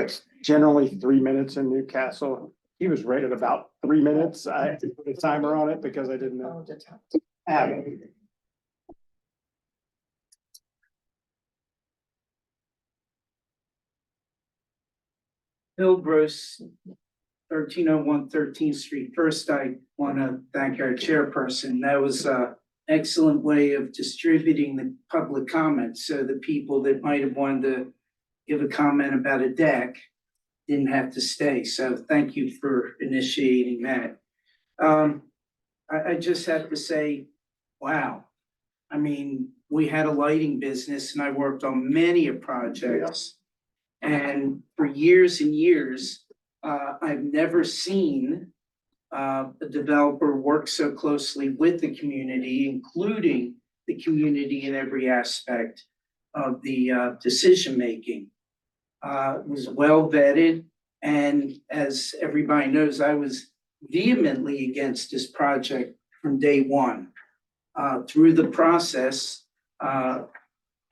it's generally 3 minutes in Newcastle. He was rated about 3 minutes. I had to put a timer on it because I didn't have it. Bill Gross, 1301 13th Street. First, I want to thank our chairperson. That was an excellent way of distributing the public comments, so the people that might have wanted to give a comment about a deck didn't have to stay. So thank you for initiating that. I just have to say, wow. I mean, we had a lighting business and I worked on many projects. And for years and years, I've never seen a developer work so closely with the community, including the community in every aspect of the decision-making. It was well vetted. And as everybody knows, I was vehemently against this project from day one. Through the process,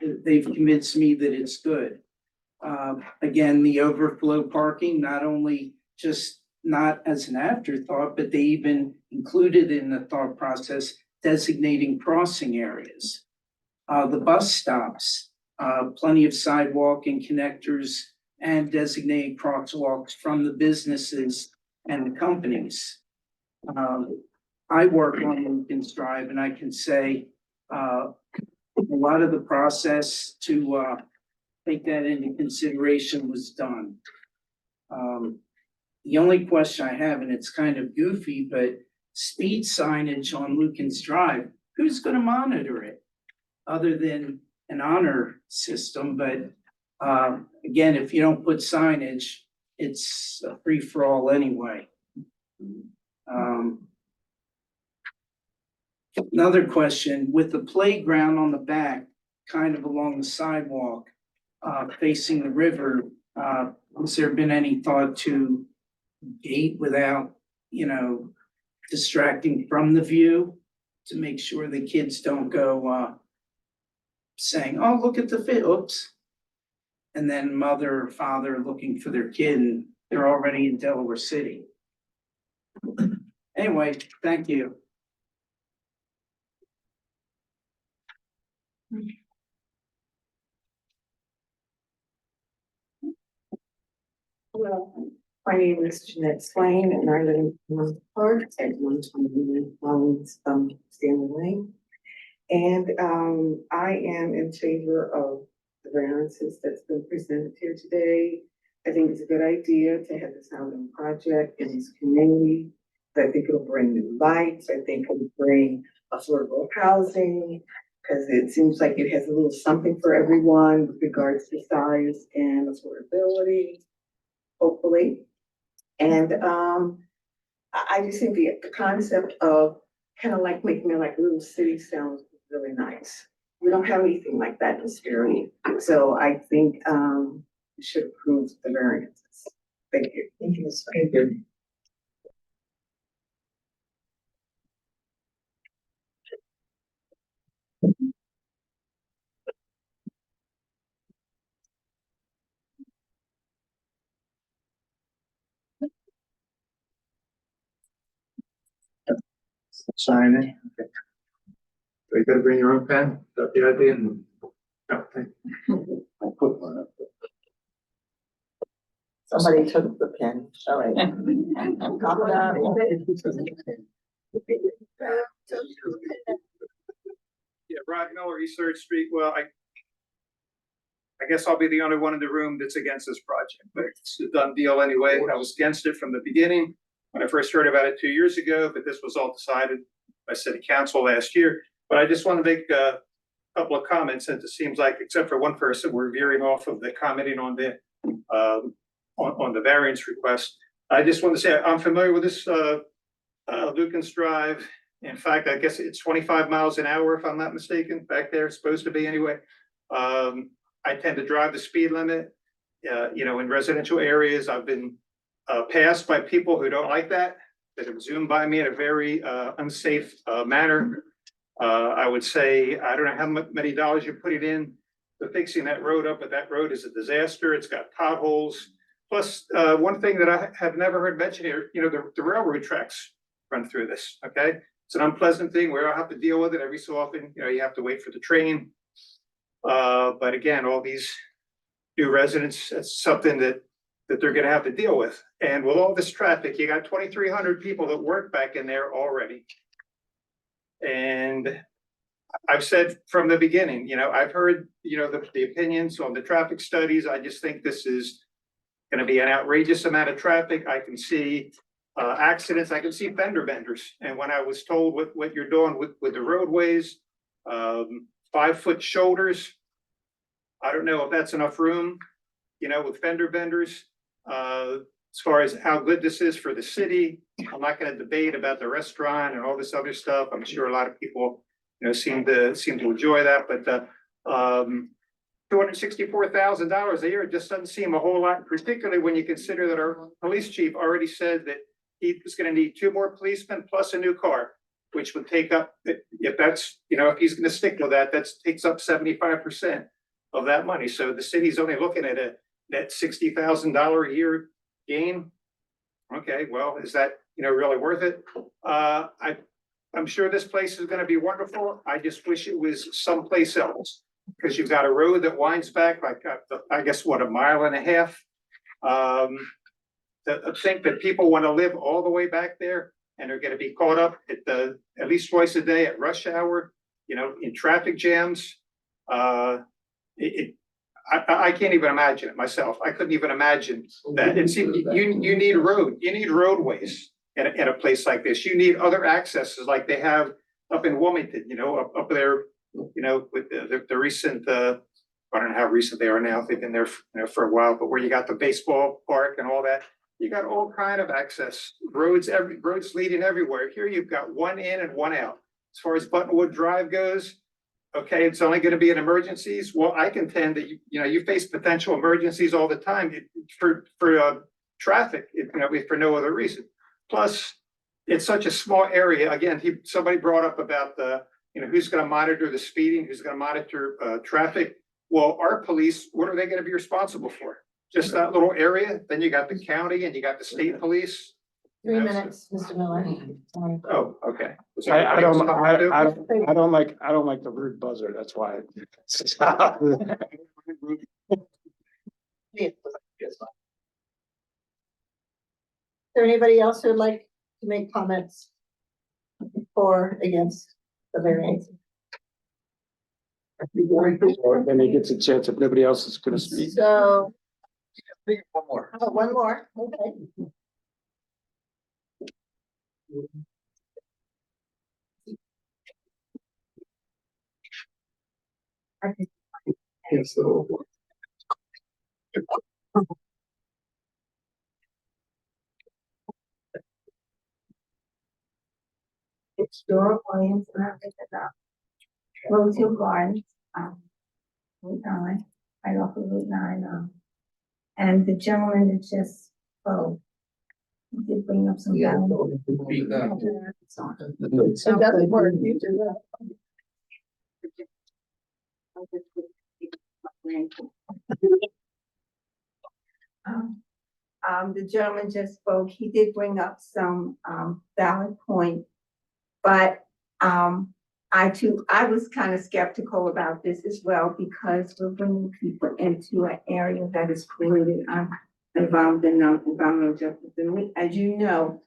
they've convinced me that it's good. Again, the overflow parking, not only just not as an afterthought, but they even included in the thought process designating crossing areas. The bus stops, plenty of sidewalk and connectors and designated crosswalks from the businesses and the companies. I work on Lincoln's Drive and I can say, a lot of the process to, take that into consideration was done. The only question I have, and it's kind of goofy, but speed signage on Lincoln's Drive, who's gonna monitor it? Other than an honor system, but, again, if you don't put signage, it's a free-for-all anyway. Another question, with the playground on the back, kind of along the sidewalk, facing the river, has there been any thought to gate without, distracting from the view? To make sure the kids don't go, saying, oh, look at the oops. And then mother or father looking for their kid and they're already in Delaware City. Anyway, thank you. Well, my name is Jeanette Swain and I live in Monmouth Park at 129 Stanley Lane. And I am in favor of the variances that's been presented here today. I think it's a good idea to have this housing project in this community. I think it'll bring new lights. I think it'll bring affordable housing because it seems like it has a little something for everyone with regards to size and affordability, hopefully. And I just think the concept of kind of like making it like a little city sounds really nice. We don't have anything like that in this area. So I think we should approve the variances. Thank you. Thank you. Thank you. Sign it. Okay. So you gotta bring your own pen, is that the idea? No, thank you. I'll put one up. Somebody took the pen, all right. Yeah, Rod Miller, East Third Street. Well, I guess I'll be the only one in the room that's against this project, but it's a done deal anyway. I was against it from the beginning when I first heard about it 2 years ago, but this was all decided by city council last year. But I just want to make a couple of comments, since it seems like, except for one person, we're veering off of the commenting on the variance request. I just want to say I'm familiar with this Lucan's Drive. In fact, I guess it's 25 miles an hour, if I'm not mistaken, back there. It's supposed to be anyway. I tend to drive the speed limit. In residential areas, I've been passed by people who don't like that have zoomed by me in a very unsafe manner. I would say, I don't know how many dollars you're putting in to fixing that road up, but that road is a disaster. It's got potholes. Plus, one thing that I have never heard mentioned here, the railroad tracks run through this, okay? It's an unpleasant thing where I have to deal with it every so often. You have to wait for the train. But again, all these new residents, it's something that they're gonna have to deal with. And with all this traffic, you got 2,300 people that work back in there already. And I've said from the beginning, I've heard, the opinions on the traffic studies. I just think this is gonna be an outrageous amount of traffic. I can see accidents. I can see fender benders. And when I was told what you're doing with the roadways, 5-foot shoulders, I don't know if that's enough room, with fender benders. As far as how good this is for the city, I'm not gonna debate about the restaurant and all this other stuff. I'm sure a lot of people, seem to enjoy that, but $264,000 a year just doesn't seem a whole lot, particularly when you consider that our police chief already said that he was gonna need 2 more policemen plus a new car, which would take up, if that's, you know, if he's gonna stick with that, takes up 75% of that money. So the city's only looking at a net $60,000 a year gain. Okay, well, is that, you know, really worth it? I'm sure this place is gonna be wonderful. I just wish it was someplace else. Because you've got a road that winds back like, I guess, what, 1.5 miles? I think that people want to live all the way back there and are gonna be caught up at least twice a day at rush hour, you know, in traffic jams. I can't even imagine it myself. I couldn't even imagine that. And see, you need roadways in a place like this. You need other accesses like they have up in Wilmington, you know, up there, you know, with the recent, I don't know how recent they are now. They've been there, you know, for a while, but where you got the baseball park and all that, you got all kind of access roads, roads leading everywhere. Here you've got one in and one out. As far as Buttonwood Drive goes, okay, it's only going to be in emergencies. Well, I contend that you know you face potential emergencies all the time for traffic, you know, for no other reason. Plus, it's such a small area. Again, somebody brought up about you know, who's going to monitor the speeding, who's going to monitor traffic. Well, our police, what are they going to be responsible for? Just that little area? Then you got the county and you got the state police. 3 minutes, Mr. Miller. Sorry. Oh, okay. I don't like the rude buzzer, that's why. Is there anybody else who would like to make comments for, against the variance? Then he gets a chance if nobody else is gonna speak. So, One more. oh, one more, okay. It's Dora Williams, and I think about Rose Hill Gardens, Route 9, right off of Route 9, and the gentleman that just spoke, he did bring up some. It doesn't work, you do that. The gentleman just spoke, he did bring up some, valid point. But, I was kind of skeptical about this as well, because we're bringing people into an area that is polluted, involved in environmental justice. And as you know,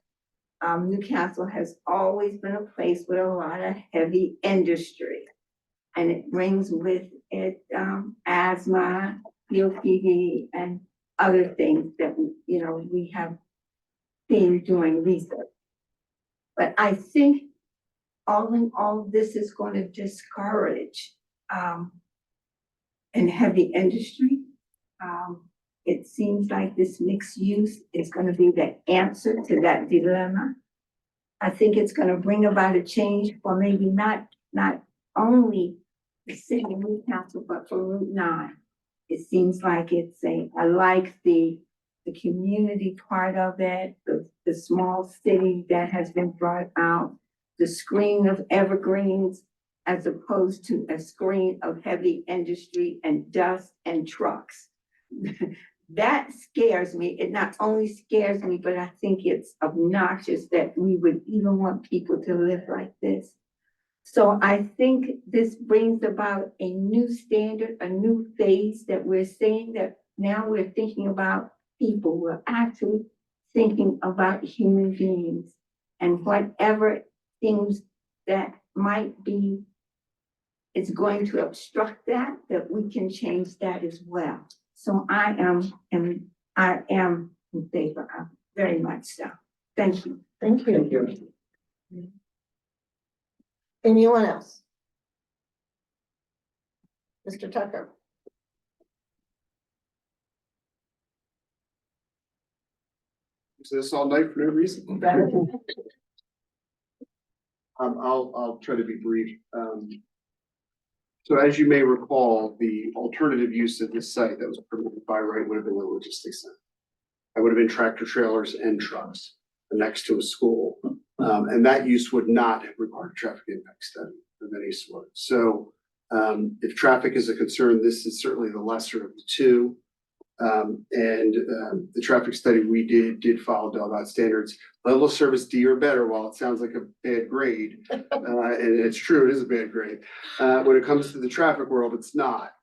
Newcastle has always been a place with a lot of heavy industry. And it brings with it, asthma, COPD, and other things that, we have been doing research. But I think all in all, this is going to discourage in heavy industry. It seems like this mixed use is going to be the answer to that dilemma. I think it's going to bring about a change for maybe not only the city of Newcastle, but for Route 9. It seems like I like the community part of it, the small city that has been brought out, the screen of evergreens as opposed to a screen of heavy industry and dust and trucks. That scares me. It not only scares me, but I think it's obnoxious that we would even want people to live like this. So I think this brings about a new standard, a new phase that we're saying that now we're thinking about people. We're actually thinking about human beings and whatever things that might be is going to obstruct that we can change that as well. So I am in favor of very much so. Thank you. Thank you. Thank you. Anyone else? Mr. Tucker? Is this all night for no reason? I'll try to be brief. So as you may recall, the alternative use of this site that was permitted by right would have been the logistics center. That would have been tractor trailers and trucks. next to a school. And that use would not have required a traffic impact study of any sort. So if traffic is a concern, this is certainly the lesser of the two. The traffic study we did follow DelDOT standards. Level of service D or better, while it sounds like a bad grade, and it's true, it is a bad grade. When it comes to the traffic world, it's not.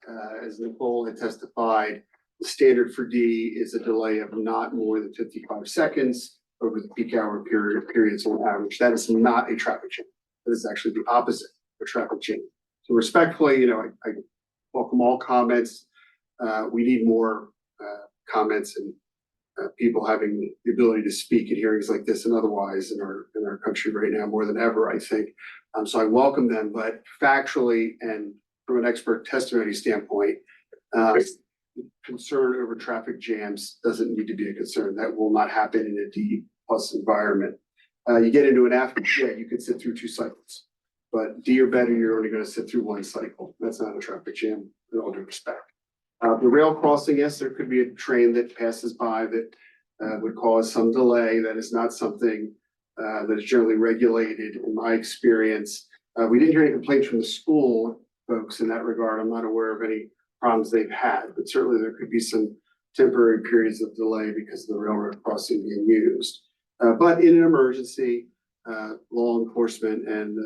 As Nicole had testified, the standard for D is a delay of not more than 55 seconds over the peak hour periods on average. That is not a traffic jam. That is actually the opposite of traffic jam. So respectfully, I welcome all comments. We need more comments and people having the ability to speak at hearings like this and otherwise in our country right now more than ever, I think. So I welcome them, but factually and from an expert testimony standpoint, concern over traffic jams doesn't need to be a concern. That will not happen in a D+ environment. You get into an F, yeah, you could sit through 2 cycles, but D or better, you're only going to sit through 1 cycle. That's not a traffic jam, with all due respect. The rail crossing, yes, there could be a train that passes by that would cause some delay. That is not something that is generally regulated in my experience. We didn't hear any complaints from the school folks in that regard. I'm not aware of any problems they've had, but certainly there could be some temporary periods of delay because of the railroad crossing being used. But in an emergency, law enforcement and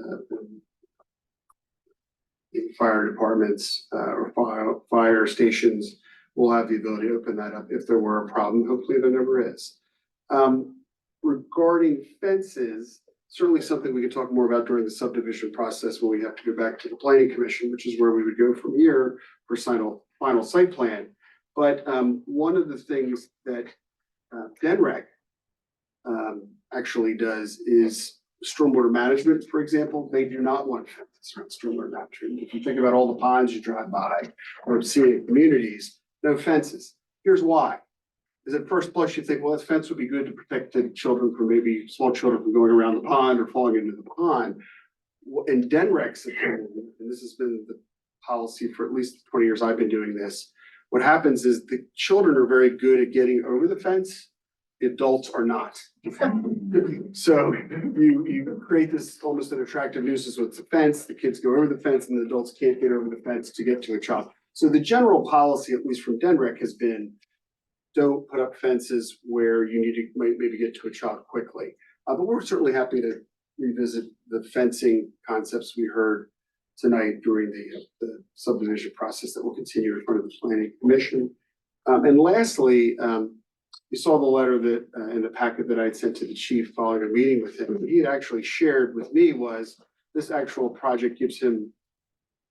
fire departments or fire stations will have the ability to open that up if there were a problem. Hopefully there never is. Regarding fences, certainly something we could talk more about during the subdivision process when we have to go back to the planning commission, which is where we would go from here for final site plan. But one of the things that DNREC actually does is stormwater management, for example. They do not want fences around stormwater management. If you think about all the ponds you drive by or see in communities, no fences. Here's why. Is at first blush, you think, well, that fence would be good to protect the children from maybe small children from going around the pond or falling into the pond. In DNREC's opinion, and this has been the policy for at least 20 years I've been doing this, what happens is the children are very good at getting over the fence. The adults are not. So you create this almost an attractive nuisance with the fence. The kids go over the fence and the adults can't get over the fence to get to a child. So the general policy, at least from DNREC, has been don't put up fences where you need to maybe get to a child quickly. But we're certainly happy to revisit the fencing concepts we heard tonight during the subdivision process that will continue in front of the planning commission. And lastly, you saw the letter that in the packet that I had sent to the chief following a meeting with him. What he had actually shared with me was this actual project gives him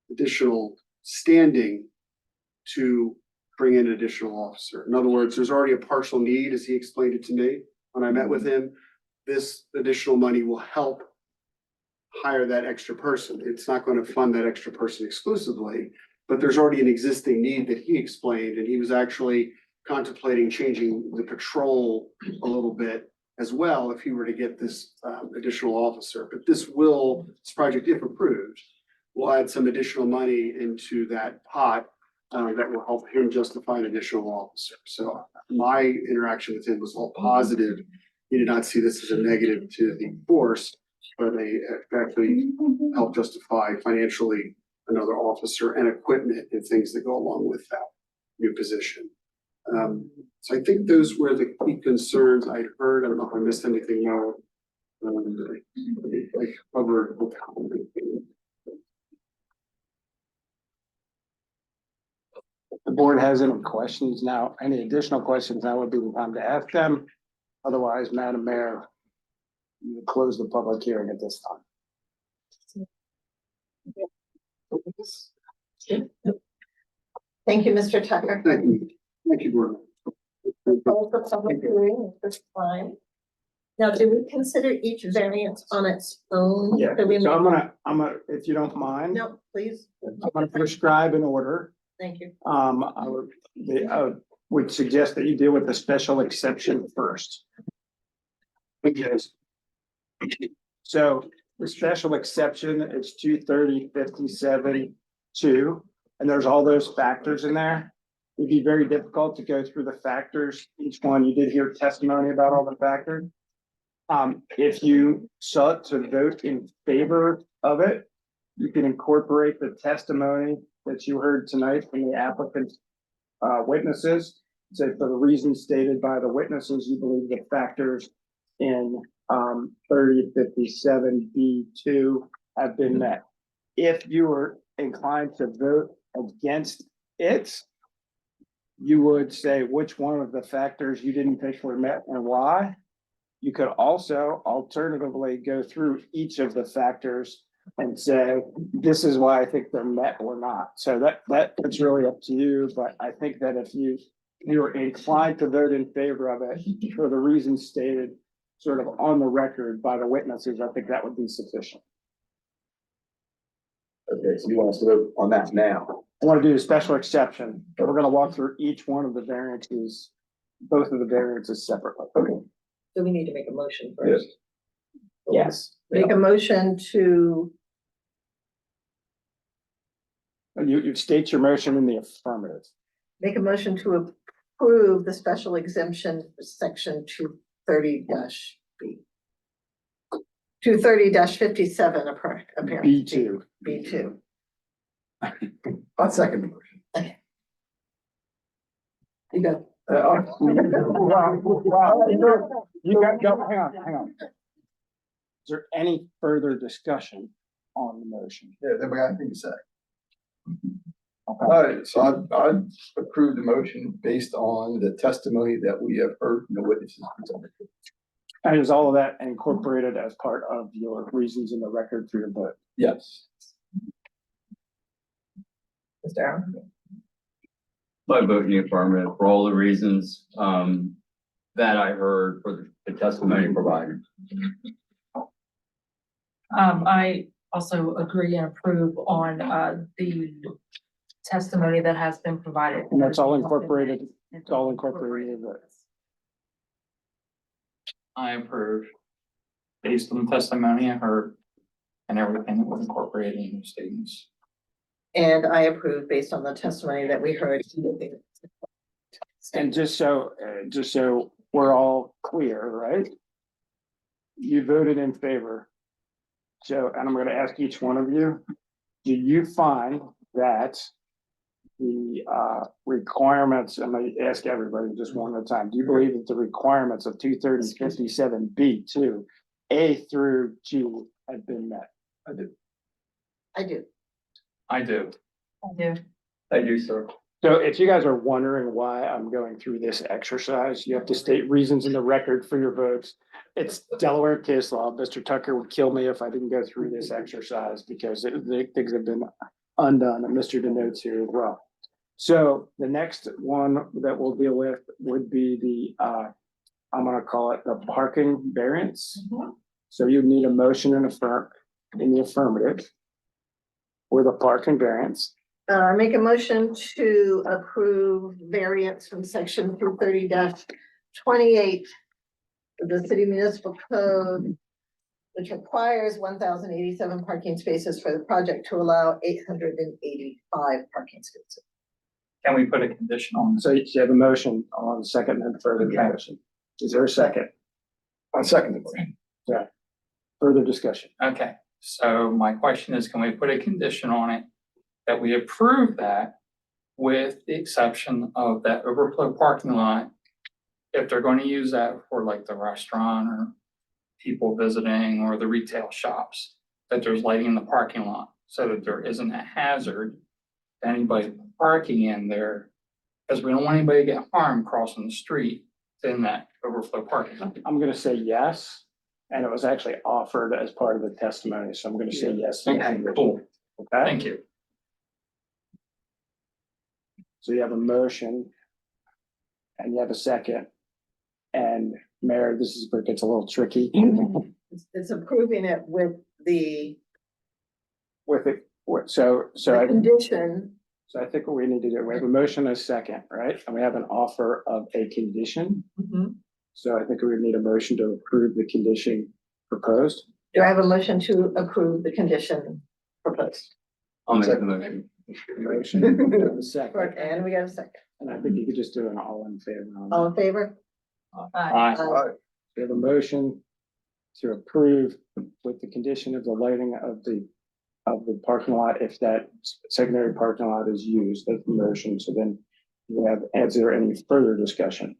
additional standing to bring in an additional officer. In other words, there's already a partial need, as he explained it to me when I met with him. This additional money will help hire that extra person. It's not going to fund that extra person exclusively, but there's already an existing need that he explained, and he was actually contemplating changing the patrol a little bit as well if he were to get this additional officer. But this project, if approved, will add some additional money into that pot that will help him justify an additional officer. So my interaction with him was all positive. He did not see this as a negative to the force, but they actually help justify financially another officer and equipment and things that go along with that new position. So I think those were the key concerns I'd heard. I don't know if I missed anything more. I covered. The board has any questions now, any additional questions, now would be the time to ask them. Otherwise, Madam Mayor, you will close the public hearing at this time. Thank you, Mr. Tucker. Thank you. Thank you, Gordon. Close the public hearing at this time. Now, do we consider each variance on its own? Yeah, Do we so make- I'm gonna, if you don't mind. No, please. I'm gonna prescribe an order. Thank you. I would suggest that you deal with the special exception first. Because. So the special exception is 230-57-2, and there's all those factors in there. It'd be very difficult to go through the factors. Each one, you did hear testimony about all the factors. If you sought to vote in favor of it, you can incorporate the testimony that you heard tonight from the applicant's witnesses. Say for the reasons stated by the witnesses, you believe the factors in 3057B2 have been met. If you were inclined to vote against it, you would say which one of the factors you didn't think were met and why. You could also alternatively go through each of the factors and say, this is why I think they're met or not. So that's really up to you, but I think that if you're inclined to vote in favor of it for the reasons stated sort of on the record by the witnesses, I think that would be sufficient. Okay, so you want us to vote on that now? I want to do a special exception, but we're going to walk through each one of the variances, both of the variances separately. Okay. Do we need to make a motion first? Yes. Make a motion to, You state your motion in the affirmative. make a motion to approve the special exemption for section 230-B. 230-57 apparently. B2. B2. I'll second the motion. You go. You got, hang on. Is there any further discussion on the motion? Yeah, then we got anything to say. Okay. All right, so I approve the motion based on the testimony that we have heard from the witnesses. And is all of that incorporated as part of your reasons in the record for your vote? Yes. Mr. Aaron? I vote in the affirmative for all the reasons, that I heard for the testimony provided. I also agree and approve on, the testimony that has been provided. And that's all incorporated, it's all incorporated in the I approve. Based on the testimony I heard and everything that was incorporated in the statements. And I approve based on the testimony that we heard. And just so we're all clear, right? You voted in favor. So, and I'm gonna ask each one of you, do you find that the requirements, and I ask everybody just one at a time, do you believe that the requirements of 230-57B2, A through G have been met? I do. I do. I do. I do, sir. So if you guys are wondering why I'm going through this exercise, you have to state reasons in the record for your votes. It's Delaware case law. Mr. Tucker would kill me if I didn't go through this exercise because the things have been undone, and Mr. Denotes here as well. So the next one that we'll deal with would be the, I'm gonna call it the parking variance. So you need a motion in the affirmative for the parking variance. Make a motion to approve variance from section 230-28 of the city municipal code, which requires 1,087 parking spaces for the project to allow 885 parking spaces. Can we put a condition on this? So you have a motion on the second and further discussion. Is there a second? I'll second the motion. Yeah. Further discussion. Okay, so my question is, can we put a condition on it that we approve that with the exception of that overflow parking lot? If they're going to use that for like the restaurant or people visiting or the retail shops, that there's lighting in the parking lot so that there isn't a hazard to anybody parking in there. Because we don't want anybody to get harmed crossing the street in that overflow parking lot. I'm gonna say yes, and it was actually offered as part of the testimony, so I'm gonna say yes. Okay, cool. Okay, Thank you. so you have a motion and you have a second. And Mayor, this is where it gets a little tricky. It's approving it with the So I condition. So I think what we need to do, we have a motion and a second, right? And we have an offer of a condition. So I think we would need a motion to approve the condition proposed. Do I have a motion to approve the condition proposed? I'll make the motion. Motion, we have a second. And we got a second. And I think you could just do an all in favor on All that. in favor? Aye. We have a motion to approve with the condition of the lighting of the parking lot, if that secondary parking lot is used as the motion. So then we have, is there any further discussion?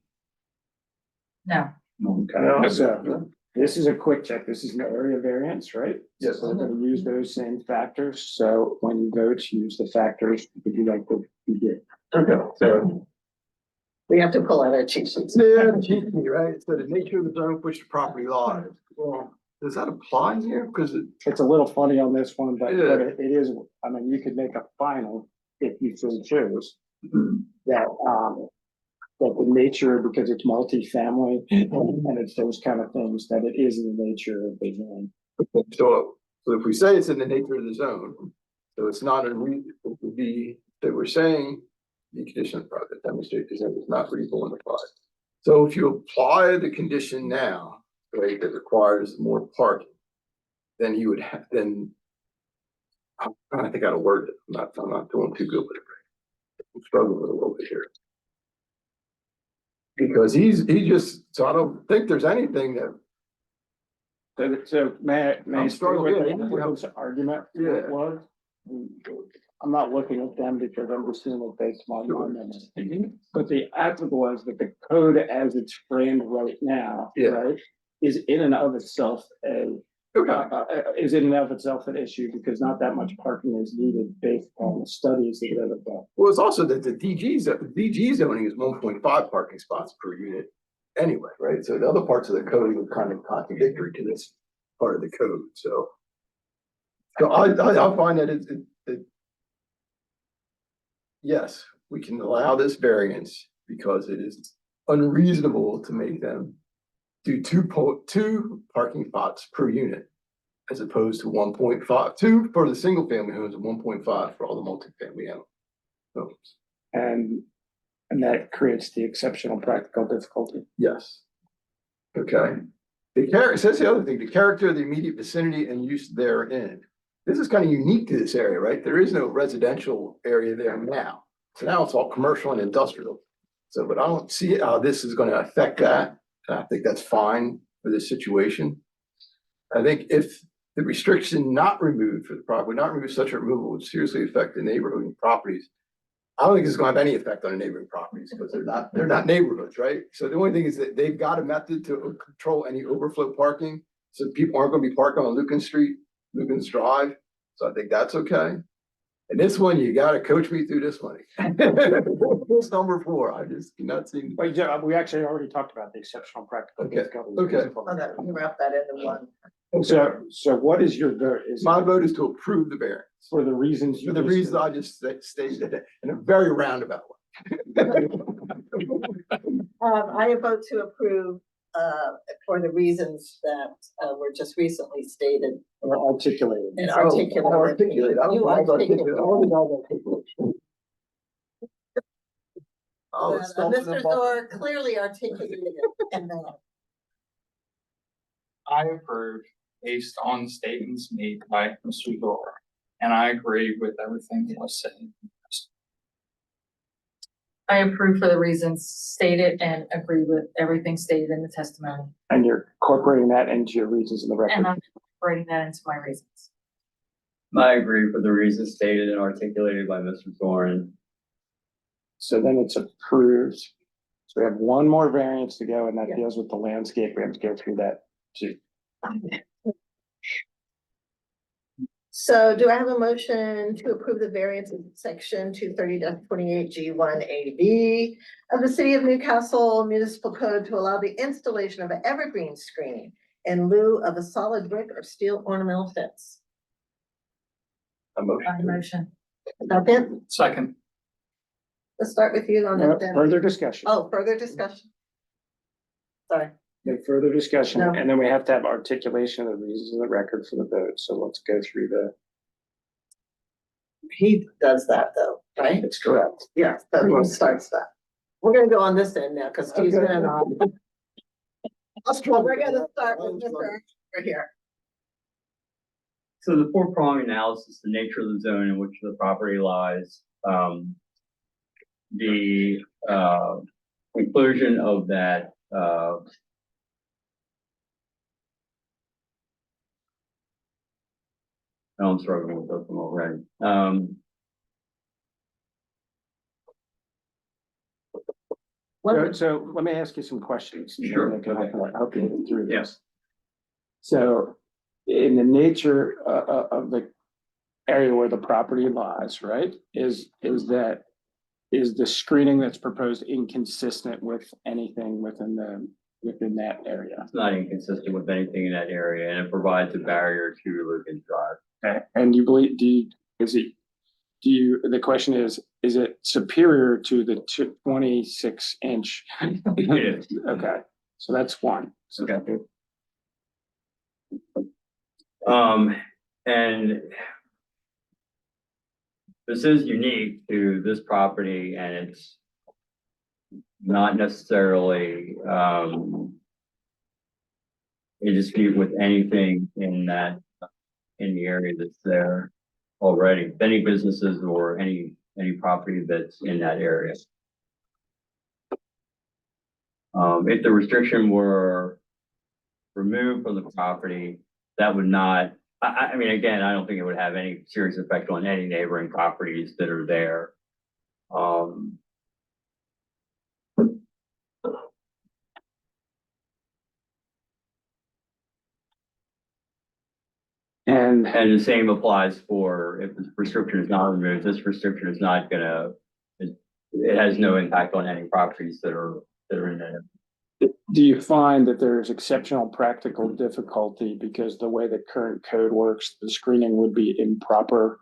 No. Okay, so this is a quick check. This is an area variance, right? Yes. So we're gonna use those same factors. So when you go to use the factors, would you like to begin? Okay, so. We have to pull out our cheat sheets. Yeah, cheat sheet, right? So the nature of the zone which the property lies. Well, does that apply here? Because it, It's a little funny on this one, but Yeah. it is, I mean, you could make a final if you so chose. That, that the nature, because it's multifamily and it's those kind of things, that it is in the nature of the zone. so if we say it's in the nature of the zone, so it's not unreasonable, it would be that we're saying the condition of the project demonstrate the zone is not reasonable and applied. So if you apply the condition now, right, that requires more parking, then you would have, then I'm trying to think how to word it. I'm not doing too good with it. I'm struggling with it a little bit here. Because he just, so I don't think there's anything that, So may I I'm start struggling, with yeah, what his argument Yeah. was? I'm not looking at them because I'm just seeing it based on my minutes. But the applicable was that the code as it's framed right now, Yeah. right, is in and of itself is in and of itself an issue because not that much parking is needed based on the studies that have been done. well, it's also that the DG zoning is 1.5 parking spots per unit anyway, right? So the other parts of the code are kind of contradictory to this part of the code, so. So I find that yes, we can allow this variance because it is unreasonable to make them do two parking spots per unit as opposed to 1.5, 2 for the single family homes and 1.5 for all the multifamily homes. And that creates the exceptional practical difficulty. Yes. Okay. It says the other thing, the character of the immediate vicinity and use therein. This is kind of unique to this area, right? There is no residential area there now. So now it's all commercial and industrial. So, but I don't see how this is going to affect that. And I think that's fine for this situation. I think if the restriction not removed for the property, not remove such a removal would seriously affect the neighborhood and properties. I don't think it's going to have any effect on the neighboring properties because they're not neighborhoods, right? So the only thing is that they've got a method to control any overflow parking. So people aren't going to be parking on Lucan Street, Lucan's Drive. So I think that's okay. And this one, you got to coach me through this one. It's number 4. I just cannot see. But yeah, we actually already talked about the exceptional practical Okay, difficulties. okay. Okay, wrap that into one. So what is your vote? Is My vote is to approve the variance for the reasons you for the just reasons said. I just stated in a very roundabout way. I vote to approve, for the reasons that, were just recently stated Or articulated. and Articulate. articulated. I don't You know about articulated. articulate. Oh, it's stumping Mr. the ball. Zor clearly articulated it and that. I approve based on statements made by Mr. Zor, and I agree with everything that was said. I approve for the reasons stated and agree with everything stated in the testimony. And you're incorporating that into your reasons in the record. And I'm writing that into my reasons. I agree for the reasons stated and articulated by Mr. Thorne. So then it's approved. So we have one more variance to go and that Yeah. deals with the landscape. We have to go through that too. So do I have a motion to approve the variance in section 230-28G1AB of the City of Newcastle Municipal Code to allow the installation of an evergreen screen in lieu of a solid brick or steel ornamental fence? A motion. Motion. Second, Second. let's start with you on that. Further discussion. Oh, further discussion. Sorry. No further discussion, No. and then we have to have articulation of the reasons in the record for the vote. So let's go through He does that though, right? it's correct. Yeah, so he starts that. We're gonna go on this end now, because Steve's Okay. been on. We're gonna start with Mr. right here. So the 4-prong analysis, the nature of the zone in which the property lies, the conclusion of that No, I'm struggling with this one already. So let me ask you some questions. Sure, Okay, okay. help you get through this. Yes. So in the nature of the area where the property lies, right, is the screening that's proposed inconsistent with anything within that area? It's not inconsistent with anything in that area, and it provides a barrier to Lucan Drive. Okay, and you believe, the question is it superior to the 26-inch? It is. Okay, so that's one. Okay. And this is unique to this property, and it's not necessarily, a dispute with anything in the area that's there already, any businesses or any property that's in that area. If the restriction were removed from the property, that would not, I mean, again, I don't think it would have any serious effect on any neighboring properties that are there. And the same applies for if the restriction is not removed, this restriction is not gonna, it has no impact on any properties that are in there. do you find that there's exceptional practical difficulty because the way the current code works, the screening would be improper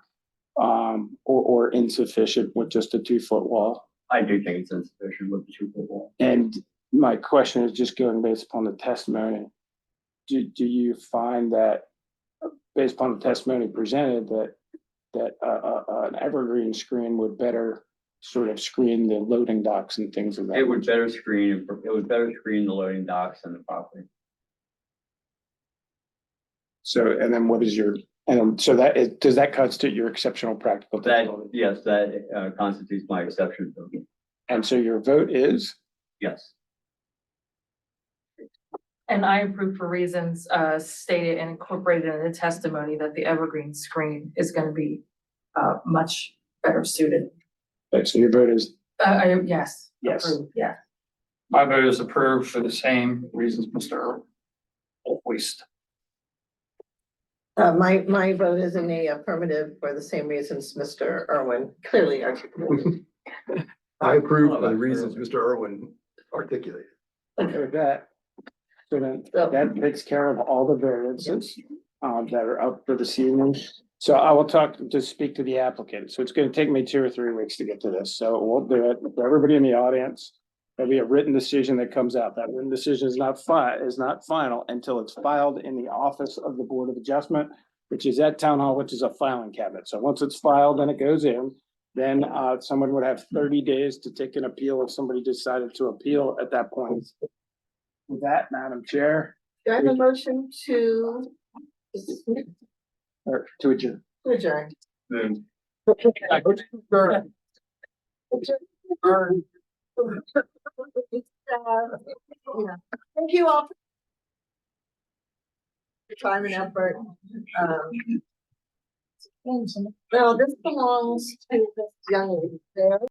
or insufficient with just a 2-foot wall? I do think it's insufficient with the 2-foot wall. And my question is just going based upon the testimony. Do you find that based upon the testimony presented that an evergreen screen would better sort of screen the loading docks and things of that? It would better screen the loading docks and the property. So, and then what is your, so does that constitute your exceptional practical difficulty? Yes, that constitutes my exception. And so your vote is? Yes. And I approve for reasons stated and incorporated in the testimony that the evergreen screen is gonna be much better suited. Okay, so your vote is? Yes. Yes. Approved, yeah. My vote is approved for the same reasons, Mr. Waste. My vote is in the affirmative for the same reasons Mr. Irwin clearly articulated. I approve of the reasons Mr. Irwin articulated. Okay with that. So then that takes care of all the variances that are up for this evening. So I will speak to the applicant. So it's going to take me 2 or 3 weeks to get to this. So we'll do it for everybody in the audience. There'll be a written decision that comes out. That written decision is not final until it's filed in the office of the Board of Adjustment, which is at Town Hall, which is a filing cabinet. So once it's filed, then it goes in. Then someone would have 30 days to take an appeal if somebody decided to appeal at that point. With that, Madam Chair. Do I have a motion to Or to adjourn. adjourn? Thank you all. For your time and effort. Well, this belongs to this young lady there.